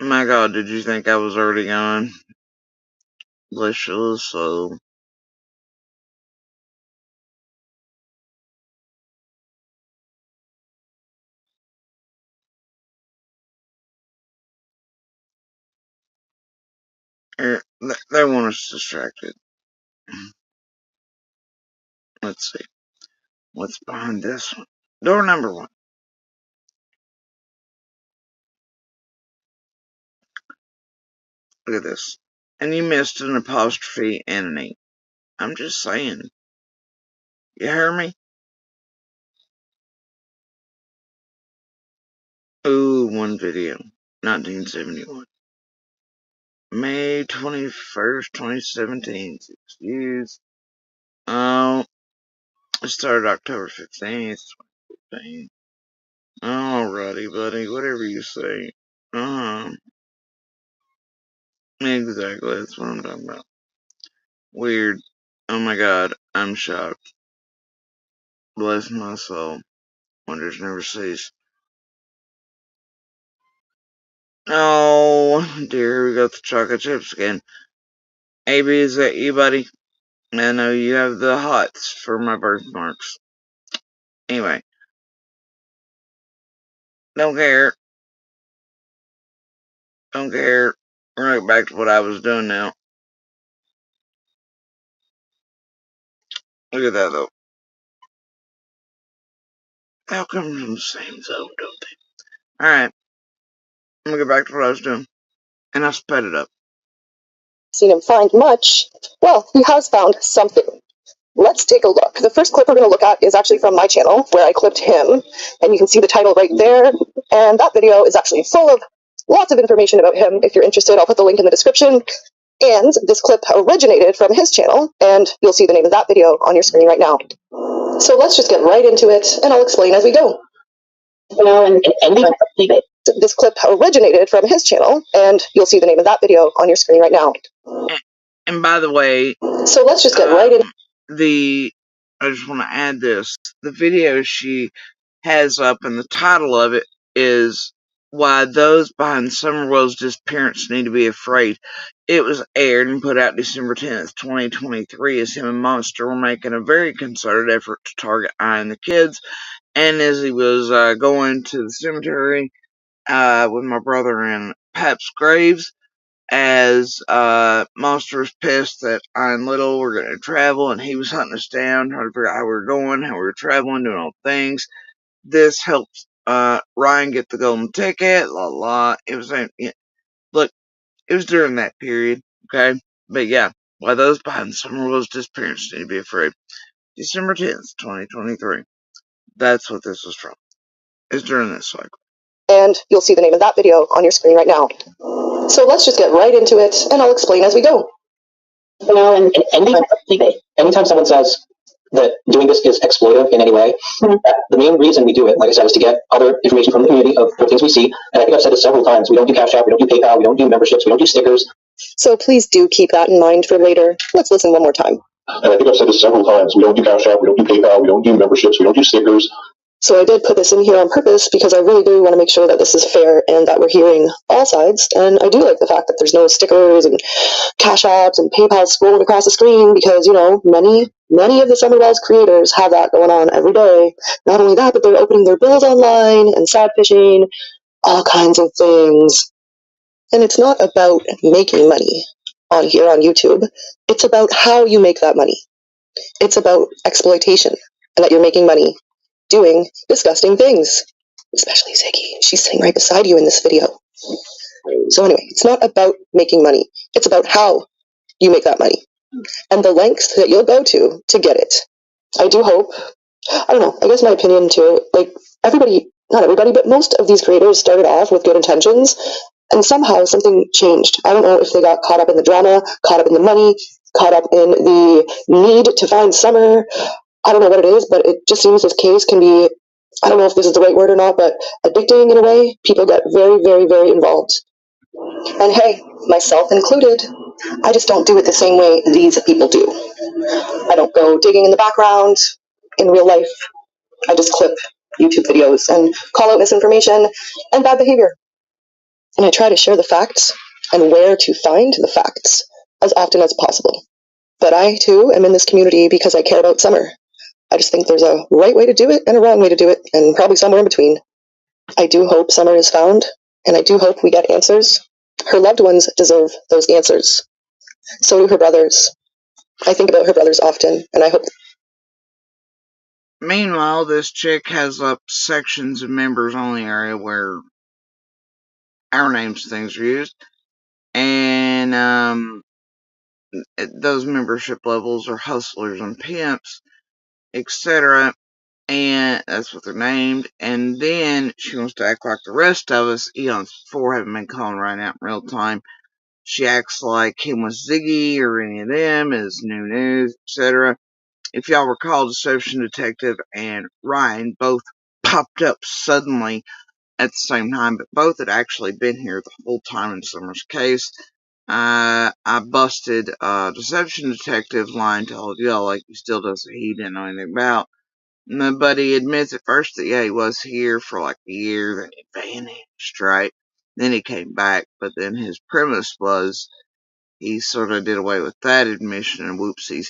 My god, did you think I was already gone? Bless your soul. They want us distracted. Let's see. What's behind this one? Door number 1. Look at this. And you missed an apostrophe and an E. I'm just saying. You hear me? Ooh, one video. 1971. May 21st, 2017. 6 views. Oh, it started October 15th, 2015. Alrighty, buddy. Whatever you say. Exactly. That's what I'm talking about. Weird. Oh my god. I'm shocked. Bless my soul. Wonders never cease. Oh, dear. We got the chocolate chips again. AB, is that you, buddy? I know you have the hots for my birthmarks. Anyway. Don't care. Don't care. Right back to what I was doing now. Look at that, though. They all come from the same zone, don't they? Alright. I'm gonna get back to what I was doing. And I sped it up. Seen him find much. Well, he has found something. Let's take a look. The first clip we're going to look at is actually from my channel, where I clipped him, and you can see the title right there. And that video is actually full of lots of information about him. If you're interested, I'll put the link in the description. And this clip originated from his channel, and you'll see the name of that video on your screen right now. So let's just get right into it, and I'll explain as we go. This clip originated from his channel, and you'll see the name of that video on your screen right now. And by the way, so let's just get right in. I just want to add this. The video she has up, and the title of it is Why Those Behind Summerwell's Disappearance Need to Be Afraid. It was aired and put out December 10th, 2023, as him and Monster were making a very concerted effort to target Ian the kids. And as he was going to the cemetery with my brother in Pap's graves, as Monster was pissed that I and Little were going to travel, and he was hunting us down, trying to figure out how we were going, how we were traveling, doing all things. This helped Ryan get the golden ticket, It was, look, it was during that period, okay? But yeah, why those behind Summerwell's disappearance need to be afraid. December 10th, 2023. That's what this was from. It's during this cycle. And you'll see the name of that video on your screen right now. So let's just get right into it, and I'll explain as we go. And anytime someone says that doing this is exploitive in any way, the main reason we do it, like I said, is to get other information from the community of things we see. And I think I've said this several times. We don't do Cash App, we don't do PayPal, we don't do memberships, we don't do stickers. So please do keep that in mind for later. Let's listen one more time. And I think I've said this several times. We don't do Cash App, we don't do PayPal, we don't do memberships, we don't do stickers. So I did put this in here on purpose because I really do want to make sure that this is fair and that we're hearing all sides. And I do like the fact that there's no stickers and Cash Apps and PayPal scrolling across the screen because, many of the Summerwell's creators have that going on every day. Not only that, but they're opening their bills online and sad fishing, all kinds of things. And it's not about making money on here on YouTube. It's about how you make that money. It's about exploitation and that you're making money doing disgusting things. Especially Ziggy. She's sitting right beside you in this video. So anyway, it's not about making money. It's about how you make that money and the lengths that you'll go to get it. I do hope, I don't know, I guess my opinion too, like everybody, not everybody, but most of these creators started off with good intentions and somehow something changed. I don't know if they got caught up in the drama, caught up in the money, caught up in the need to find Summer. I don't know what it is, but it just seems this case can be, I don't know if this is the right word or not, but addicting in a way. People get very, very, very involved. And hey, myself included, I just don't do it the same way these people do. I don't go digging in the background in real life. I just clip YouTube videos and call out misinformation and bad behavior. And I try to share the facts and where to find the facts as often as possible. But I, too, am in this community because I care about Summer. I just think there's a right way to do it and a wrong way to do it, and probably somewhere in between. I do hope Summer is found, and I do hope we get answers. Her loved ones deserve those answers. So do her brothers. I think about her brothers often, and I hope. Meanwhile, this chick has up sections of members only area where our names things are used, and those membership levels are hustlers and pimps, etc. And that's what they're named. And then she wants to act like the rest of us. Eons before haven't been calling right out in real time. She acts like him was Ziggy or any of them is new news, etc. If y'all recall, Deception Detective and Ryan both popped up suddenly at the same time, but both had actually been here the whole time in Summer's case. I busted Deception Detective lying to all of y'all like he still does he didn't know anything about. But he admits at first that, yeah, he was here for like a year, then he vanished, right? Then he came back, but then his premise was he sort of did away with that admission and whoopsies.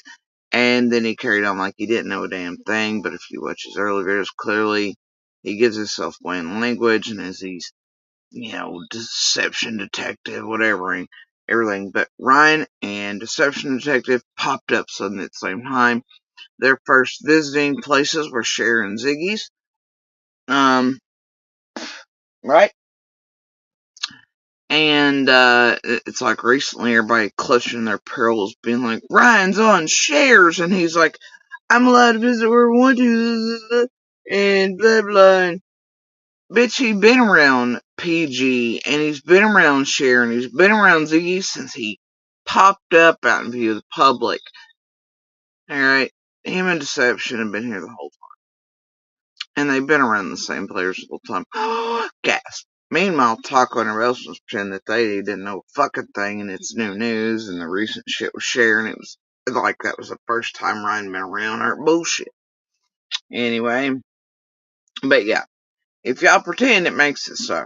And then he carried on like he didn't know a damn thing, but if you watch his early videos, clearly he gives himself away in language and as he's, Deception Detective, whatever, and everything. But Ryan and Deception Detective popped up suddenly at the same time. Their first visiting places were Cher and Ziggy's. Right? And it's like recently everybody clutching their pearls, being like, Ryan's on Cher's, and he's like, I'm allowed to visit where I want to, and blah blah. And bitch, he's been around PG, and he's been around Cher, and he's been around Ziggy since he popped up out in view of the public. Alright? Him and Deception have been here the whole time. And they've been around the same players the whole time. Gasp. Meanwhile, Taco and everyone else was pretending that they didn't know a fucking thing, and it's new news, and the recent shit was sharing. It was like that was the first time Ryan been around her bullshit. Anyway, but yeah, if y'all pretend, it makes it so.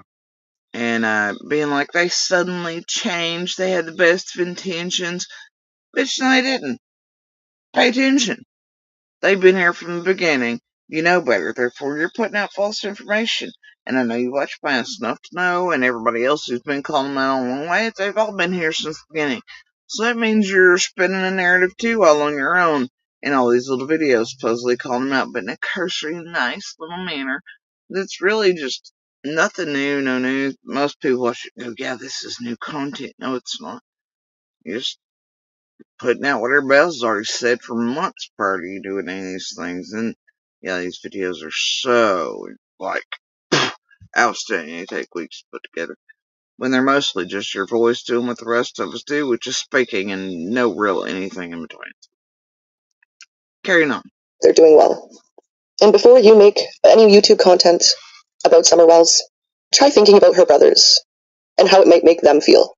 and being like they suddenly changed, they had the best of intentions. Bitch, no, they didn't. Pay attention. They've been here from the beginning. You know better, therefore you're putting out false information. And I know you watch fast enough to know, and everybody else who's been calling out along the way, they've all been here since the beginning. So that means you're spinning a narrative too all on your own in all these little videos, supposedly calling them out, but in a cursory, nice little manner that's really just nothing new, no news. Most people watch it and go, yeah, this is new content. No, it's not. You're just putting out what everybody else has already said for months prior to you doing any of these things. And yeah, these videos are so, like, outstanding. They take weeks to put together. When they're mostly just your voice doing what the rest of us do, which is speaking and no real anything in between. Carrying on. They're doing well. And before you make any YouTube content about Summer Wells, try thinking about her brothers and how it might make them feel.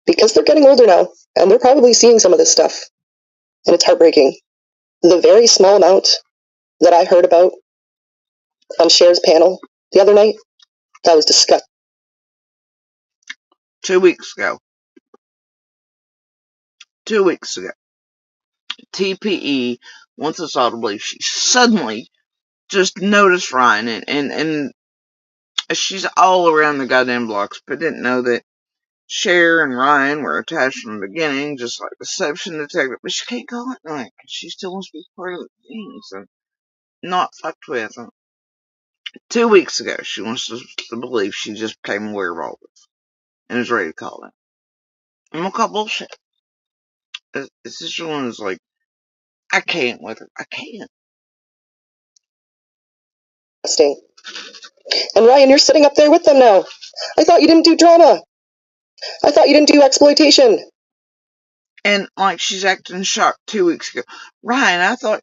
Because they're getting older now, and they're probably seeing some of this stuff. And it's heartbreaking. The very small amount that I heard about on Cher's panel the other night, that was disgusting. 2 weeks ago, TPE, once it's all to believe, she suddenly just noticed Ryan, and she's all around the goddamn blocks, but didn't know that Cher and Ryan were attached from the beginning, just like Deception Detective, but she can't call it that, because she still wants to be part of the thing, so not fucked with. 2 weeks ago, she wants to believe she just became aware of all this, and is ready to call it. I'm gonna call bullshit. This is one is like, I can't with her. I can't. And Ryan, you're sitting up there with them now. I thought you didn't do drama. I thought you didn't do exploitation. And like she's acting shocked 2 weeks ago. Ryan, I thought,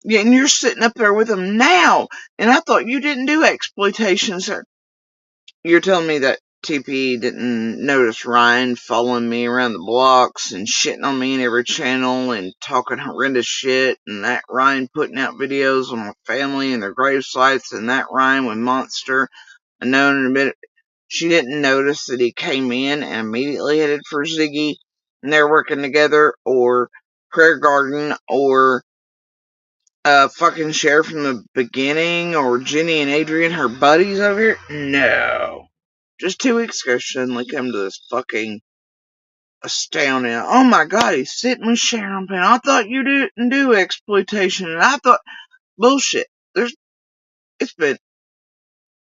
yeah, and you're sitting up there with them now, and I thought you didn't do exploitation, sir. You're telling me that TP didn't notice Ryan following me around the blocks and shitting on me in every channel and talking horrendous shit, and that Ryan putting out videos on my family and their grave sites, and that Ryan with Monster, unknown in a minute. She didn't notice that he came in and immediately headed for Ziggy, and they're working together, or Prayer Garden, or fucking Cher from the beginning, or Jenny and Adrian, her buddies over here. No. Just 2 weeks ago, she suddenly come to this fucking astounding. Oh my god, he's sitting with Sharon Penn. I thought you didn't do exploitation, and I thought bullshit. It's been,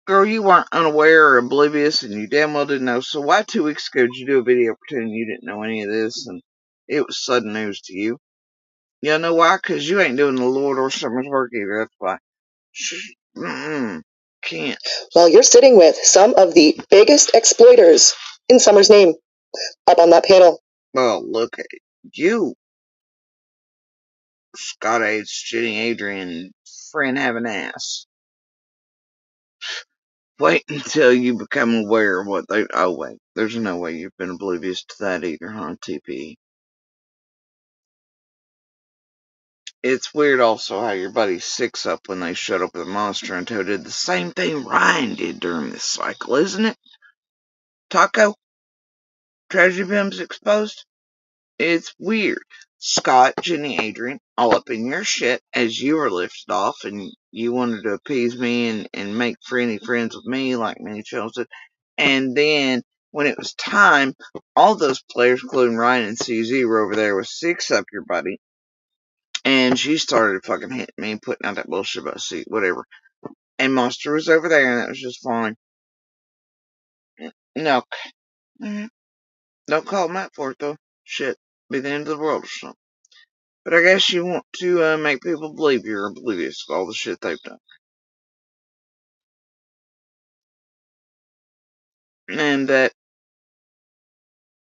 girl, you weren't unaware or oblivious, and you damn well didn't know. So why 2 weeks ago did you do a video pretending you didn't know any of this, and it was sudden news to you? You know why? Because you ain't doing the Lord or Summer's work either. That's why. Can't. Well, you're sitting with some of the biggest exploiters in Summer's name up on that panel. Well, look at you. Scott H, Jenny Adrian, friend have an ass. Wait until you become aware of what they. Oh, wait. There's no way you've been oblivious to that either, huh, TP? It's weird also how your buddy Six Up when they showed up with a monster and Toe did the same thing Ryan did during this cycle, isn't it? Taco? Tragedy Pimp's exposed? It's weird. Scott, Jenny, Adrian, all up in your shit as you were lifted off and you wanted to appease me and make friendly friends with me like many channels did. And then when it was time, all those players, including Ryan and CZ, were over there with Six Up, your buddy. And she started fucking hitting me and putting out that bullshit about see whatever. And Monster was over there and that was just fine. No. Don't call him out for it though. Shit. Be the end of the world or something. But I guess you want to make people believe you're oblivious to all the shit they've done. And that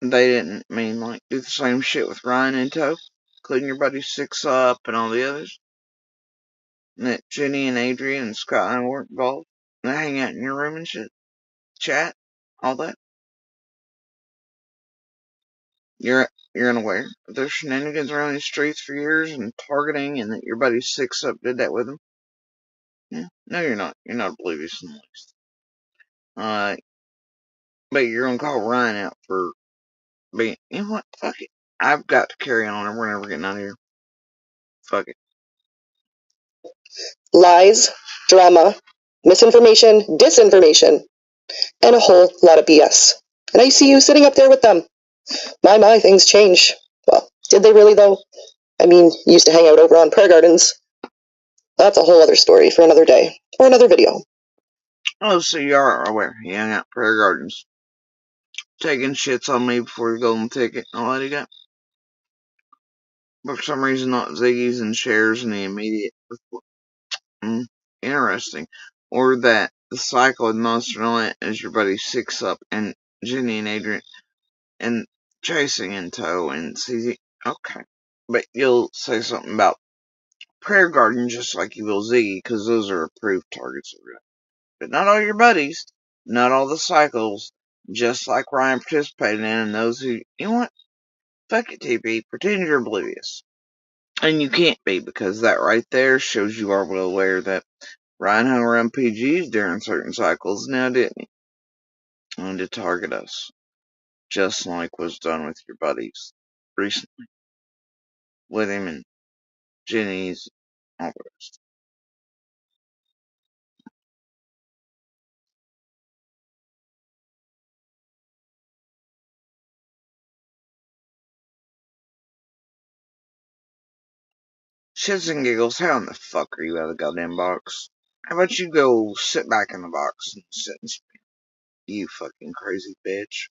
they didn't like do the same shit with Ryan and Toe, including your buddy Six Up and all the others. And that Jenny and Adrian and Scott and I weren't involved. And they hang out in your room and shit. Chat. All that. You're unaware of their shenanigans around these streets for years and targeting, and that your buddy Six Up did that with them. Yeah. No, you're not. You're not oblivious in the least. But you're gonna call Ryan out for being, you know what, fuck it. I've got to carry on and we're never getting out of here. Fuck it. Lies, drama, misinformation, disinformation, and a whole lot of BS. And I see you sitting up there with them. My, things change. Well, did they really though? I mean, you used to hang out over on prayer gardens. That's a whole other story for another day, or another video. Oh, so you are aware. You hang out prayer gardens. Taking shits on me before you go on the ticket. I'll let it go. But for some reason, not Ziggy's and shares in the immediate. Interesting. Or that the cycle with Monster Night as your buddy Six Up and Jenny and Adrian and chasing in tow and CZ. Okay. But you'll say something about Prayer Garden just like you will Ziggy, because those are approved targets. But not all your buddies, not all the cycles, just like Ryan participated in, and those who, you know what? Fuck it, TP. Pretend you're oblivious. And you can't be, because that right there shows you are well aware that Ryan hung around PGs during certain cycles, now didn't he? And to target us, just like was done with your buddies recently, with him and Jenny's, all the rest. Shits and giggles, how in the fuck are you out of the goddamn box? How about you go sit back in the box and sit and spin? You fucking crazy bitch.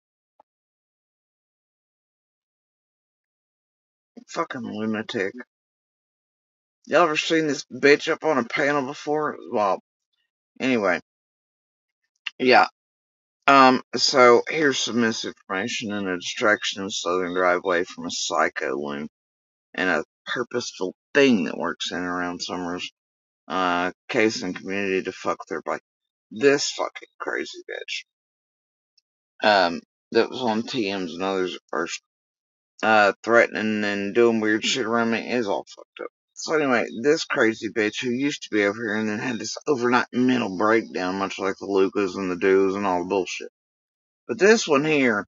Fucking lunatic. Y'all ever seen this bitch up on a panel before? Well, anyway. Yeah. So here's some misinformation and a distraction in Southern Driveway from a psycho loon and a purposeful thing that works in and around Summers, case and community to fuck their bike. This fucking crazy bitch. That was on TMs and others at first. Threatening and doing weird shit around me is all fucked up. So anyway, this crazy bitch who used to be over here and then had this overnight mental breakdown, much like the Lucas and the Dews and all the bullshit. But this one here,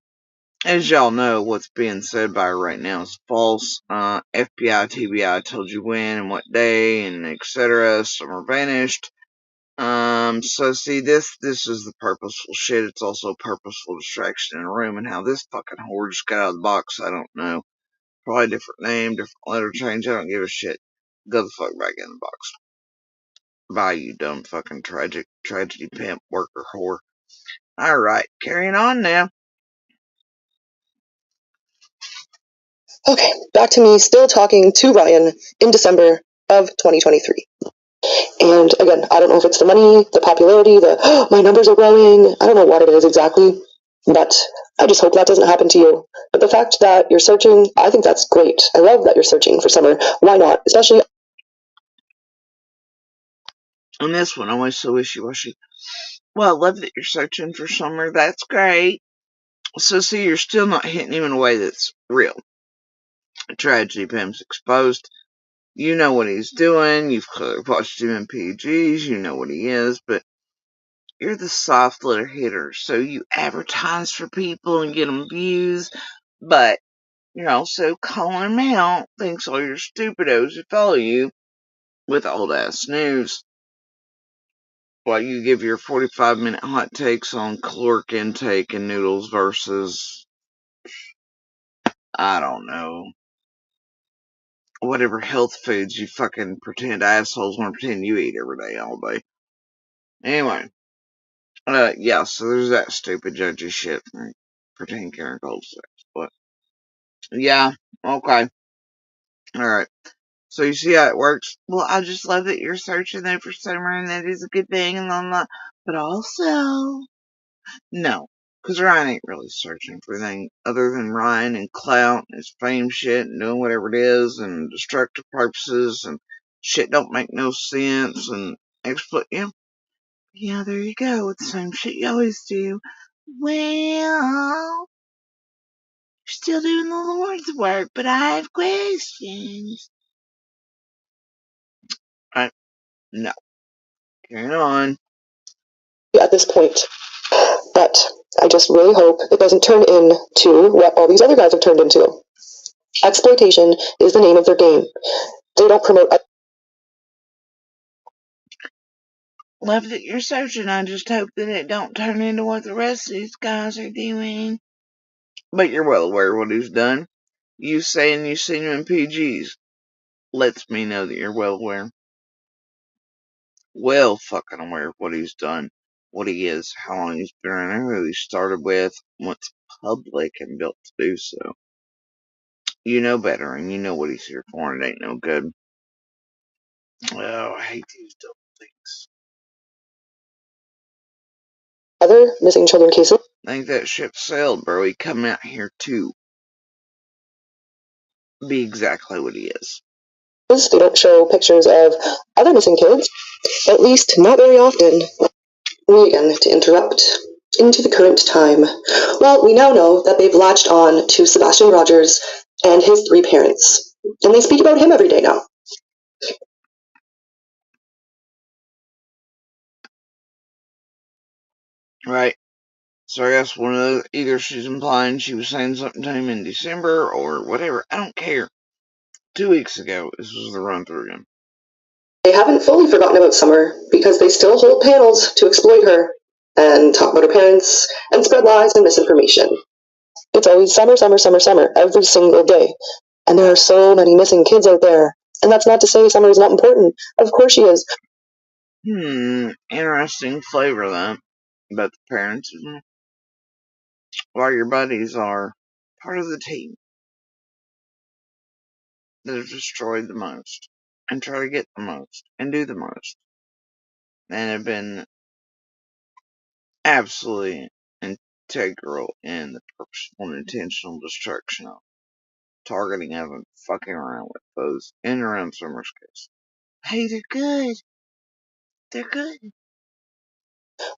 as y'all know, what's being said by her right now is false. FBI, TBI told you when and what day and etc. Some are vanished. So see, this is the purposeful shit. It's also purposeful distraction in a room, and how this fucking whore just got out of the box, I don't know. Probably different name, different letter change, I don't give a shit. Go the fuck back in the box. Bye, you dumb fucking tragedy pimp worker whore. Alright, carrying on now. Okay, back to me still talking to Ryan in December of 2023. And again, I don't know if it's the money, the popularity, my numbers are growing. I don't know what it is exactly, but I just hope that doesn't happen to you. But the fact that you're searching, I think that's great. I love that you're searching for Summer. Why not? Especially On this one, always so wishy-washy. Well, I love that you're searching for Summer. That's great. So see, you're still not hitting him in a way that's real. Tragedy Pimp's exposed. You know what he's doing. You've clearly watched him in PGs. You know what he is, but you're the soft little hitter. So you advertise for people and get them views, but you're also calling them out. Thinks all your stupidos who follow you with old ass news. While you give your 45-minute hot takes on caloric intake and noodles versus, I don't know, whatever health foods you fucking pretend assholes want to pretend you eat every day, all day. Anyway, yeah, so there's that stupid judgy shit from pretend Karen Gold sex. But, yeah, okay. Alright. So you see how it works? Well, I just love that you're searching there for Summer, and that is a good thing, and all that. But also, no. Because Ryan ain't really searching for anything other than Ryan and clout and his fame shit and doing whatever it is and destructive purposes and shit don't make no sense and yeah, there you go with the same shit you always do. Well, you're still doing the Lord's work, but I have questions. No. Carrying on. at this point. But I just really hope it doesn't turn into what all these other guys have turned into. Exploitation is the name of their game. They don't promote. Love that you're searching. I just hope that it don't turn into what the rest of these guys are doing. But you're well aware of what he's done. You saying you seen him in PGs lets me know that you're well aware. Well fucking aware of what he's done, what he is, how long he's been around, who he started with, what's public and built to do so. You know better, and you know what he's here for, and it ain't no good. Oh, I hate these double things. Other missing children cases. I think that ship sailed, bro. He come out here to be exactly what he is. They don't show pictures of other missing kids, at least not very often. We again to interrupt into the current time. Well, we now know that they've latched on to Sebastian Rogers and his 3 parents, and they speak about him every day now. Right. So I guess one of the, either she's implying she was saying something to him in December or whatever. I don't care. 2 weeks ago, this was the run through again. They haven't fully forgotten about Summer because they still hold panels to exploit her and talk about her parents and spread lies and misinformation. It's always Summer, Summer, Summer, Summer every single day. And there are so many missing kids out there. And that's not to say Summer is not important. Of course she is. Interesting flavor that. But the parents, while your buddies are part of the team that have destroyed the most and try to get the most and do the most and have been absolutely integral in the purposeful and intentional destruction of targeting of and fucking around with those in and around Summer's case. Hey, they're good. They're good.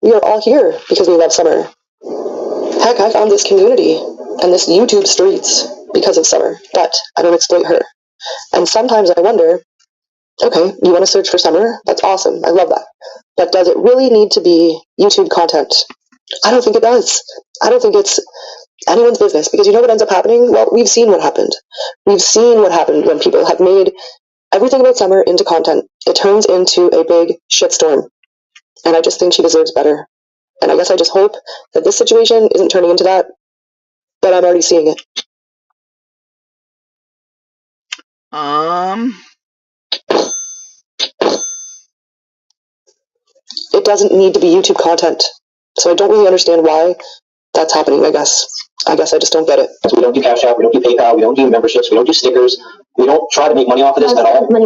We are all here because we love Summer. Heck, I found this community and this YouTube streets because of Summer, but I don't exploit her. And sometimes I wonder, okay, you want to search for Summer? That's awesome. I love that. But does it really need to be YouTube content? I don't think it does. I don't think it's anyone's business because you know what ends up happening? Well, we've seen what happened. We've seen what happened when people have made everything about Summer into content. It turns into a big shitstorm. And I just think she deserves better. And I guess I just hope that this situation isn't turning into that, but I'm already seeing it. It doesn't need to be YouTube content. So I don't really understand why that's happening, I guess. I just don't get it. We don't do Cash App, we don't do PayPal, we don't do memberships, we don't do stickers, we don't try to make money off of this at all. No,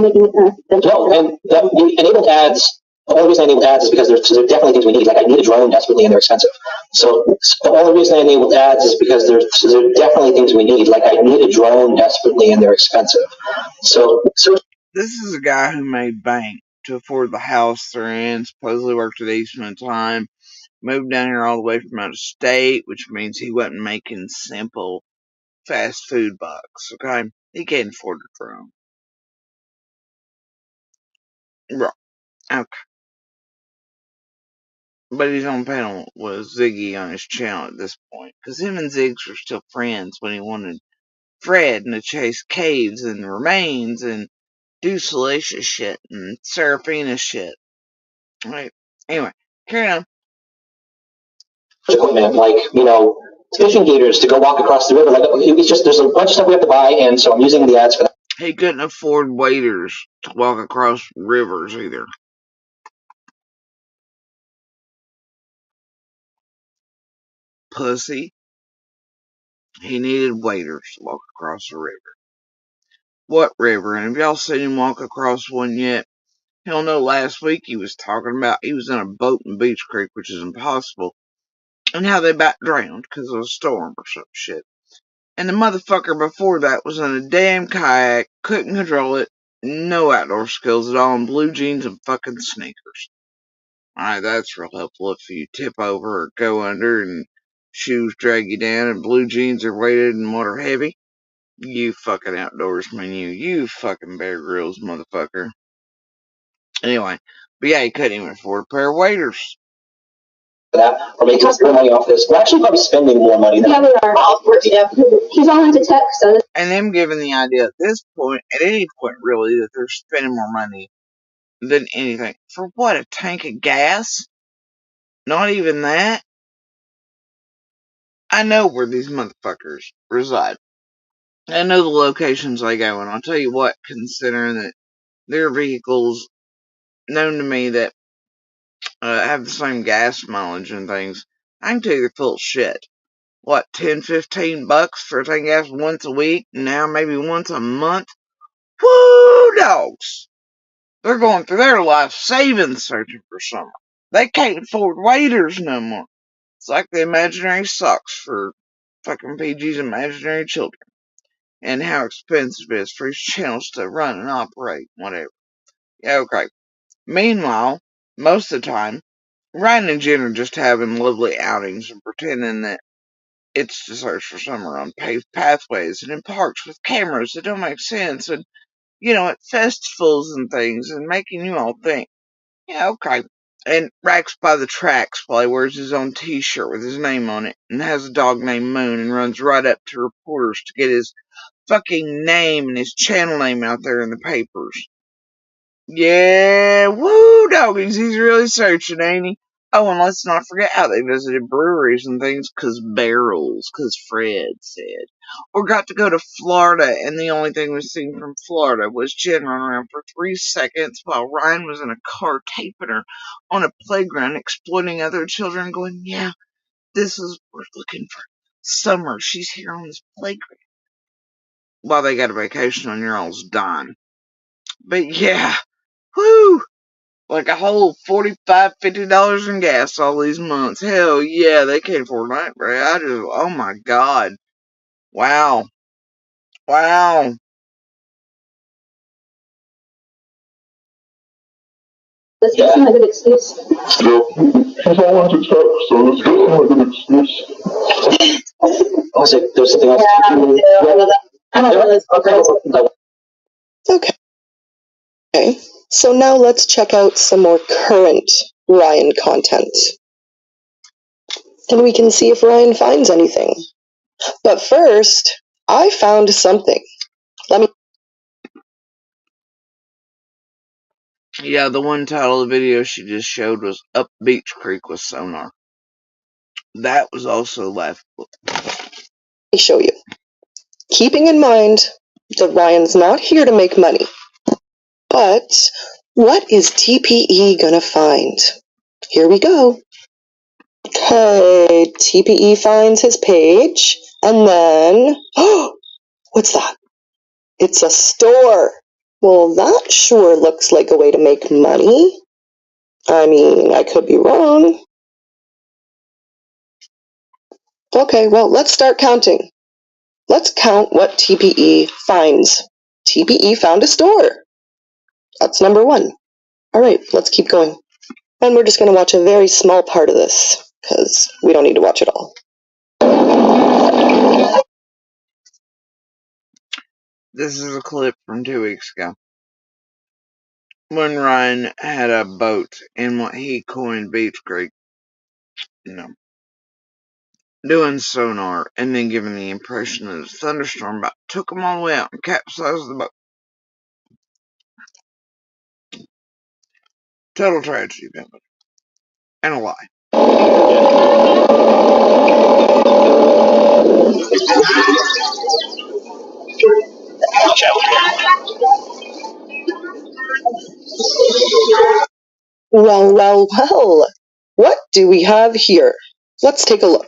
and we enabled ads. The only reason I enabled ads is because there's definitely things we need. Like I need a drone desperately and they're expensive. So the only reason I enabled ads is because there's definitely things we need. Like I need a drone desperately and they're expensive. So this is a guy who made bank to afford the house they're in, supposedly worked at Eastman time, moved down here all the way from out of state, which means he wasn't making simple fast food bucks, okay? He can't afford a drone. Right. Okay. But he's on panel with Ziggy on his channel at this point, because him and Ziggs were still friends when he wanted Fred to chase caves and remains and do salacious shit and Seraphina shit. Right. Anyway, carry on. equipment, like, fishing gators to go walk across the river. Like, it's just, there's a bunch of stuff we have to buy, and so I'm using the ads for that. He couldn't afford waders to walk across rivers either. Pussy. He needed waders to walk across the river. What river? And have y'all seen him walk across one yet? Hell no, last week he was talking about he was in a boat in Beach Creek, which is impossible, and how they about drowned because of a storm or some shit. And the motherfucker before that was in a damn kayak, couldn't control it, no outdoor skills at all, in blue jeans and fucking sneakers. Alright, that's real helpful if you tip over or go under and shoes drag you down and blue jeans are weighted and water heavy. You fucking outdoorsman, you fucking Bear Grylls motherfucker. Anyway, but yeah, he couldn't even afford a pair of waders. that, or making more money off this. We're actually probably spending more money than we are. He's all into tech, so. And them giving the idea at this point, at any point really, that they're spending more money than anything. For what, a tank of gas? Not even that? I know where these motherfuckers reside. I know the locations they go, and I'll tell you what, considering that their vehicles known to me that have the same gas mileage and things, I can tell you they're full of shit. What, 10, 15 bucks for a tank of gas once a week, now maybe once a month? Woo, dogs! They're going through their life savings searching for summer. They can't afford waiters no more. It's like the imaginary socks for fucking PG's imaginary children. And how expensive it is for each channels to run and operate, whatever. Yeah, okay. Meanwhile, most of the time, Ryan and Jen are just having lovely outings and pretending that it's to search for summer on paved pathways and in parks with cameras that don't make sense and, at festivals and things and making you all think, yeah, okay. And racks by the tracks while he wears his own t-shirt with his name on it and has a dog named Moon and runs right up to reporters to get his fucking name and his channel name out there in the papers. Yeah, woo, doggies, he's really searching, ain't he? Oh, and let's not forget how they visited breweries and things, 'cause Fred said. Or got to go to Florida, and the only thing we've seen from Florida was Jen running around for 3 seconds while Ryan was in a car taping her on a playground, exploiting other children, going, yeah, this is what we're looking for. Summer, she's here on this playground. While they got a vacation on your all's dime. But yeah, whoo! Like a whole $45, $50 in gas all these months. Hell yeah, they can't afford that, bro. Oh my god. Wow. Wow. Let's get some good excuse. Yeah, she's all into tech, so let's get some good excuse. Oh, is it, there's something else? I don't know. Okay, so now let's check out some more current Ryan content. And we can see if Ryan finds anything. But first, I found something. Yeah, the one title of the video she just showed was Up Beach Creek with Sonar. That was also laughable. Let me show you. Keeping in mind that Ryan's not here to make money. But what is TPE gonna find? Here we go. Okay, TPE finds his page, and then, oh, what's that? It's a store. Well, that sure looks like a way to make money. I mean, I could be wrong. Okay, well, let's start counting. Let's count what TPE finds. TPE found a store. That's number 1. All right, let's keep going. And we're just going to watch a very small part of this, because we don't need to watch it all. This is a clip from 2 weeks ago. When Ryan had a boat in what he coined Beach Creek. Doing sonar, and then giving the impression that a thunderstorm about took them all the way out and capsized the boat. Total tragedy, family. And a lie. Well. What do we have here? Let's take a look.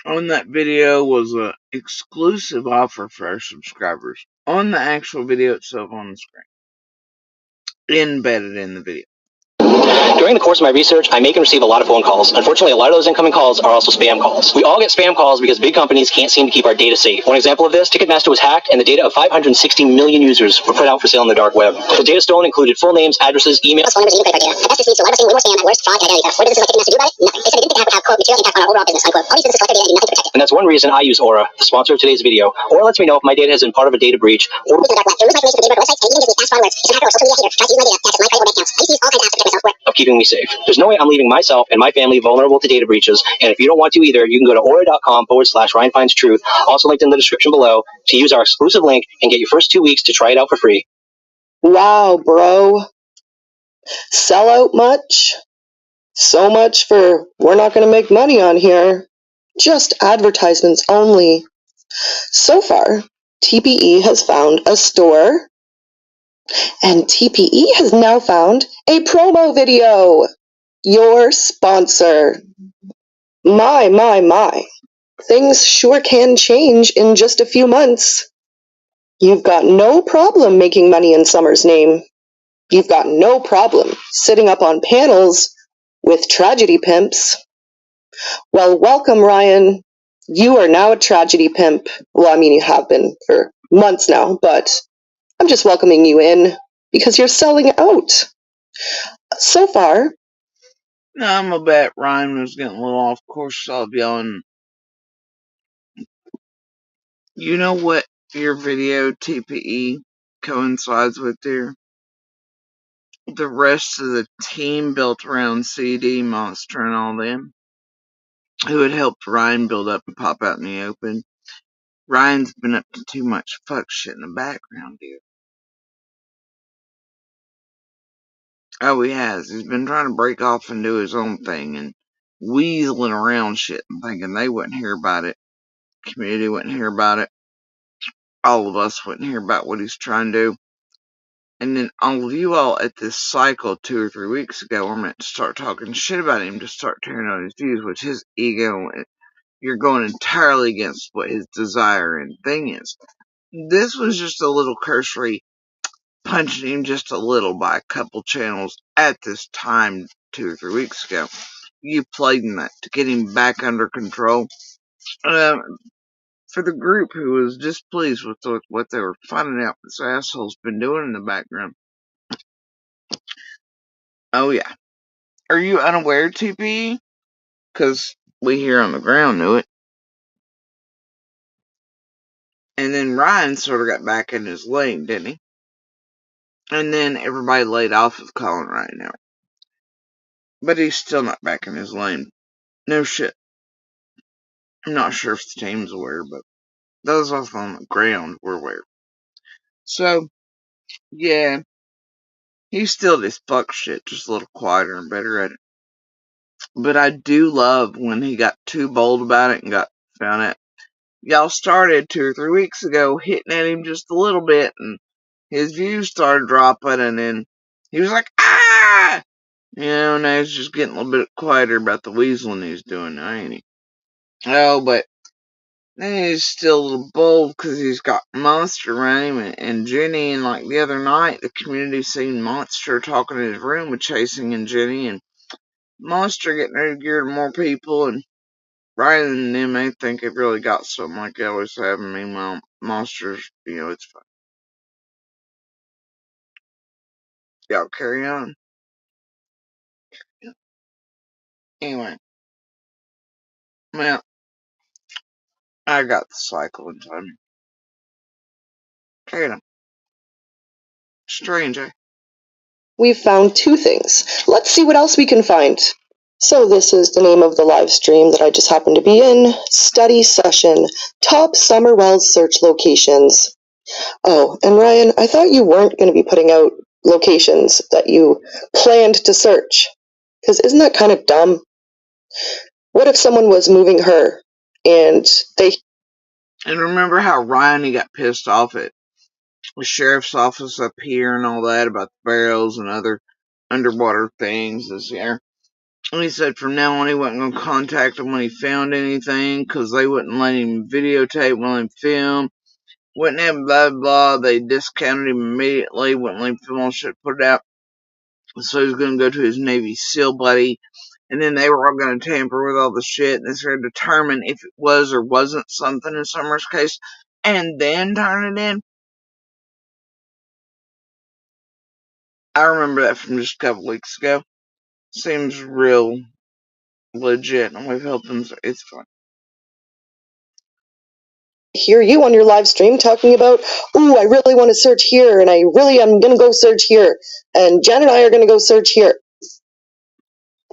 On that video was an exclusive offer for our subscribers. On the actual video itself on the screen. Embedded in the video. During the course of my research, I make and receive a lot of phone calls. Unfortunately, a lot of those incoming calls are also spam calls. We all get spam calls because big companies can't seem to keep our data safe. One example of this, Ticketmaster was hacked and the data of 560 million users were put out for sale on the dark web. The data stolen included full names, addresses, emails, phone numbers, and even credit card data. At best, this leads to a lot of way more scam, at worst, fraud, and identity theft. What did businesses like Ticketmaster do about it? Nothing. They said it didn't think the hack would have, quote, material impact on our overall business, unquote. All these businesses collect their data and do nothing to protect it. And that's one reason I use Aura, the sponsor of today's video. Aura lets me know if my data has been part of a data breach or... It removes my information from data websites and even gives me fast fraud alerts. If an hacker or social media hater tries to use my data to access my credit or bank accounts, I used to use all kinds of apps to protect myself. of keeping me safe. There's no way I'm leaving myself and my family vulnerable to data breaches, and if you don't want to either, you can go to aura.com/Ryan Finds Truth, also linked in the description below, to use our exclusive link and get your first 2 weeks to try it out for free. Wow, bro. Sell out much? So much for we're not going to make money on here. Just advertisements only. So far, TPE has found a store, and TPE has now found a promo video. Your sponsor. My. Things sure can change in just a few months. You've got no problem making money in Summer's name. You've got no problem sitting up on panels with tragedy pimps. Well, welcome, Ryan. You are now a tragedy pimp. Well, I mean, you have been for months now, but I'm just welcoming you in because you're selling out. So far, I'm a bet Ryan was getting a little off course, so I'll be yelling. You know what your video TPE coincides with, dear? The rest of the team built around CD, Monster, and all them, who had helped Ryan build up and pop out in the open. Ryan's been up to too much fuck shit in the background, dude. Oh, he has. He's been trying to break off and do his own thing and weaseling around shit and thinking they wouldn't hear about it. Community wouldn't hear about it. All of us wouldn't hear about what he's trying to do. And then all of you all at this cycle 2 or 3 weeks ago were meant to start talking shit about him, to start tearing out his views, which his ego, you're going entirely against what his desire and thing is. This was just a little cursory punching him just a little by a couple channels at this time 2 or 3 weeks ago. You played in that to get him back under control. For the group who was displeased with what they were finding out this asshole's been doing in the background. Oh yeah. Are you unaware, TP? Because we here on the ground knew it. And then Ryan sort of got back in his lane, didn't he? And then everybody laid off of calling Ryan out. But he's still not back in his lane. No shit. I'm not sure if the team's aware, but those of us on the ground were aware. So, yeah. He still does fuck shit, just a little quieter and better at it. But I do love when he got too bold about it and got found out. Y'all started 2 or 3 weeks ago hitting at him just a little bit, and his views started dropping, and then he was like, ah! Now he's just getting a little bit quieter about the weaseling he's doing now, ain't he? Oh, but then he's still a little bold because he's got Monster around him and Jenny, and like the other night, the community seen Monster talking in his room with Chasing and Jenny, and Monster getting ready to gear to more people, and Ryan and them, they think they've really got something like they always have. Meanwhile, Monsters, it's fine. Y'all carry on. Anyway. Well, I got the cycle in time. Carry on. Strange, eh? we've found 2 things. Let's see what else we can find. So this is the name of the live stream that I just happened to be in. Study session. Top summer wells search locations. Oh, and Ryan, I thought you weren't going to be putting out locations that you planned to search. Because isn't that kind of dumb? What if someone was moving her and they... And remember how Ryan, he got pissed off at the sheriff's office up here and all that about the barrels and other underwater things this year? And he said from now on he wasn't going to contact them when he found anything because they wouldn't let him videotape, wouldn't let him film, wouldn't have blah blah. They discounted him immediately, wouldn't let him film all shit, put it out. So he was going to go to his Navy SEAL buddy, and then they were all going to tamper with all the shit, and they were going to determine if it was or wasn't something in Summer's case, and then turn it in. I remember that from just a couple weeks ago. Seems real legit, and we've helped them, so it's fun. hear you on your live stream talking about, ooh, I really want to search here, and I really am going to go search here, and Jen and I are going to go search here.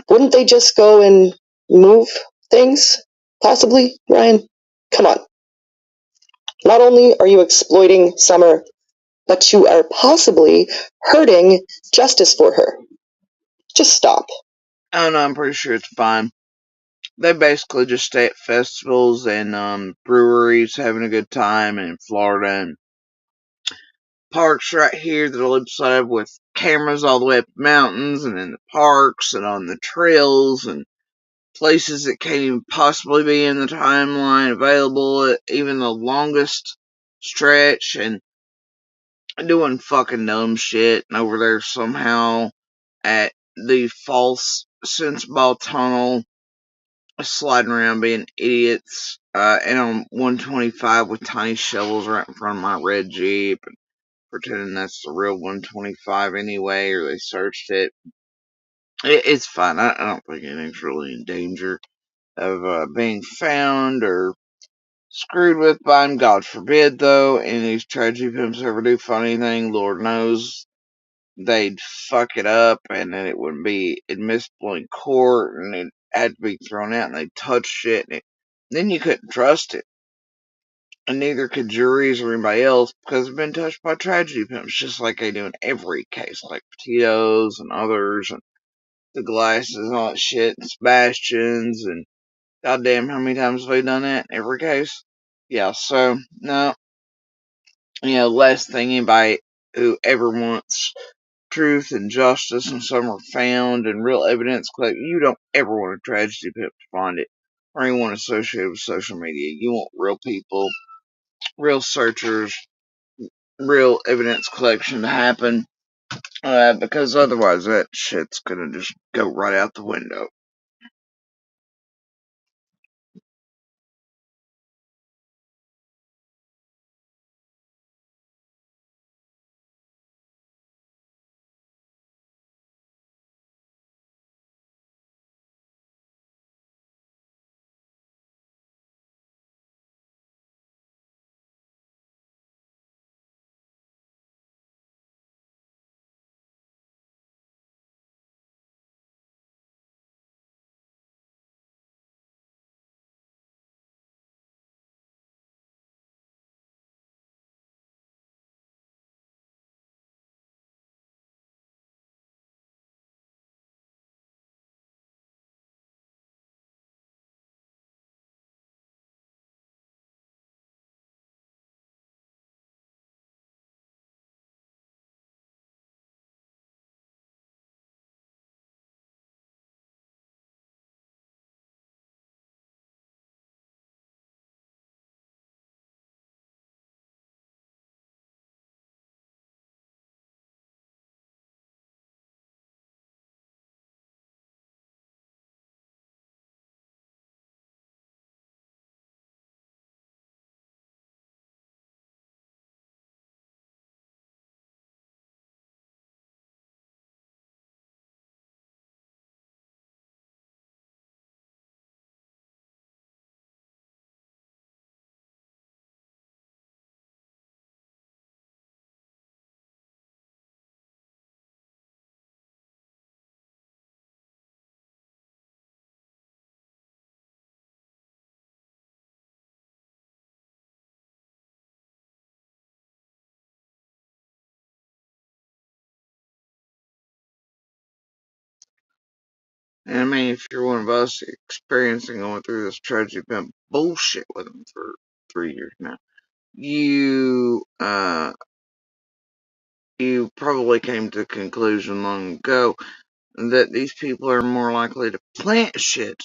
Wouldn't they just go and move things? Possibly, Ryan? Come on. Not only are you exploiting Summer, but you are possibly hurting justice for her. Just stop. Oh no, I'm pretty sure it's fine. They basically just stay at festivals and breweries having a good time in Florida, and parks right here that live beside with cameras all the way up the mountains and in the parks and on the trails and places that can't even possibly be in the timeline available at even the longest stretch, and doing fucking dumb shit. And over there somehow at the false Sense-Ball Tunnel, sliding around being idiots, and on 125 with tiny shovels right in front of my red Jeep, and pretending that's the real 125 anyway, or they searched it. It's fine. I don't think anything's really in danger of being found or screwed with by him. God forbid, though, any of these tragedy pimps ever do find anything, Lord knows they'd fuck it up, and then it wouldn't be admissible in court, and it had to be thrown out, and they touched it, and then you couldn't trust it. And neither could juries or anybody else, because it's been touched by tragedy pimps, just like they do in every case, like Petito's and others, and the Glasses and all that shit, and Sebastian's, and goddamn, how many times have they done that in every case? Yeah, so, no, last thing anybody who ever wants truth and justice and some are found and real evidence collect, you don't ever want a tragedy pimp to find it, or anyone associated with social media. You want real people, real searchers, real evidence collection to happen, because otherwise that shit's gonna just go right out the window. And I mean, if you're one of us experiencing going through this tragedy pimp bullshit with them for 3 years now, you probably came to the conclusion long ago that these people are more likely to plant shit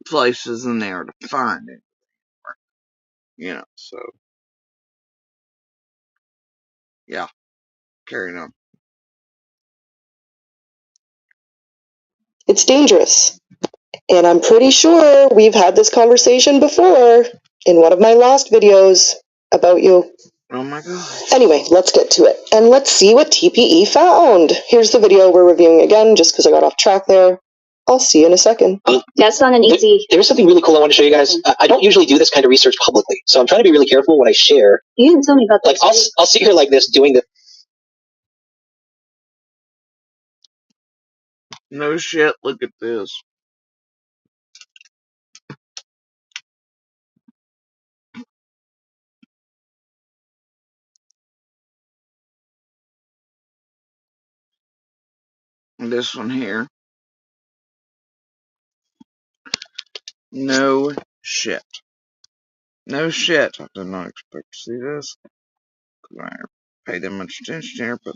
places than they are to find it. So, yeah, carrying on. It's dangerous. And I'm pretty sure we've had this conversation before in one of my last videos about you. Oh my god. Anyway, let's get to it. And let's see what TPE found. Here's the video we're reviewing again, just because I got off track there. I'll see you in a second. That's not an easy. There's something really cool I want to show you guys. I don't usually do this kind of research publicly, so I'm trying to be really careful what I share. You didn't tell me about this. Like, I'll sit here like this doing this. No shit, look at this. This one here. No shit. No shit. I did not expect to see this. I didn't pay that much attention here, but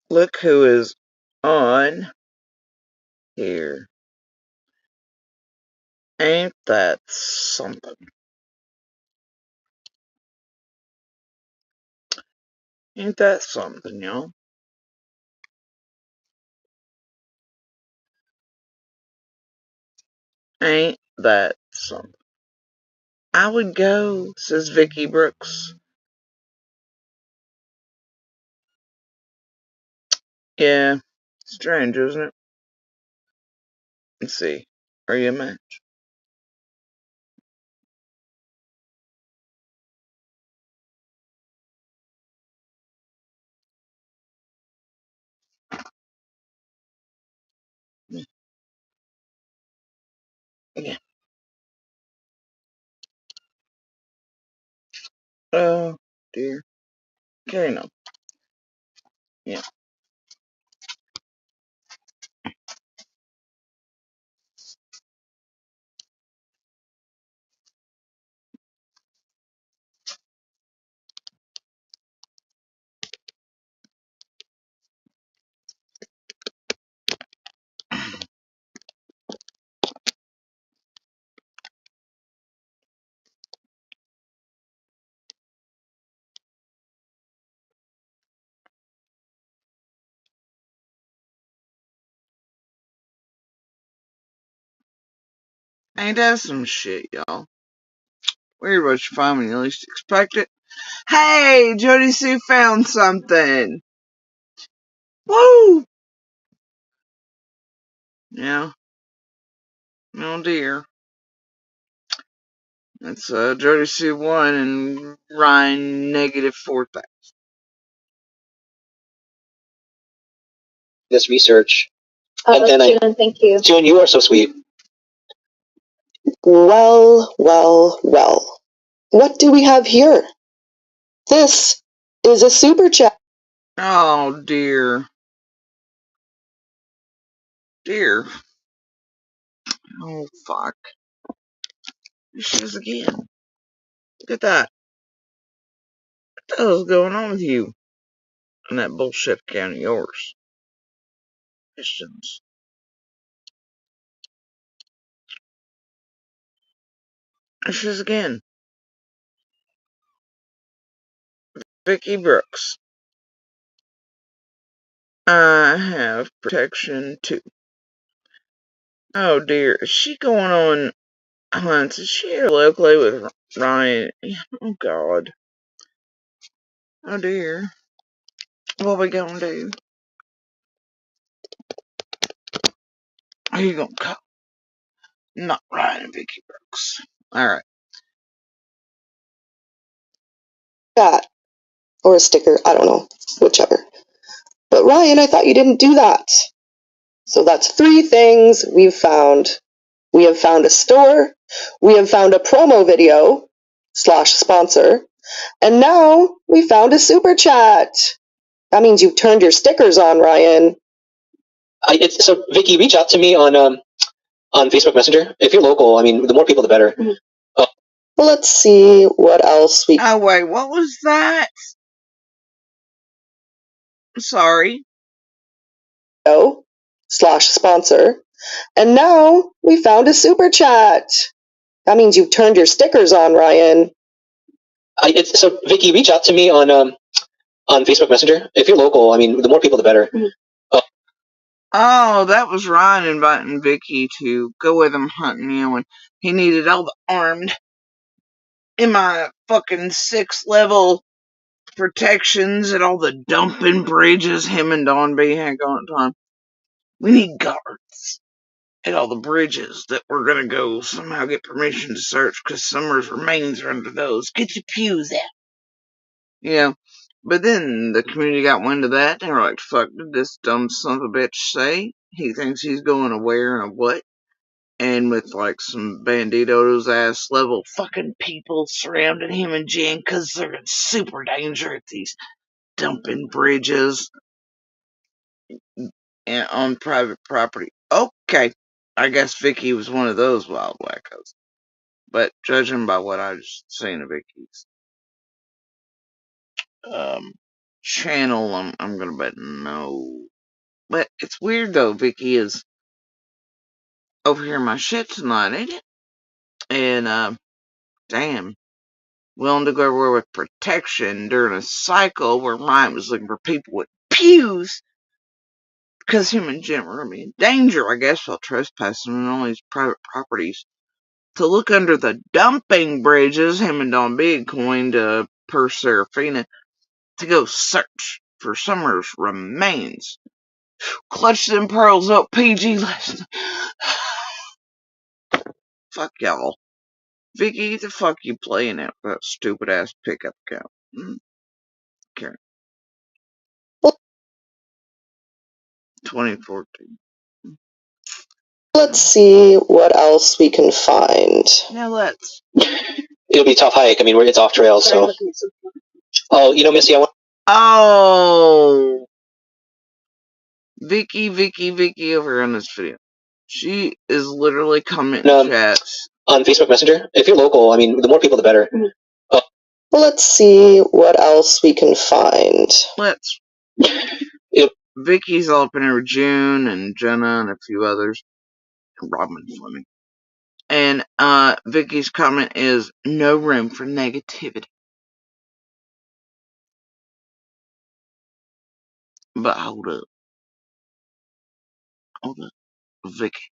look who is on here. Ain't that something? Ain't that something, y'all? Ain't that something? I would go, says Vicky Brooks. Yeah, strange, isn't it? Let's see. Are you a match? Yeah. Oh, dear. Okay, no. Yeah. Ain't that some shit, y'all? Weird what you find when you least expect it. Hey, Jody Sue found something. Woo! Yeah. Oh dear. That's Jody Sue 1 and Ryan negative 4,000. This research. And then June, thank you. June, you are so sweet. Well, well, well. What do we have here? This is a super chat. Oh dear. Dear. Oh fuck. There she is again. Look at that. What the hell's going on with you? And that bullshit account of yours. Christians. There she is again. Vicky Brooks. I have protection too. Oh dear. Is she going on hunts? Is she here locally with Ryan? Oh god. Oh dear. What we gonna do? Who you gonna call? Not Ryan and Vicky Brooks. Alright. Chat. Or a sticker, I don't know. Whichever. But Ryan, I thought you didn't do that. So that's 3 things we've found. We have found a store, we have found a promo video / sponsor, and now we found a super chat. That means you've turned your stickers on, Ryan. So Vicky, reach out to me on Facebook Messenger. If you're local, I mean, the more people, the better. Mm-hmm. Well, let's see what else we. Oh wait, what was that? Sorry. / sponsor, and now we found a super chat. That means you've turned your stickers on, Ryan. So Vicky, reach out to me on Facebook Messenger. If you're local, I mean, the more people, the better. Mm-hmm. Oh, that was Ryan inviting Vicky to go with him hunting, when he needed all the armed in my fucking 6th level protections and all the dumping bridges him and Don B had going at the time. We need guards. at all the bridges that we're gonna go somehow get permission to search because Summer's remains are under those. Get your pews out. You know, but then the community got wind of that, and they were like, fuck, did this dumb son of a bitch say? He thinks he's going to where and a what? And with like some banditos ass level fucking people surrounding him and Jen because they're in super danger at these dumping bridges and on private property. Okay, I guess Vicky was one of those wild wackos. But judging by what I've seen of Vicky's channel, I'm gonna bet no. But it's weird though, Vicky is overhearing my shit tonight, ain't it? And damn, willing to go everywhere with protection during a cycle where Ryan was looking for people with pews because him and Jim were gonna be in danger, I guess, while trespassing on all these private properties. To look under the dumping bridges, him and Don Big coined per Serafina to go search for Summer's remains. Clutch them pearls up, PG last night. Fuck y'all. Vicky, the fuck you playing at with that stupid ass pickup account? Okay. 2014. Let's see what else we can find. Now let's. It'll be a tough hike. I mean, it's off trail, so. Oh, you know, Missy, I want. Oh, Vicky over on this video. She is literally commenting chats on Facebook Messenger. If you're local, I mean, the more people, the better. Let's see what else we can find. Let's. Vicky's all up in her June and Jenna and a few others. Robin Fleming. And Vicky's comment is no room for negativity. But hold up. Hold up. Vicky.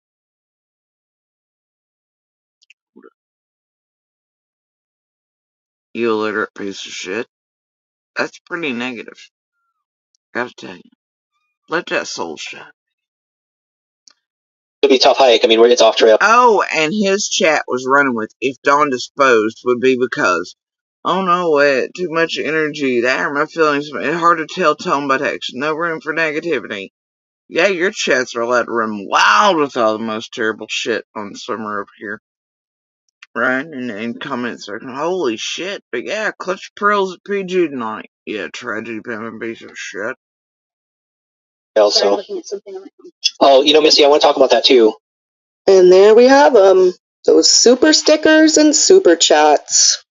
Hold up. You illiterate piece of shit. That's pretty negative. Gotta tell you. Let that soul shine. It'll be a tough hike. I mean, it's off trail. Oh, and his chat was running with if Dawn disposed would be because. Oh no, too much energy. That hurt my feelings. It's hard to tell tone by text. No room for negativity. Yeah, your chats are allowed to run wild with all the most terrible shit on Summer up here. Right? And comment section. Holy shit. But yeah, clutch pearls at PG tonight. Yeah, tragedy pimping piece of shit. Also. Oh, you know, Missy, I want to talk about that too. And there we have them. Those super stickers and super chats.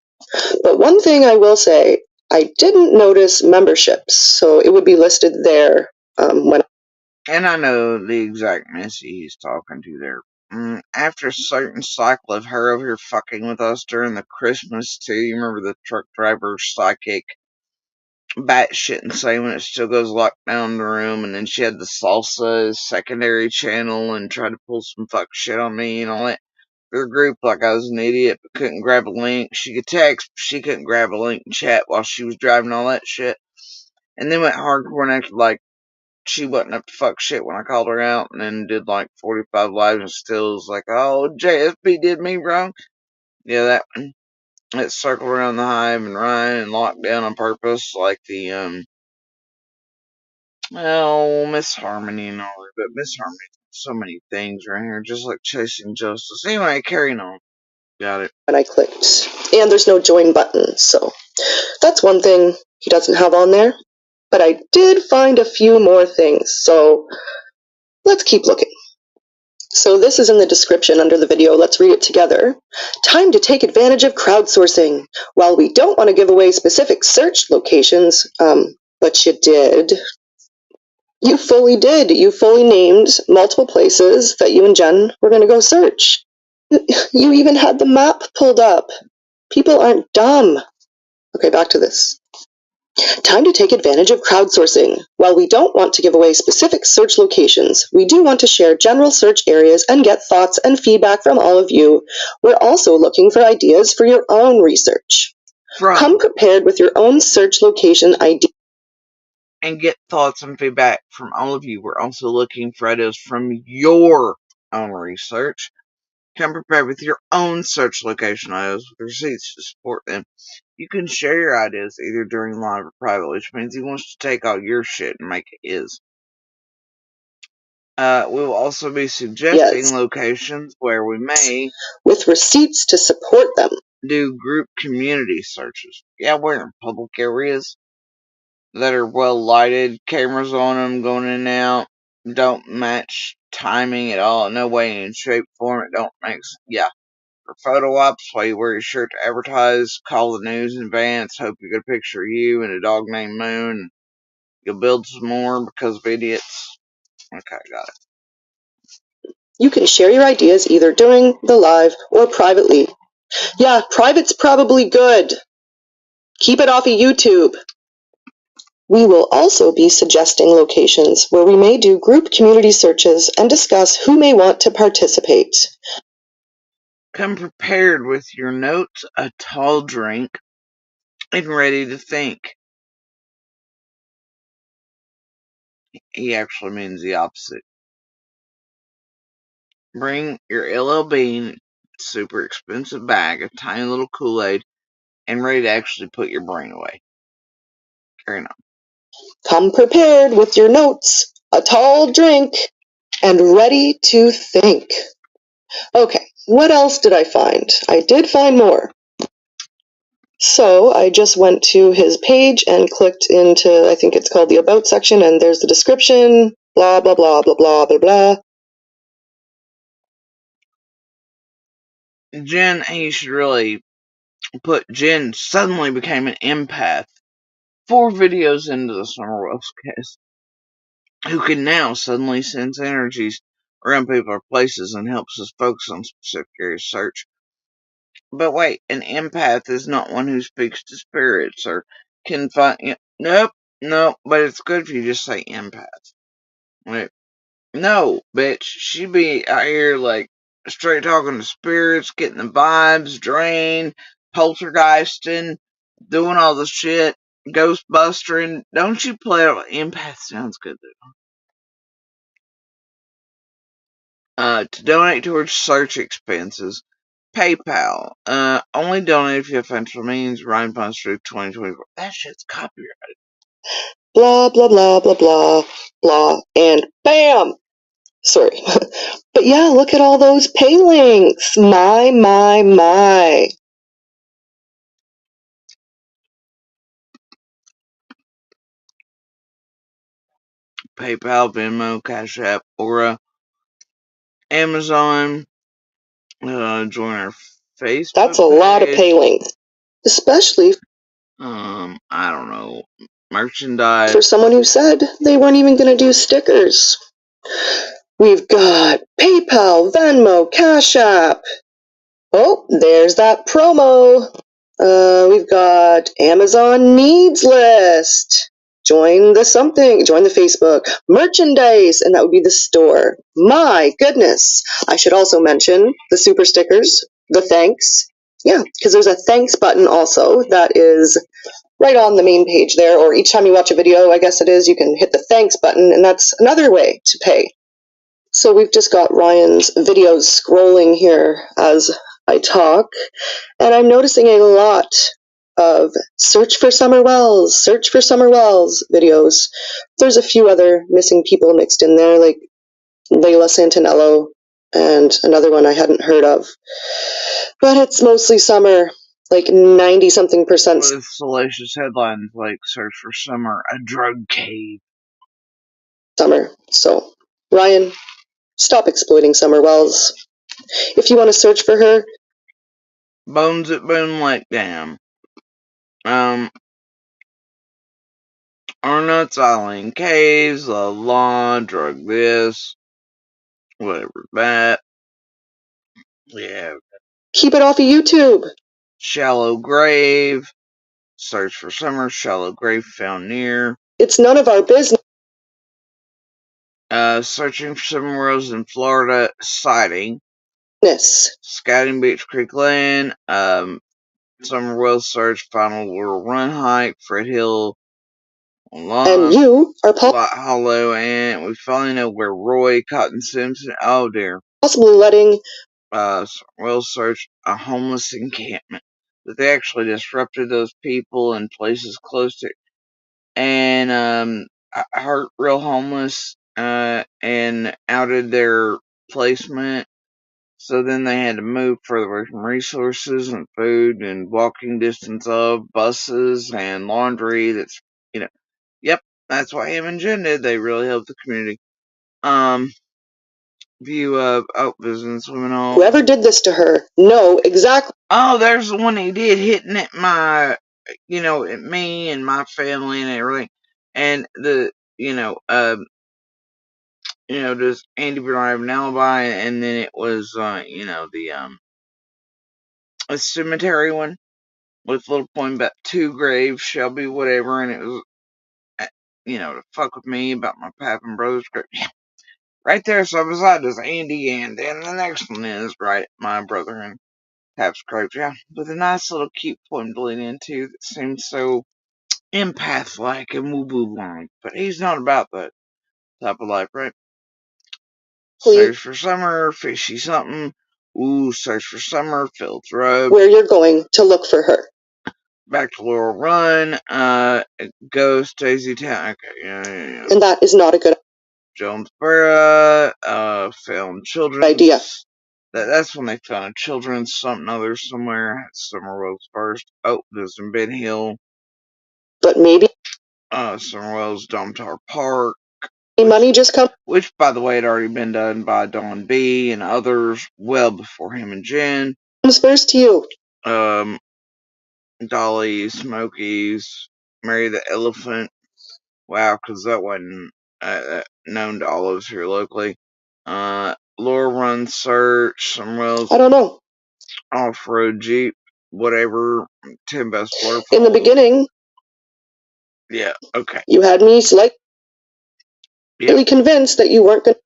But one thing I will say, I didn't notice memberships, so it would be listed there when. And I know the exact Missy he's talking to there. After a certain cycle of her over here fucking with us during the Christmas too, you remember the truck driver psychic batshit insane when it still goes locked down the room, and then she had the salsa secondary channel and tried to pull some fuck shit on me and all that. Her group like I was an idiot but couldn't grab a link. She could text, but she couldn't grab a link and chat while she was driving all that shit. And then went hardcore and acted like she wasn't up to fuck shit when I called her out, and then did like 45 lives and still was like, oh, JSP did me wrong. Yeah, that one. It circled around the hive and Ryan and locked down on purpose, like the, Miss Harmony and all that. But Miss Harmony, so many things right here, just like chasing justice. Anyway, carrying on. Got it. And I clicked. And there's no join button, so that's one thing he doesn't have on there. But I did find a few more things, so let's keep looking. So this is in the description under the video. Let's read it together. Time to take advantage of crowdsourcing. While we don't want to give away specific search locations, but you did. You fully did. You fully named multiple places that you and Jen were going to go search. You even had the map pulled up. People aren't dumb. Okay, back to this. Time to take advantage of crowdsourcing. While we don't want to give away specific search locations, we do want to share general search areas and get thoughts and feedback from all of you. We're also looking for ideas for your own research. Come prepared with your own search location idea. And get thoughts and feedback from all of you. We're also looking for ideas from your own research. Come prepared with your own search location ideas with receipts to support them. You can share your ideas either during live or private, which means he wants to take all your shit and make it his. We will also be suggesting locations where we may, with receipts to support them, do group community searches. Yeah, we're in public areas that are well lighted, cameras on them going in and out, don't match timing at all, no way in shape, form, it don't make sense. Yeah. For photo ops, while you wear your shirt to advertise, call the news in advance, hope you get a picture of you and a dog named Moon. You'll build some more because of idiots. Okay, got it. You can share your ideas either during the live or privately. Yeah, private's probably good. Keep it off of YouTube. We will also be suggesting locations where we may do group community searches and discuss who may want to participate. Come prepared with your notes, a tall drink, and ready to think. He actually means the opposite. Bring your LL Bean, super expensive bag, a tiny little Kool-Aid, and ready to actually put your brain away. Carry on. Come prepared with your notes, a tall drink, and ready to think. Okay, what else did I find? I did find more. So I just went to his page and clicked into, I think it's called the About section, and there's the description, blah, blah, blah, blah, blah, blah, blah. Jen, he should really put Jen suddenly became an empath 4 videos into the Summerwell's case, who can now suddenly sense energies around people or places and helps us focus on specific areas of search. But wait, an empath is not one who speaks to spirits or can find. Nope, but it's good if you just say empath. Wait, no, bitch, she be out here like straight talking to spirits, getting the vibes drained, poltergeisting, doing all the shit, ghostbustering. Don't you play it? Empath sounds good though. To donate towards search expenses, PayPal. Only donate if you have financial means. Ryan Funds through 2024. That shit's copyrighted. Blah, blah, blah, blah, blah, blah, and bam! Sorry. But yeah, look at all those pay links. My. PayPal, Venmo, Cash App, Aura, Amazon. Join our Facebook. That's a lot of pay links. Especially, I don't know, merchandise. For someone who said they weren't even going to do stickers. We've got PayPal, Venmo, Cash App. Oh, there's that promo. We've got Amazon Needs List. Join the Facebook. Merchandise, and that would be the store. My goodness. I should also mention the super stickers, the thanks. Yeah, because there's a thanks button also that is right on the main page there, or each time you watch a video, I guess it is, you can hit the thanks button, and that's another way to pay. So we've just got Ryan's videos scrolling here as I talk, and I'm noticing a lot of search for Summer Wells videos. There's a few other missing people mixed in there, like Layla Santinello and another one I hadn't heard of. But it's mostly Summer, like 90-something%. With salacious headlines like "Search for Summer, a drug cave." Summer. So, Ryan, stop exploiting Summer Wells. If you want to search for her, Bones at Boone Lake Dam. Arnott's Island Caves, La La, drug this, whatever that. Yeah. Keep it off of YouTube. Shallow Grave. Search for Summer, Shallow Grave found near. It's none of our business. Searching for Summer Wells in Florida, sighting. Scouting Beach Creek Lane, Summer Wells search, final little run hike, Fred Hill, And you are Plot Hollow, and we finally know where Roy Cotton Simpson. Oh dear. possibly letting search a homeless encampment. That they actually disrupted those people in places close to, and hurt real homeless, and outed their placement. So then they had to move further away from resources and food and walking distance of buses and laundry. That's, yep, that's what him and Jen did. They really helped the community. View of business women all. Whoever did this to her know exactly. Oh, there's the one he did hitting at my, at me and my family and everything, and just Andy Bernard have an alibi, and then it was, a cemetery one with little point about 2 graves, Shelby, whatever, and it was, to fuck with me about my pap and brother's grave. Yeah, right there, so beside us, Andy, and then the next one is right, my brother and pap's grave, yeah, with a nice little cute point bleeding into that seems so empath-like and woo-woo-like, but he's not about that type of life, right? Search for summer, fishy something. Ooh, search for summer, Phil's Road. Where you're going to look for her. Back to Laurel Run, Ghost, Daisy Town. Okay, yeah. And that is not a good Jonesboro, found children's idea. That's when they found a children's something other somewhere. Summer Wells first. Oh, there's in Ben Hill. But maybe Summer Wells, Domtar Park. Money just comes. Which, by the way, had already been done by Don B and others well before him and Jen. Comes first to you. Dolly, Smokies, Mary the Elephant. Wow, because that wasn't known to all of us here locally. Laurel Run Search, Summer Wells. I don't know. Off-road Jeep, whatever. 10 Best Waterfalls. In the beginning. Yeah, okay. You had me really convinced that you weren't going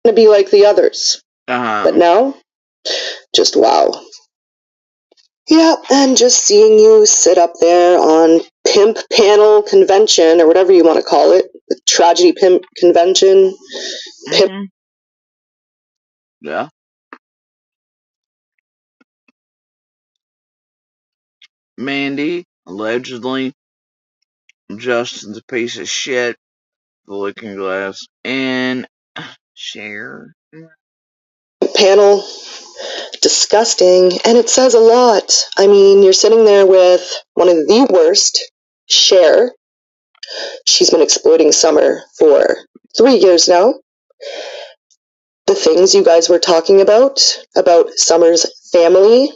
to be like the others. But now, just wow. Yeah, and just seeing you sit up there on Pimp Panel Convention, or whatever you want to call it, the Tragedy Pimp Convention. Pimp. Yeah. Mandy, allegedly. Justin's a piece of shit. The Looking Glass. And Cher. Panel. Disgusting, and it says a lot. I mean, you're sitting there with one of the worst, Cher. She's been exploiting Summer for 3 years now. The things you guys were talking about Summer's family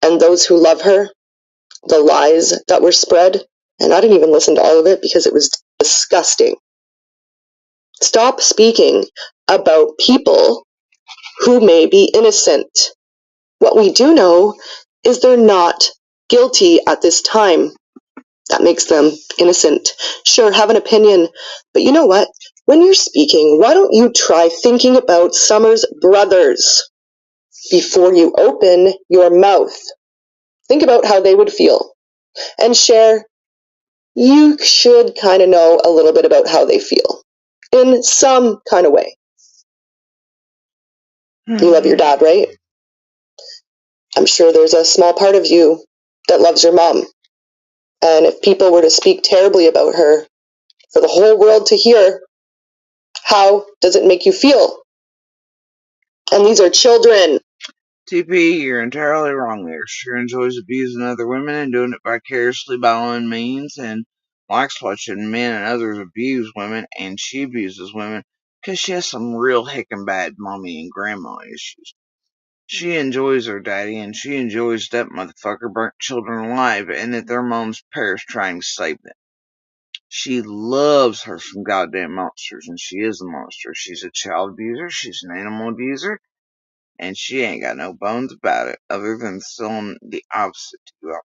and those who love her, the lies that were spread, and I didn't even listen to all of it because it was disgusting. Stop speaking about people who may be innocent. What we do know is they're not guilty at this time. That makes them innocent. Sure, have an opinion, but you know what? When you're speaking, why don't you try thinking about Summer's brothers before you open your mouth? Think about how they would feel. And Cher, you should kind of know a little bit about how they feel. In some kind of way. You love your dad, right? I'm sure there's a small part of you that loves your mom. And if people were to speak terribly about her for the whole world to hear, how does it make you feel? And these are children. TP, you're entirely wrong there. She enjoys abusing other women and doing it vicariously by her own means, and likes watching men and others abuse women, and she abuses women because she has some real heckin' bad mommy and grandma issues. She enjoys her daddy, and she enjoys that motherfucker burnt children alive, and that their moms perish trying to save them. She loves her some goddamn monsters, and she is a monster. She's a child abuser, she's an animal abuser, and she ain't got no bones about it, other than selling the opposite to you all.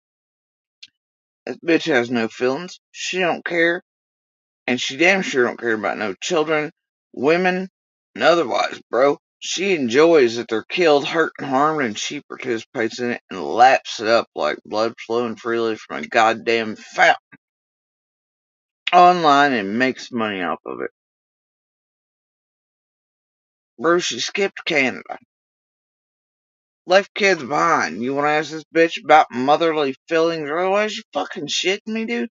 This bitch has no feelings, she don't care, and she damn sure don't care about no children, women, and otherwise, bro. She enjoys that they're killed, hurt, and harmed, and she participates in it and laps it up like blood flowing freely from a goddamn fountain online and makes money off of it. Bro, she skipped Canada. Left kids behind. You wanna ask this bitch about motherly feelings or otherwise? You fucking shitting me, dude?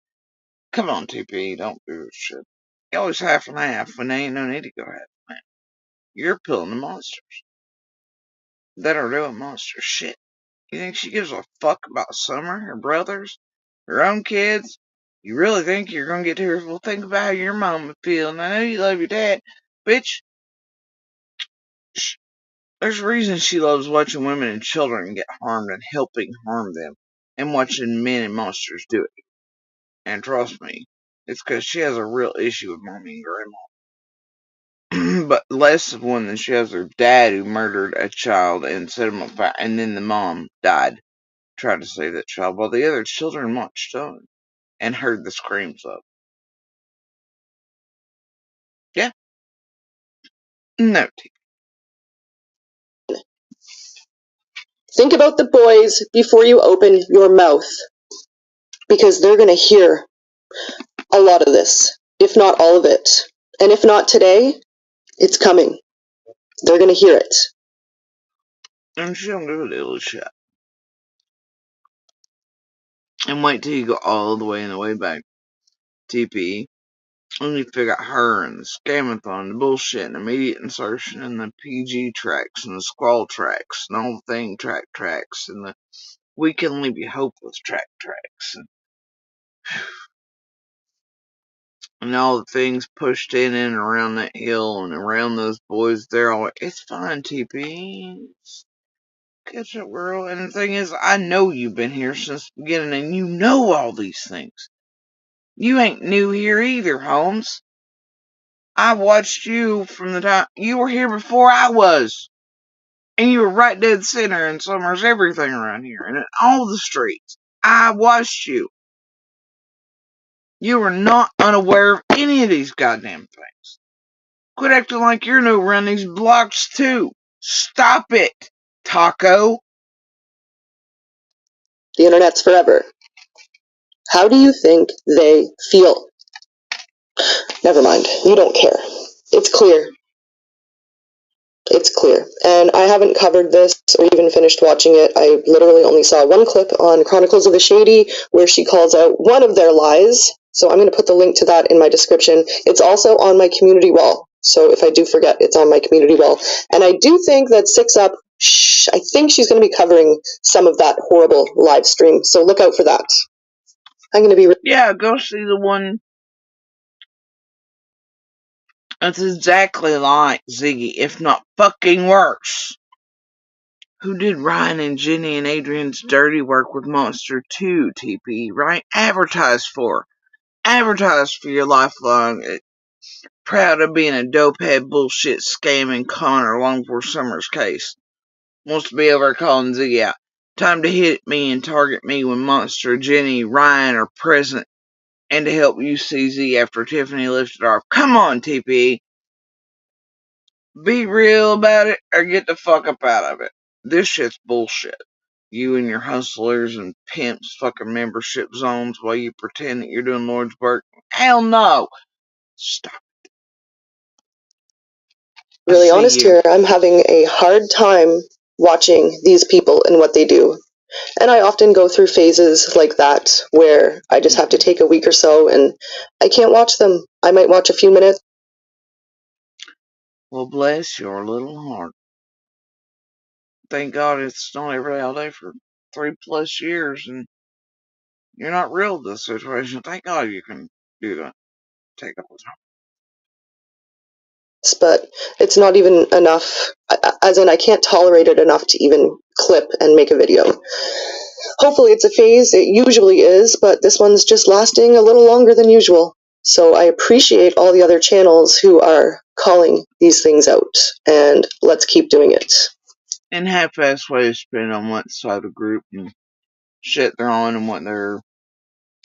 Come on, TP, don't do this shit. You always half and half when there ain't no need to go half and half. You're pulling the monsters that are doing monster shit. You think she gives a fuck about Summer, her brothers, her own kids? You really think you're gonna get to her? Well, think about how your mom would feel, and I know you love your dad. Bitch, there's a reason she loves watching women and children get harmed and helping harm them, and watching men and monsters do it. And trust me, it's because she has a real issue with mommy and grandma. But less of one than she has her dad who murdered a child and set him on fire, and then the mom died trying to save that child, while the other children watched on and heard the screams of. Yeah, no. Think about the boys before you open your mouth, because they're going to hear a lot of this, if not all of it. And if not today, it's coming. They're going to hear it. And she don't give a little shit. And wait till you go all the way in the way back. TP. And you figure out her and the scamathon, the bullshit, and immediate insertion, and the PG tracks, and the squall tracks, and all the thing tracks, and the we can only be hopeless tracks, and all the things pushed in and around that hill and around those boys. They're all, it's fine, TP. Catch up, girl. And the thing is, I know you've been here since the beginning, and you know all these things. You ain't new here either, Holmes. I watched you from the time you were here before I was. And you were right dead center in Summers everything around here, and in all the streets. I watched you. You were not unaware of any of these goddamn things. Quit acting like you're new around these blocks too. Stop it, Taco. The internet's forever. How do you think they feel? Never mind. You don't care. It's clear. It's clear. And I haven't covered this or even finished watching it. I literally only saw one clip on Chronicles of the Shady where she calls out one of their lies. So I'm going to put the link to that in my description. It's also on my community wall. So if I do forget, it's on my community wall. And I do think that Six Up, I think she's going to be covering some of that horrible live stream. So look out for that. I'm going to be... Yeah, go see the one that's exactly like Ziggy, if not fucking worse. Who did Ryan and Jenny and Adrian's dirty work with Monster 2, TP, right? Advertise for your lifelong. Proud of being a dopehead bullshit scamming Connor long before Summer's case. Wants to be over calling Ziggy out. Time to hit me and target me when Monster, Jenny, Ryan are present, and to help you see Z after Tiffany lifted off. Come on, TP. Be real about it or get the fuck up out of it. This shit's bullshit. You and your hustlers and pimps fucking membership zones while you pretend that you're doing Lord's work. Hell no. Stop. Really honest here. I'm having a hard time watching these people and what they do. And I often go through phases like that where I just have to take a week or so and I can't watch them. I might watch a few minutes. Well, bless your little heart. Thank God it's not every all day for 3+ years and you're not real to the situation. Thank God you can do that. Take up the time. But it's not even enough, as in I can't tolerate it enough to even clip and make a video. Hopefully it's a phase, it usually is, but this one's just lasting a little longer than usual. So I appreciate all the other channels who are calling these things out, and let's keep doing it. And half-ass way to spin on what side of the group and shit they're on and what their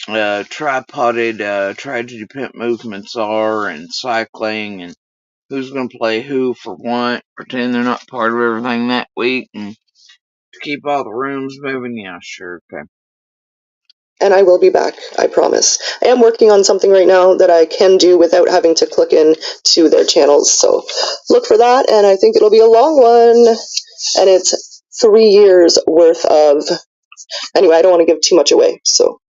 tripoded tragedy pimp movements are and cycling and who's going to play who for what, pretend they're not part of everything that week and to keep all the rooms moving. Yeah, sure, okay. and I will be back, I promise. I am working on something right now that I can do without having to click in to their channels, so look for that, and I think it'll be a long one, and it's 3 years worth of... Anyway, I don't want to give too much away, so...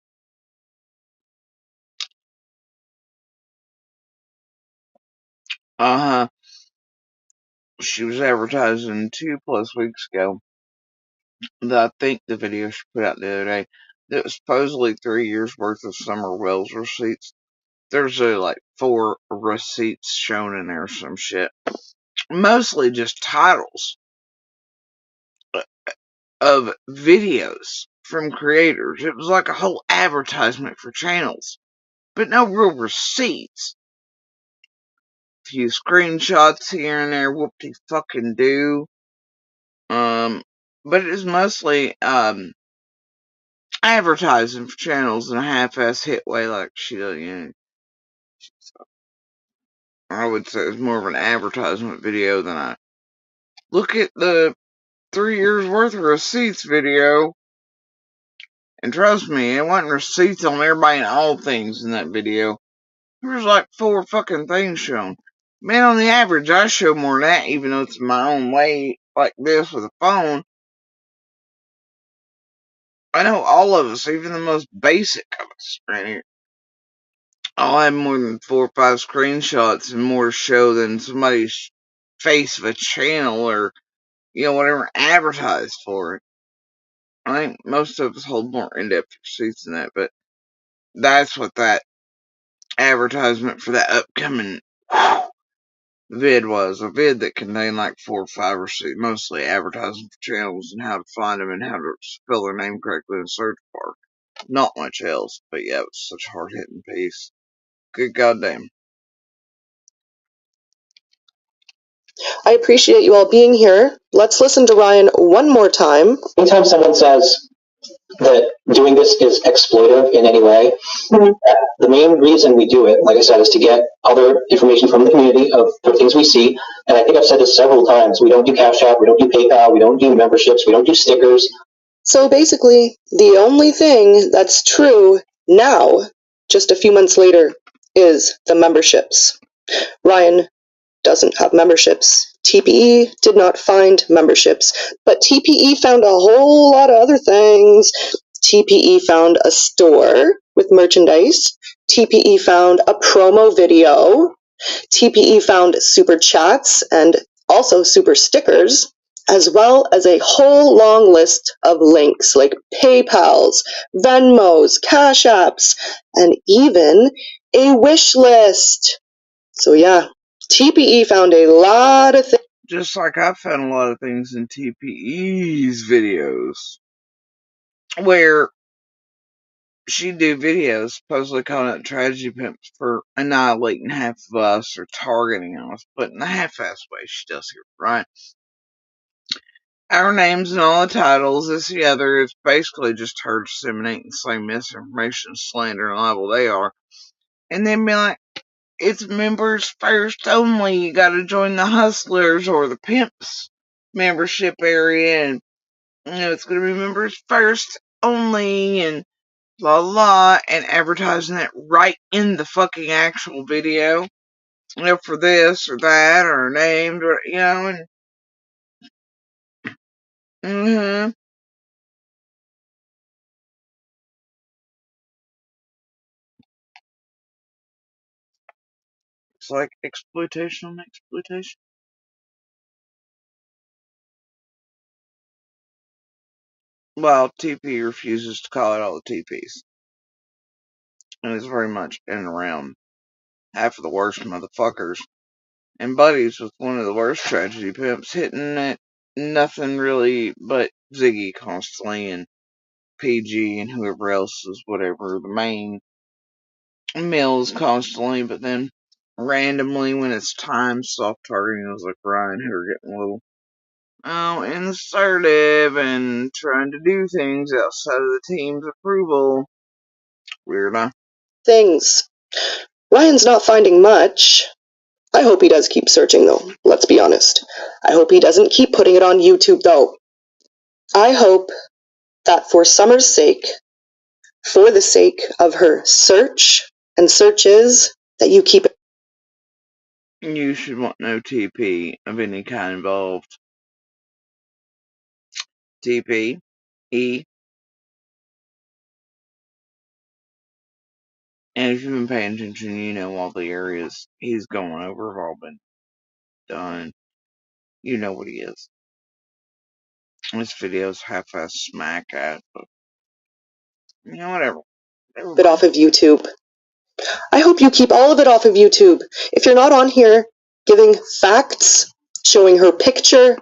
She was advertising 2+ weeks ago that I think the video she put out the other day, that was supposedly 3 years worth of Summer Wells receipts. There's like 4 receipts shown in there or some shit. Mostly just titles of videos from creators. It was like a whole advertisement for channels, but no real receipts. A few screenshots here and there, whoop-de-fucking-do. But it is mostly, advertising for channels in a half-ass hit way like she does, you know. I would say it's more of an advertisement video than a look at the 3 years worth of receipts video. And trust me, it wasn't receipts on everybody and all things in that video. There was like 4 fucking things shown. Man, on the average, I show more than that, even though it's my own way, like this with a phone. I know all of us, even the most basic of us, right here, I'll have more than 4 or 5 screenshots and more to show than somebody's face of a channel or, you know, whatever advertised for it. I think most of us hold more in-depth receipts than that, but that's what that advertisement for that upcoming vid was. A vid that contained like 4 or 5 receipts, mostly advertising for channels and how to find them and how to spell their name correctly in the search bar. Not much else, but yeah, it was such a hard-hitting piece. Good goddamn. I appreciate you all being here. Let's listen to Ryan one more time. Anytime someone says that doing this is exploitive in any way, the main reason we do it, like I said, is to get other information from the community of the things we see. And I think I've said this several times. We don't do Cash App, we don't do PayPal, we don't do memberships, we don't do stickers. So basically, the only thing that's true now, just a few months later, is the memberships. Ryan doesn't have memberships. TPE did not find memberships, but TPE found a whole lot of other things. TPE found a store with merchandise. TPE found a promo video. TPE found super chats and also super stickers, as well as a whole long list of links like PayPals, Venmos, Cash Apps, and even a wish list. So yeah, TPE found a lot of things. Just like I found a lot of things in TPE's videos, where she'd do videos supposedly calling it tragedy pimps for annihilating half of us or targeting us, but in the half-ass way she does here, right? Our names and all the titles, this the other, it's basically just her disseminating the same misinformation, slander, and libel they are, and then be like, it's members first only, you gotta join the hustlers or the pimps membership area, and you know, it's gonna be members first only, and blah blah, and advertising it right in the fucking actual video, you know, for this or that, or named, or, you know, and, it's like exploitation on exploitation. Well, TP refuses to call it all the TPs. And it's very much in and around half of the worst motherfuckers. And buddies with one of the worst tragedy pimps, hitting at nothing really but Ziggy constantly, and PG and whoever else is whatever, the main mills constantly, but then randomly when it's time, soft targeting those like Ryan who are getting a little assertive and trying to do things outside of the team's approval. Weird, huh? Things. Ryan's not finding much. I hope he does keep searching, though. Let's be honest. I hope he doesn't keep putting it on YouTube, though. I hope that for Summer's sake, for the sake of her search and searches that you keep it. You should want no TP of any kind involved. TP, E. And if you've been paying attention, you know all the areas he's going over have all been done. You know what he is. This video's half-ass smack at, but you know, whatever. It off of YouTube. I hope you keep all of it off of YouTube. If you're not on here giving facts, showing her picture,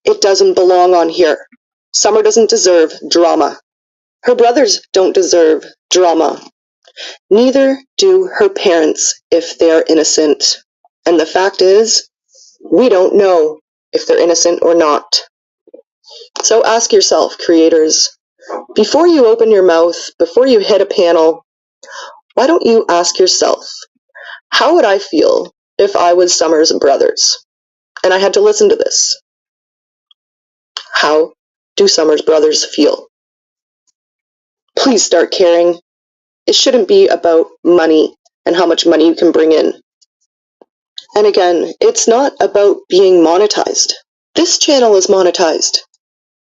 it doesn't belong on here. Summer doesn't deserve drama. Her brothers don't deserve drama. Neither do her parents if they're innocent. And the fact is, we don't know if they're innocent or not. So ask yourself, creators, before you open your mouth, before you hit a panel, why don't you ask yourself, how would I feel if I was Summer's brothers and I had to listen to this? How do Summer's brothers feel? Please start caring. It shouldn't be about money and how much money you can bring in. And again, it's not about being monetized. This channel is monetized.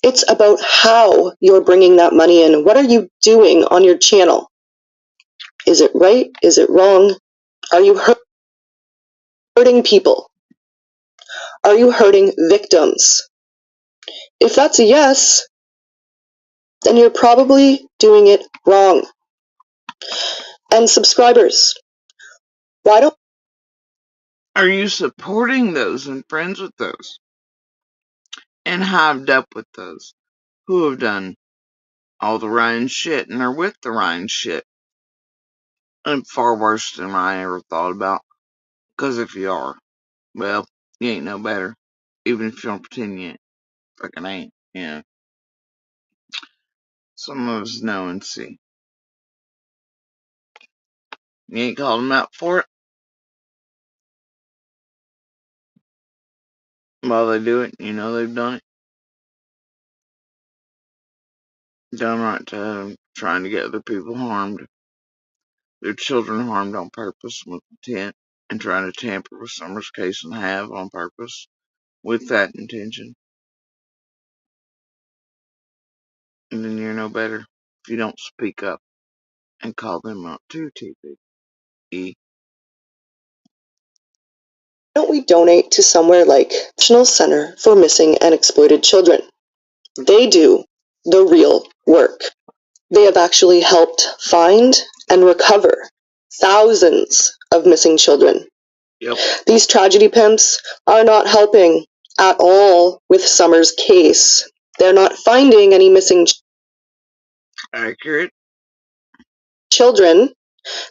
It's about how you're bringing that money in. What are you doing on your channel? Is it right? Is it wrong? Are you hurting people? Are you hurting victims? If that's a yes, then you're probably doing it wrong. And subscribers, why don't... Are you supporting those and friends with those? And hived up with those who have done all the Ryan shit and are with the Ryan shit? And far worse than I ever thought about. Because if you are, well, you ain't no better. Even if you don't pretend you fucking ain't, you know. Some of us know and see. You ain't called them out for it. While they do it, you know they've done it. Done right to trying to get other people harmed. Their children harmed on purpose with intent. And trying to tamper with Summer's case and have on purpose with that intention. And then you're no better if you don't speak up and call them out too, TP. Why don't we donate to somewhere like National Center for Missing and Exploited Children? They do the real work. They have actually helped find and recover thousands of missing children. Yep. These tragedy pimps are not helping at all with Summer's case. They're not finding any missing Accurate. children.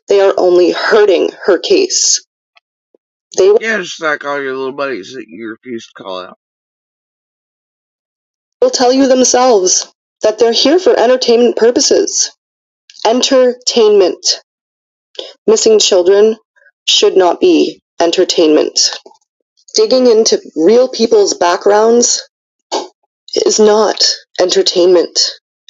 They are only hurting her case. Yeah, just like all your little buddies that you refuse to call out. Will tell you themselves that they're here for entertainment purposes. Entertainment. Missing children should not be entertainment. Digging into real people's backgrounds is not entertainment,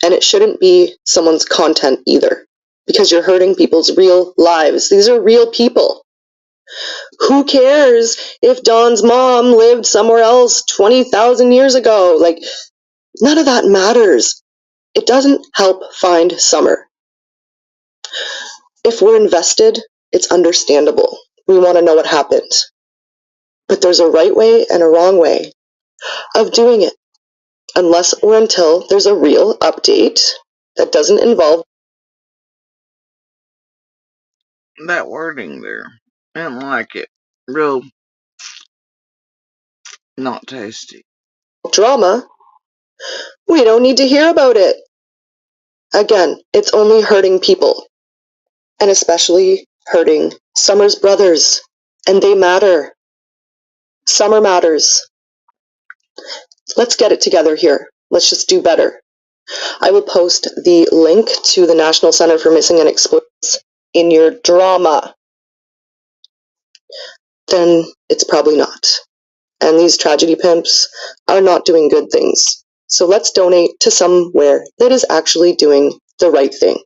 and it shouldn't be someone's content either, because you're hurting people's real lives. These are real people. Who cares if Dawn's mom lived somewhere else 20,000 years ago? Like, none of that matters. It doesn't help find Summer. If we're invested, it's understandable. We want to know what happened. But there's a right way and a wrong way of doing it, unless or until there's a real update that doesn't involve that wording there. I don't like it. Real not tasty. drama. We don't need to hear about it. Again, it's only hurting people, and especially hurting Summer's brothers, and they matter. Summer matters. Let's get it together here. Let's just do better. I will post the link to the National Center for Missing and Exploited in your drama. Then it's probably not. And these tragedy pimps are not doing good things. So let's donate to somewhere that is actually doing the right thing.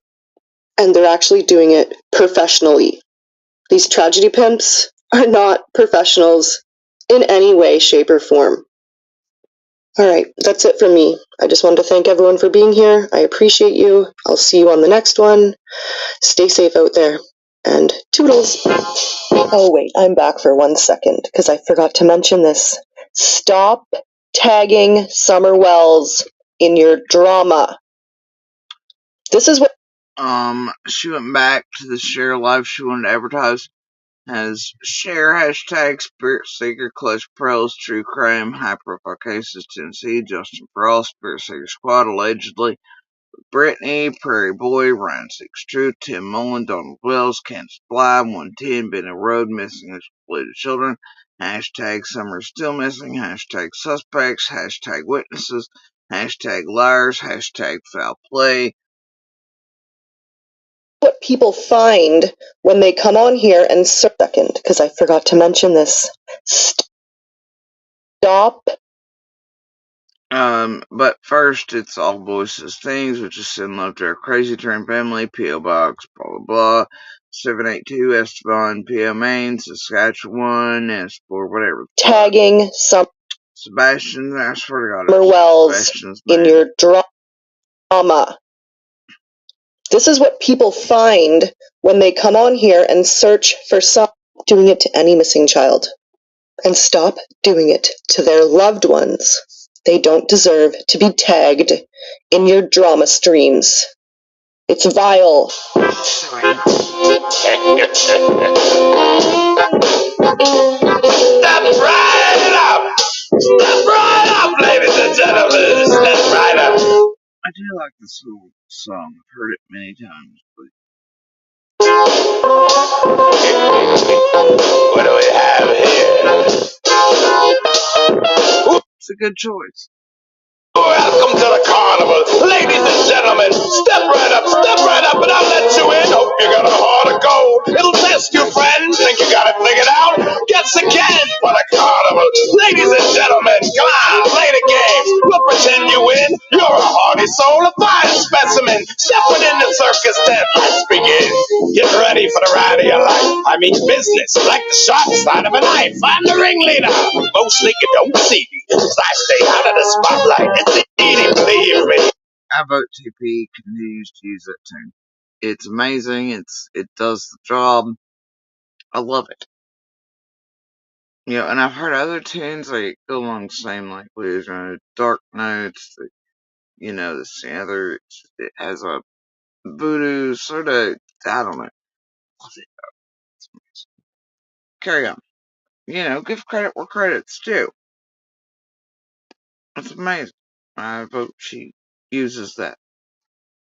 And they're actually doing it professionally. These tragedy pimps are not professionals in any way, shape, or form. Alright, that's it for me. I just wanted to thank everyone for being here. I appreciate you. I'll see you on the next one. Stay safe out there. And toodles. Oh wait, I'm back for 1 second, because I forgot to mention this. Stop tagging Summer Wells in your drama. This is what she went back to the share live she wanted to advertise as share hashtag Spirit Seeker Clutch Pearls True Crime High Profile Cases Tennessee Justin Pearl Spirit Seeker Squad allegedly Brittany Prairie Boy Ryan 6 True Tim Mullen Donald Wells Kansas Bly 110 Benny Road Missing Exploited Children hashtag Summer Still Missing hashtag Suspects hashtag Witnesses hashtag Liars hashtag Foul Play. what people find when they come on here and second, because I forgot to mention this. Stop. But first, it's all voices things, which is send love to our crazy train family, P.O. Box, blah, blah, blah, 782 Esteban, P.O. Maine, Saskatchewan, S4, whatever. Tagging Sebastian, I swear to God, Summer Wells Sebastian's in name. your drama. This is what people find when they come on here and search for doing it to any missing child. And stop doing it to their loved ones. They don't deserve to be tagged in your drama streams. It's vile. Step right up! Step right up, ladies and gentlemen! Step right up! I do like this little song. I've heard it many times. What do we have here? It's a good choice. Welcome to the carnival. Ladies and gentlemen, step right up, and I'll let you in. Hope you got a heart of gold. It'll test you, friends. Think you got it figured out? Guess again for the carnival. Ladies and gentlemen, come on, play the game. We'll pretend you win. You're a hardy soul, a fine specimen. Stepping in the circus tent, let's begin. Get ready for the ride of your life. I mean business, like the sharp side of a knife. I'm the ringleader. Mostly you don't see me, 'cause I stay out of the spotlight. It's easy, believe me. I vote TP continues to use that tune. It's amazing. It does the job. I love it. You know, and I've heard other tunes like go along the same like with Dark Notes. You know, this other it has a voodoo sort of. I don't know. Love it. Carry on. You know, give credit where credit's due. It's amazing. I vote she uses that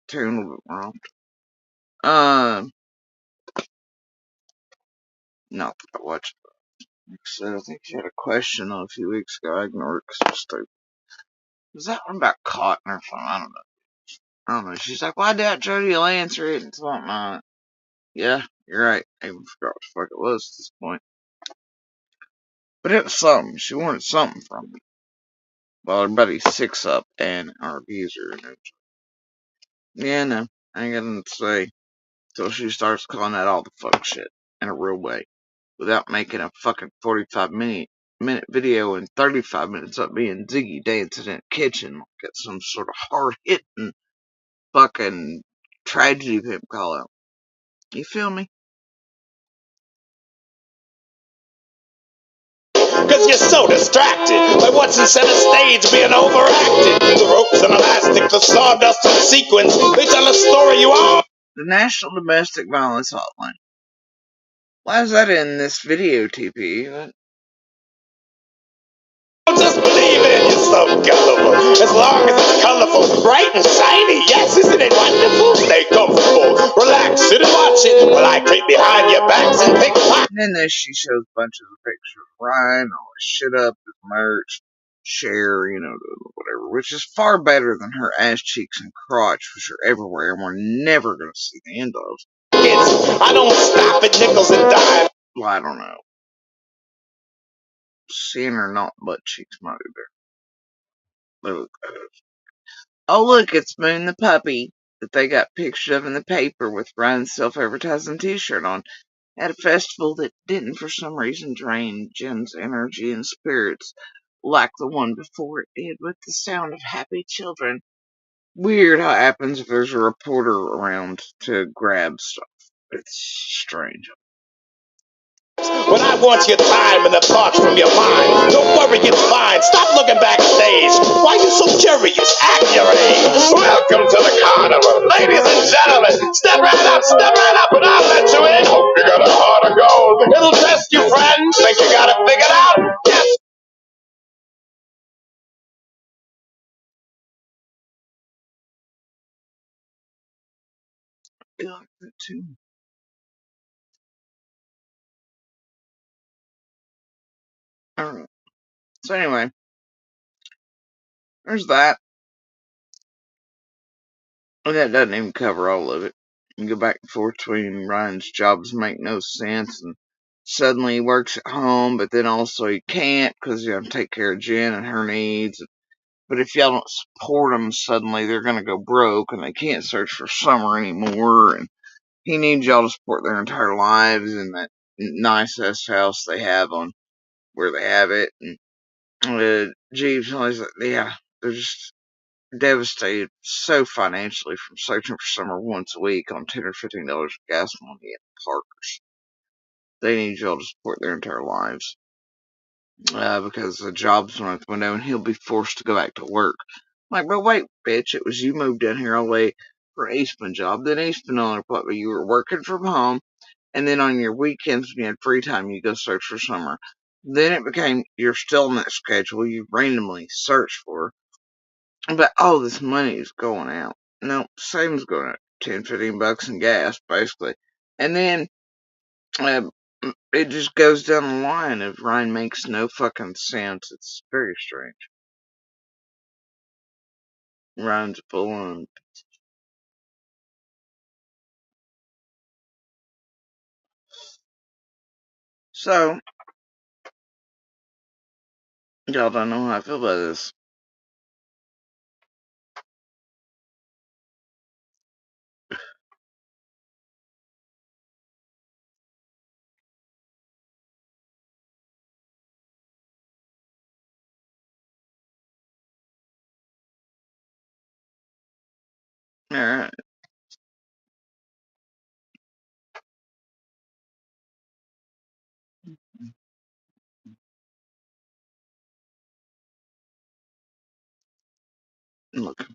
tune a little bit wrong. Not that I watched it. Like I said, I think she had a question a few weeks ago. I ignored it because it was stupid. Was that one about cotton or something? I don't know. She's like, why doubt Jody will answer it and something. Yeah, you're right. I even forgot what the fuck it was at this point. But it was something. She wanted something from me. Well, everybody's 6 up and our abuser. Yeah, no. I ain't got nothing to say till she starts calling out all the fuck shit in a real way. Without making a fucking 45-minute video and 35 minutes up being Ziggy dancing in a kitchen like it's some sort of hard-hitting fucking tragedy pimp call out. You feel me? Cause you're so distracted by what's in center stage being overacted. The ropes and elastic, the sawdust and sequins, they tell a story you all. The National Domestic Violence Hotline. Why is that in this video, TP? Just believe it, you're so gullible. As long as it's colorful, bright and shiny, yes, isn't it wonderful? Stay comfortable, relax, sit and watch it while I creep behind your backs and pick pockets. And then she shows bunches of pictures of Ryan, all his shit up, his merch, share, you know, whatever, which is far better than her ass cheeks and crotch, which are everywhere, and we're never going to see the end of. I don't stop at nickels and dimes. Well, I don't know. Seeing her not butt cheeks might be better. Oh, look, it's Moon the puppy. that they got pictures of in the paper with Ryan's self-advertising t-shirt on at a festival that didn't for some reason drain Jen's energy and spirits like the one before it did with the sound of happy children. Weird how it happens if there's a reporter around to grab stuff. It's strange. When I want your time and the thoughts from your mind, don't worry, it's fine. Stop looking backstage. Why you so curious? Act your age. Welcome to the carnival, ladies and gentlemen. Step right up, and I'll let you in. Hope you got a heart of gold. It'll test you, friends. Think you got it figured out? Yes. I like that too. Alright. So anyway, there's that. And that doesn't even cover all of it. You go back and forth between Ryan's jobs make no sense, and suddenly he works at home, but then also he can't because you have to take care of Jen and her needs. But if y'all don't support them, suddenly they're going to go broke and they can't search for summer anymore. And he needs y'all to support their entire lives in that nice ass house they have on where they have it. And Jeeves always like, yeah, they're just devastated so financially from searching for summer once a week on $10 or $15 of gas money at Parker's. They need y'all to support their entire lives. Because the job's went out the window and he'll be forced to go back to work. Like, but wait, bitch, it was you moved down here all the way for an Eastman job. Then Eastman on their plot, but you were working from home, and then on your weekends when you had free time, you go search for summer. Then it became you're still on that schedule you randomly search for, but all this money is going out. No, same's going out. 10, $15 in gas, basically. And then uh, it just goes down the line of Ryan makes no fucking sense. It's very strange. Ryan's pulling. So, y'all don't know how I feel about this. Alright. Look.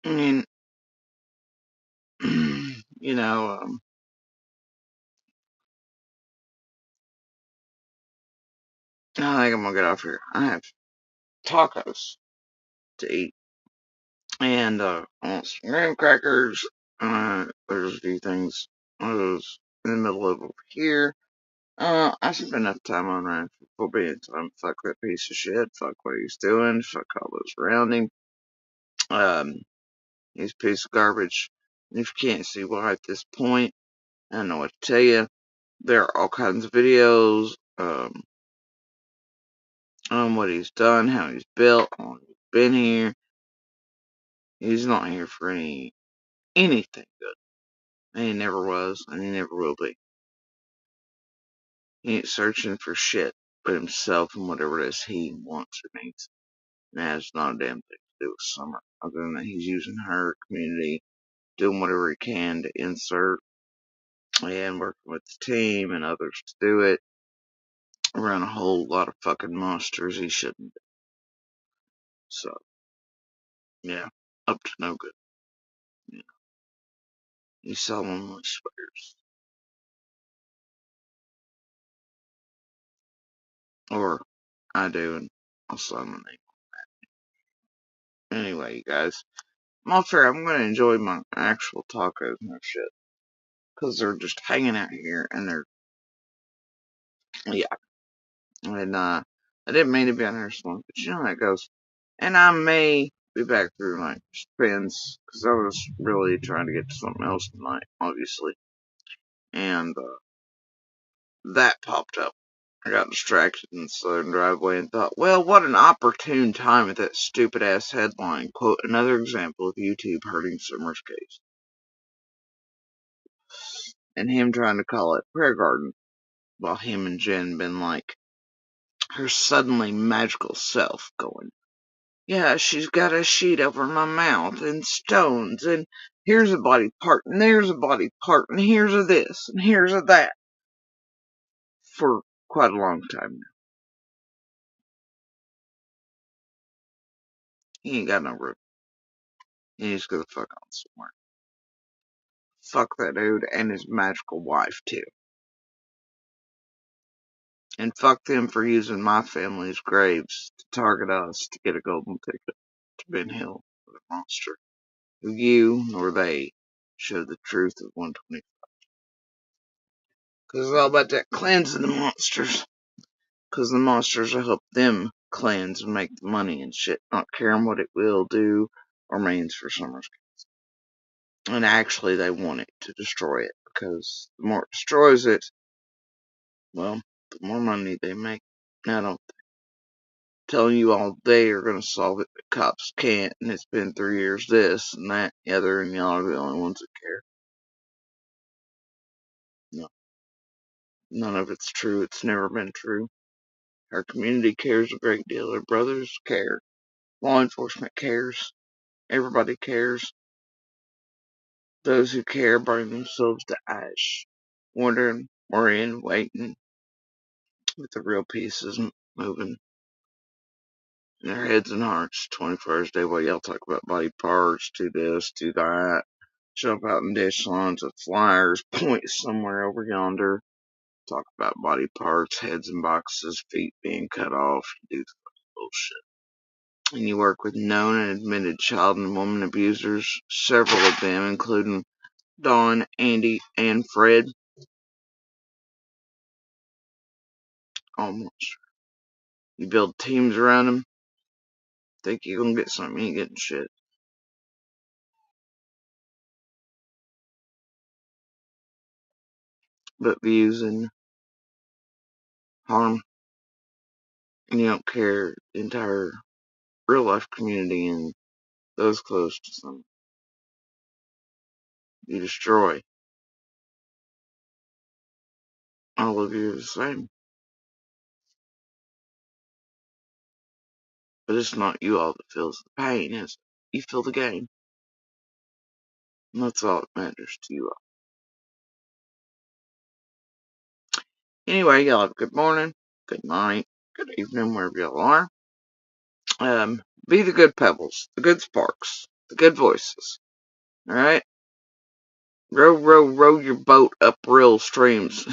I mean, you know, I think I'm gonna get off here. I have tacos to eat. And, I want some graham crackers. There's a few things. I was in the middle of over here. I spent enough time on Ryan for being time. Fuck that piece of shit. Fuck what he's doing. Fuck all those around him. He's a piece of garbage. And if you can't see why at this point, I don't know what to tell you. There are all kinds of videos, on what he's done, how he's built, how long he's been here. He's not here for anything good. And he never was, and he never will be. He ain't searching for shit but himself and whatever it is he wants or needs. And that has not a damn thing to do with Summer, other than that he's using her community, doing whatever he can to insert, and working with the team and others to do it, around a whole lot of fucking monsters he shouldn't be. So, yeah, up to no good. Yeah. He solemnly swears. Or, I do, and I'll sign my name. Anyway, you guys, I'm off here. I'm gonna enjoy my actual tacos and their shit. Cause they're just hanging out here, and they're, yeah. And, I didn't mean to be on here so long, but you know how it goes. And I may be back through my spins, cause I was really trying to get to something else tonight, obviously. And, that popped up. I got distracted in the southern driveway and thought, well, what an opportune time at that stupid ass headline. Quote, another example of YouTube hurting Summer's case. And him trying to call it prayer garden, while him and Jen been like her suddenly magical self going, yeah, she's got a sheet over my mouth and stones and here's a body part and there's a body part and here's a this and here's a that. For quite a long time now. He ain't got no room. He needs to go the fuck on somewhere. Fuck that dude and his magical wife, too. And fuck them for using my family's graves to target us to get a golden ticket to Ben Hill for the monster. Who you nor they show the truth of 120. Cause it's all about that cleansing the monsters. Cause the monsters will help them cleanse and make the money and shit, not caring what it will do or means for Summer's. And actually they want it to destroy it, because the more it destroys it, well, the more money they make. Now, I don't telling you all they are going to solve it, but cops can't, and it's been 3 years this and that and the other, and y'all are the only ones that care. No, none of it's true. It's never been true. Our community cares a great deal. Our brothers care. Law enforcement cares. Everybody cares. Those who care burn themselves to ash, wondering, worrying, waiting, with the real pieces moving in their heads and hearts 24 hours a day while y'all talk about body parts, do this, do that, jump out in dish lines with flyers, point somewhere over yonder, talk about body parts, heads and boxes, feet being cut off, do the bullshit. And you work with known and admitted child and woman abusers, several of them, including Dawn, Andy, and Fred. Almost. You build teams around them, think you're gonna get something, you ain't getting shit. But views and harm. And you don't care the entire real life community and those close to some. You destroy. All of you are the same. But it's not you all that feels the pain, is it? You feel the gain. And that's all that matters to you all. Anyway, y'all have a good morning, good night, good evening, wherever y'all are. Be the good pebbles, the good sparks, the good voices. Alright? Row, row, row your boat up real streams.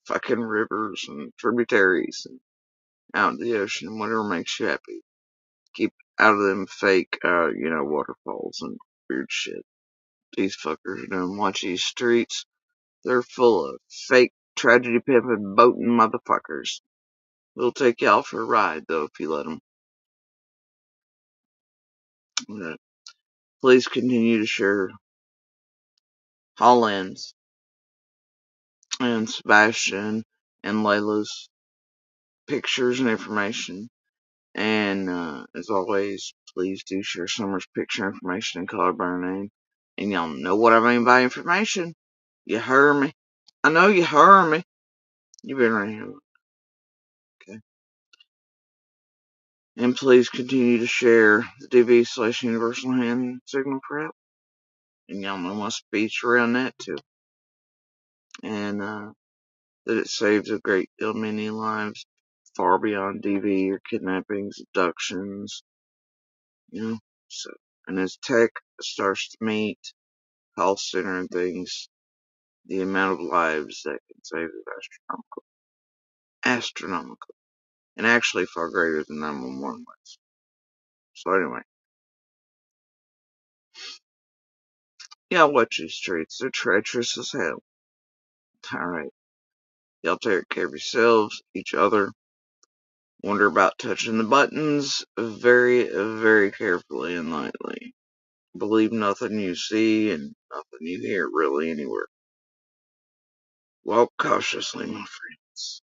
Fucking rivers and tributaries and out in the ocean and whatever makes you happy. Keep out of them fake, waterfalls and weird shit these fuckers are doing. Watch these streets. They're full of fake tragedy pimping, boating motherfuckers. We'll take y'all for a ride, though, if you let them. Please continue to share Holland's and Sebastian and Layla's pictures and information. And as always, please do share Summer's picture information and color by her name. And y'all know what I mean by information. You heard me? I know you heard me. You been right here. Okay. And please continue to share the DV/Universal Hand Signal Prep. And y'all know my speech around that too. And that it saves a great deal many lives far beyond DV or kidnappings, abductions, you know. So, and as tech starts to meet health center and things, the amount of lives that can save is astronomical. Astronomical. And actually far greater than 911 was. So anyway. Yeah, watch these streets. They're treacherous as hell. Alright. Y'all take care of yourselves, each other. Wonder about touching the buttons very, very carefully and lightly. Believe nothing you see and nothing you hear really anywhere. Walk cautiously, my friends.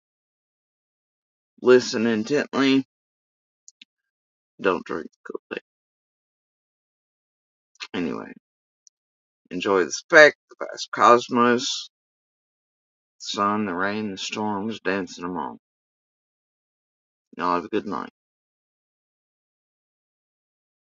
Listen intently. Don't drink the Kool-Aid. Anyway, enjoy the speck, the vast cosmos, the sun, the rain, the storms, dancing them all. Y'all have a good night.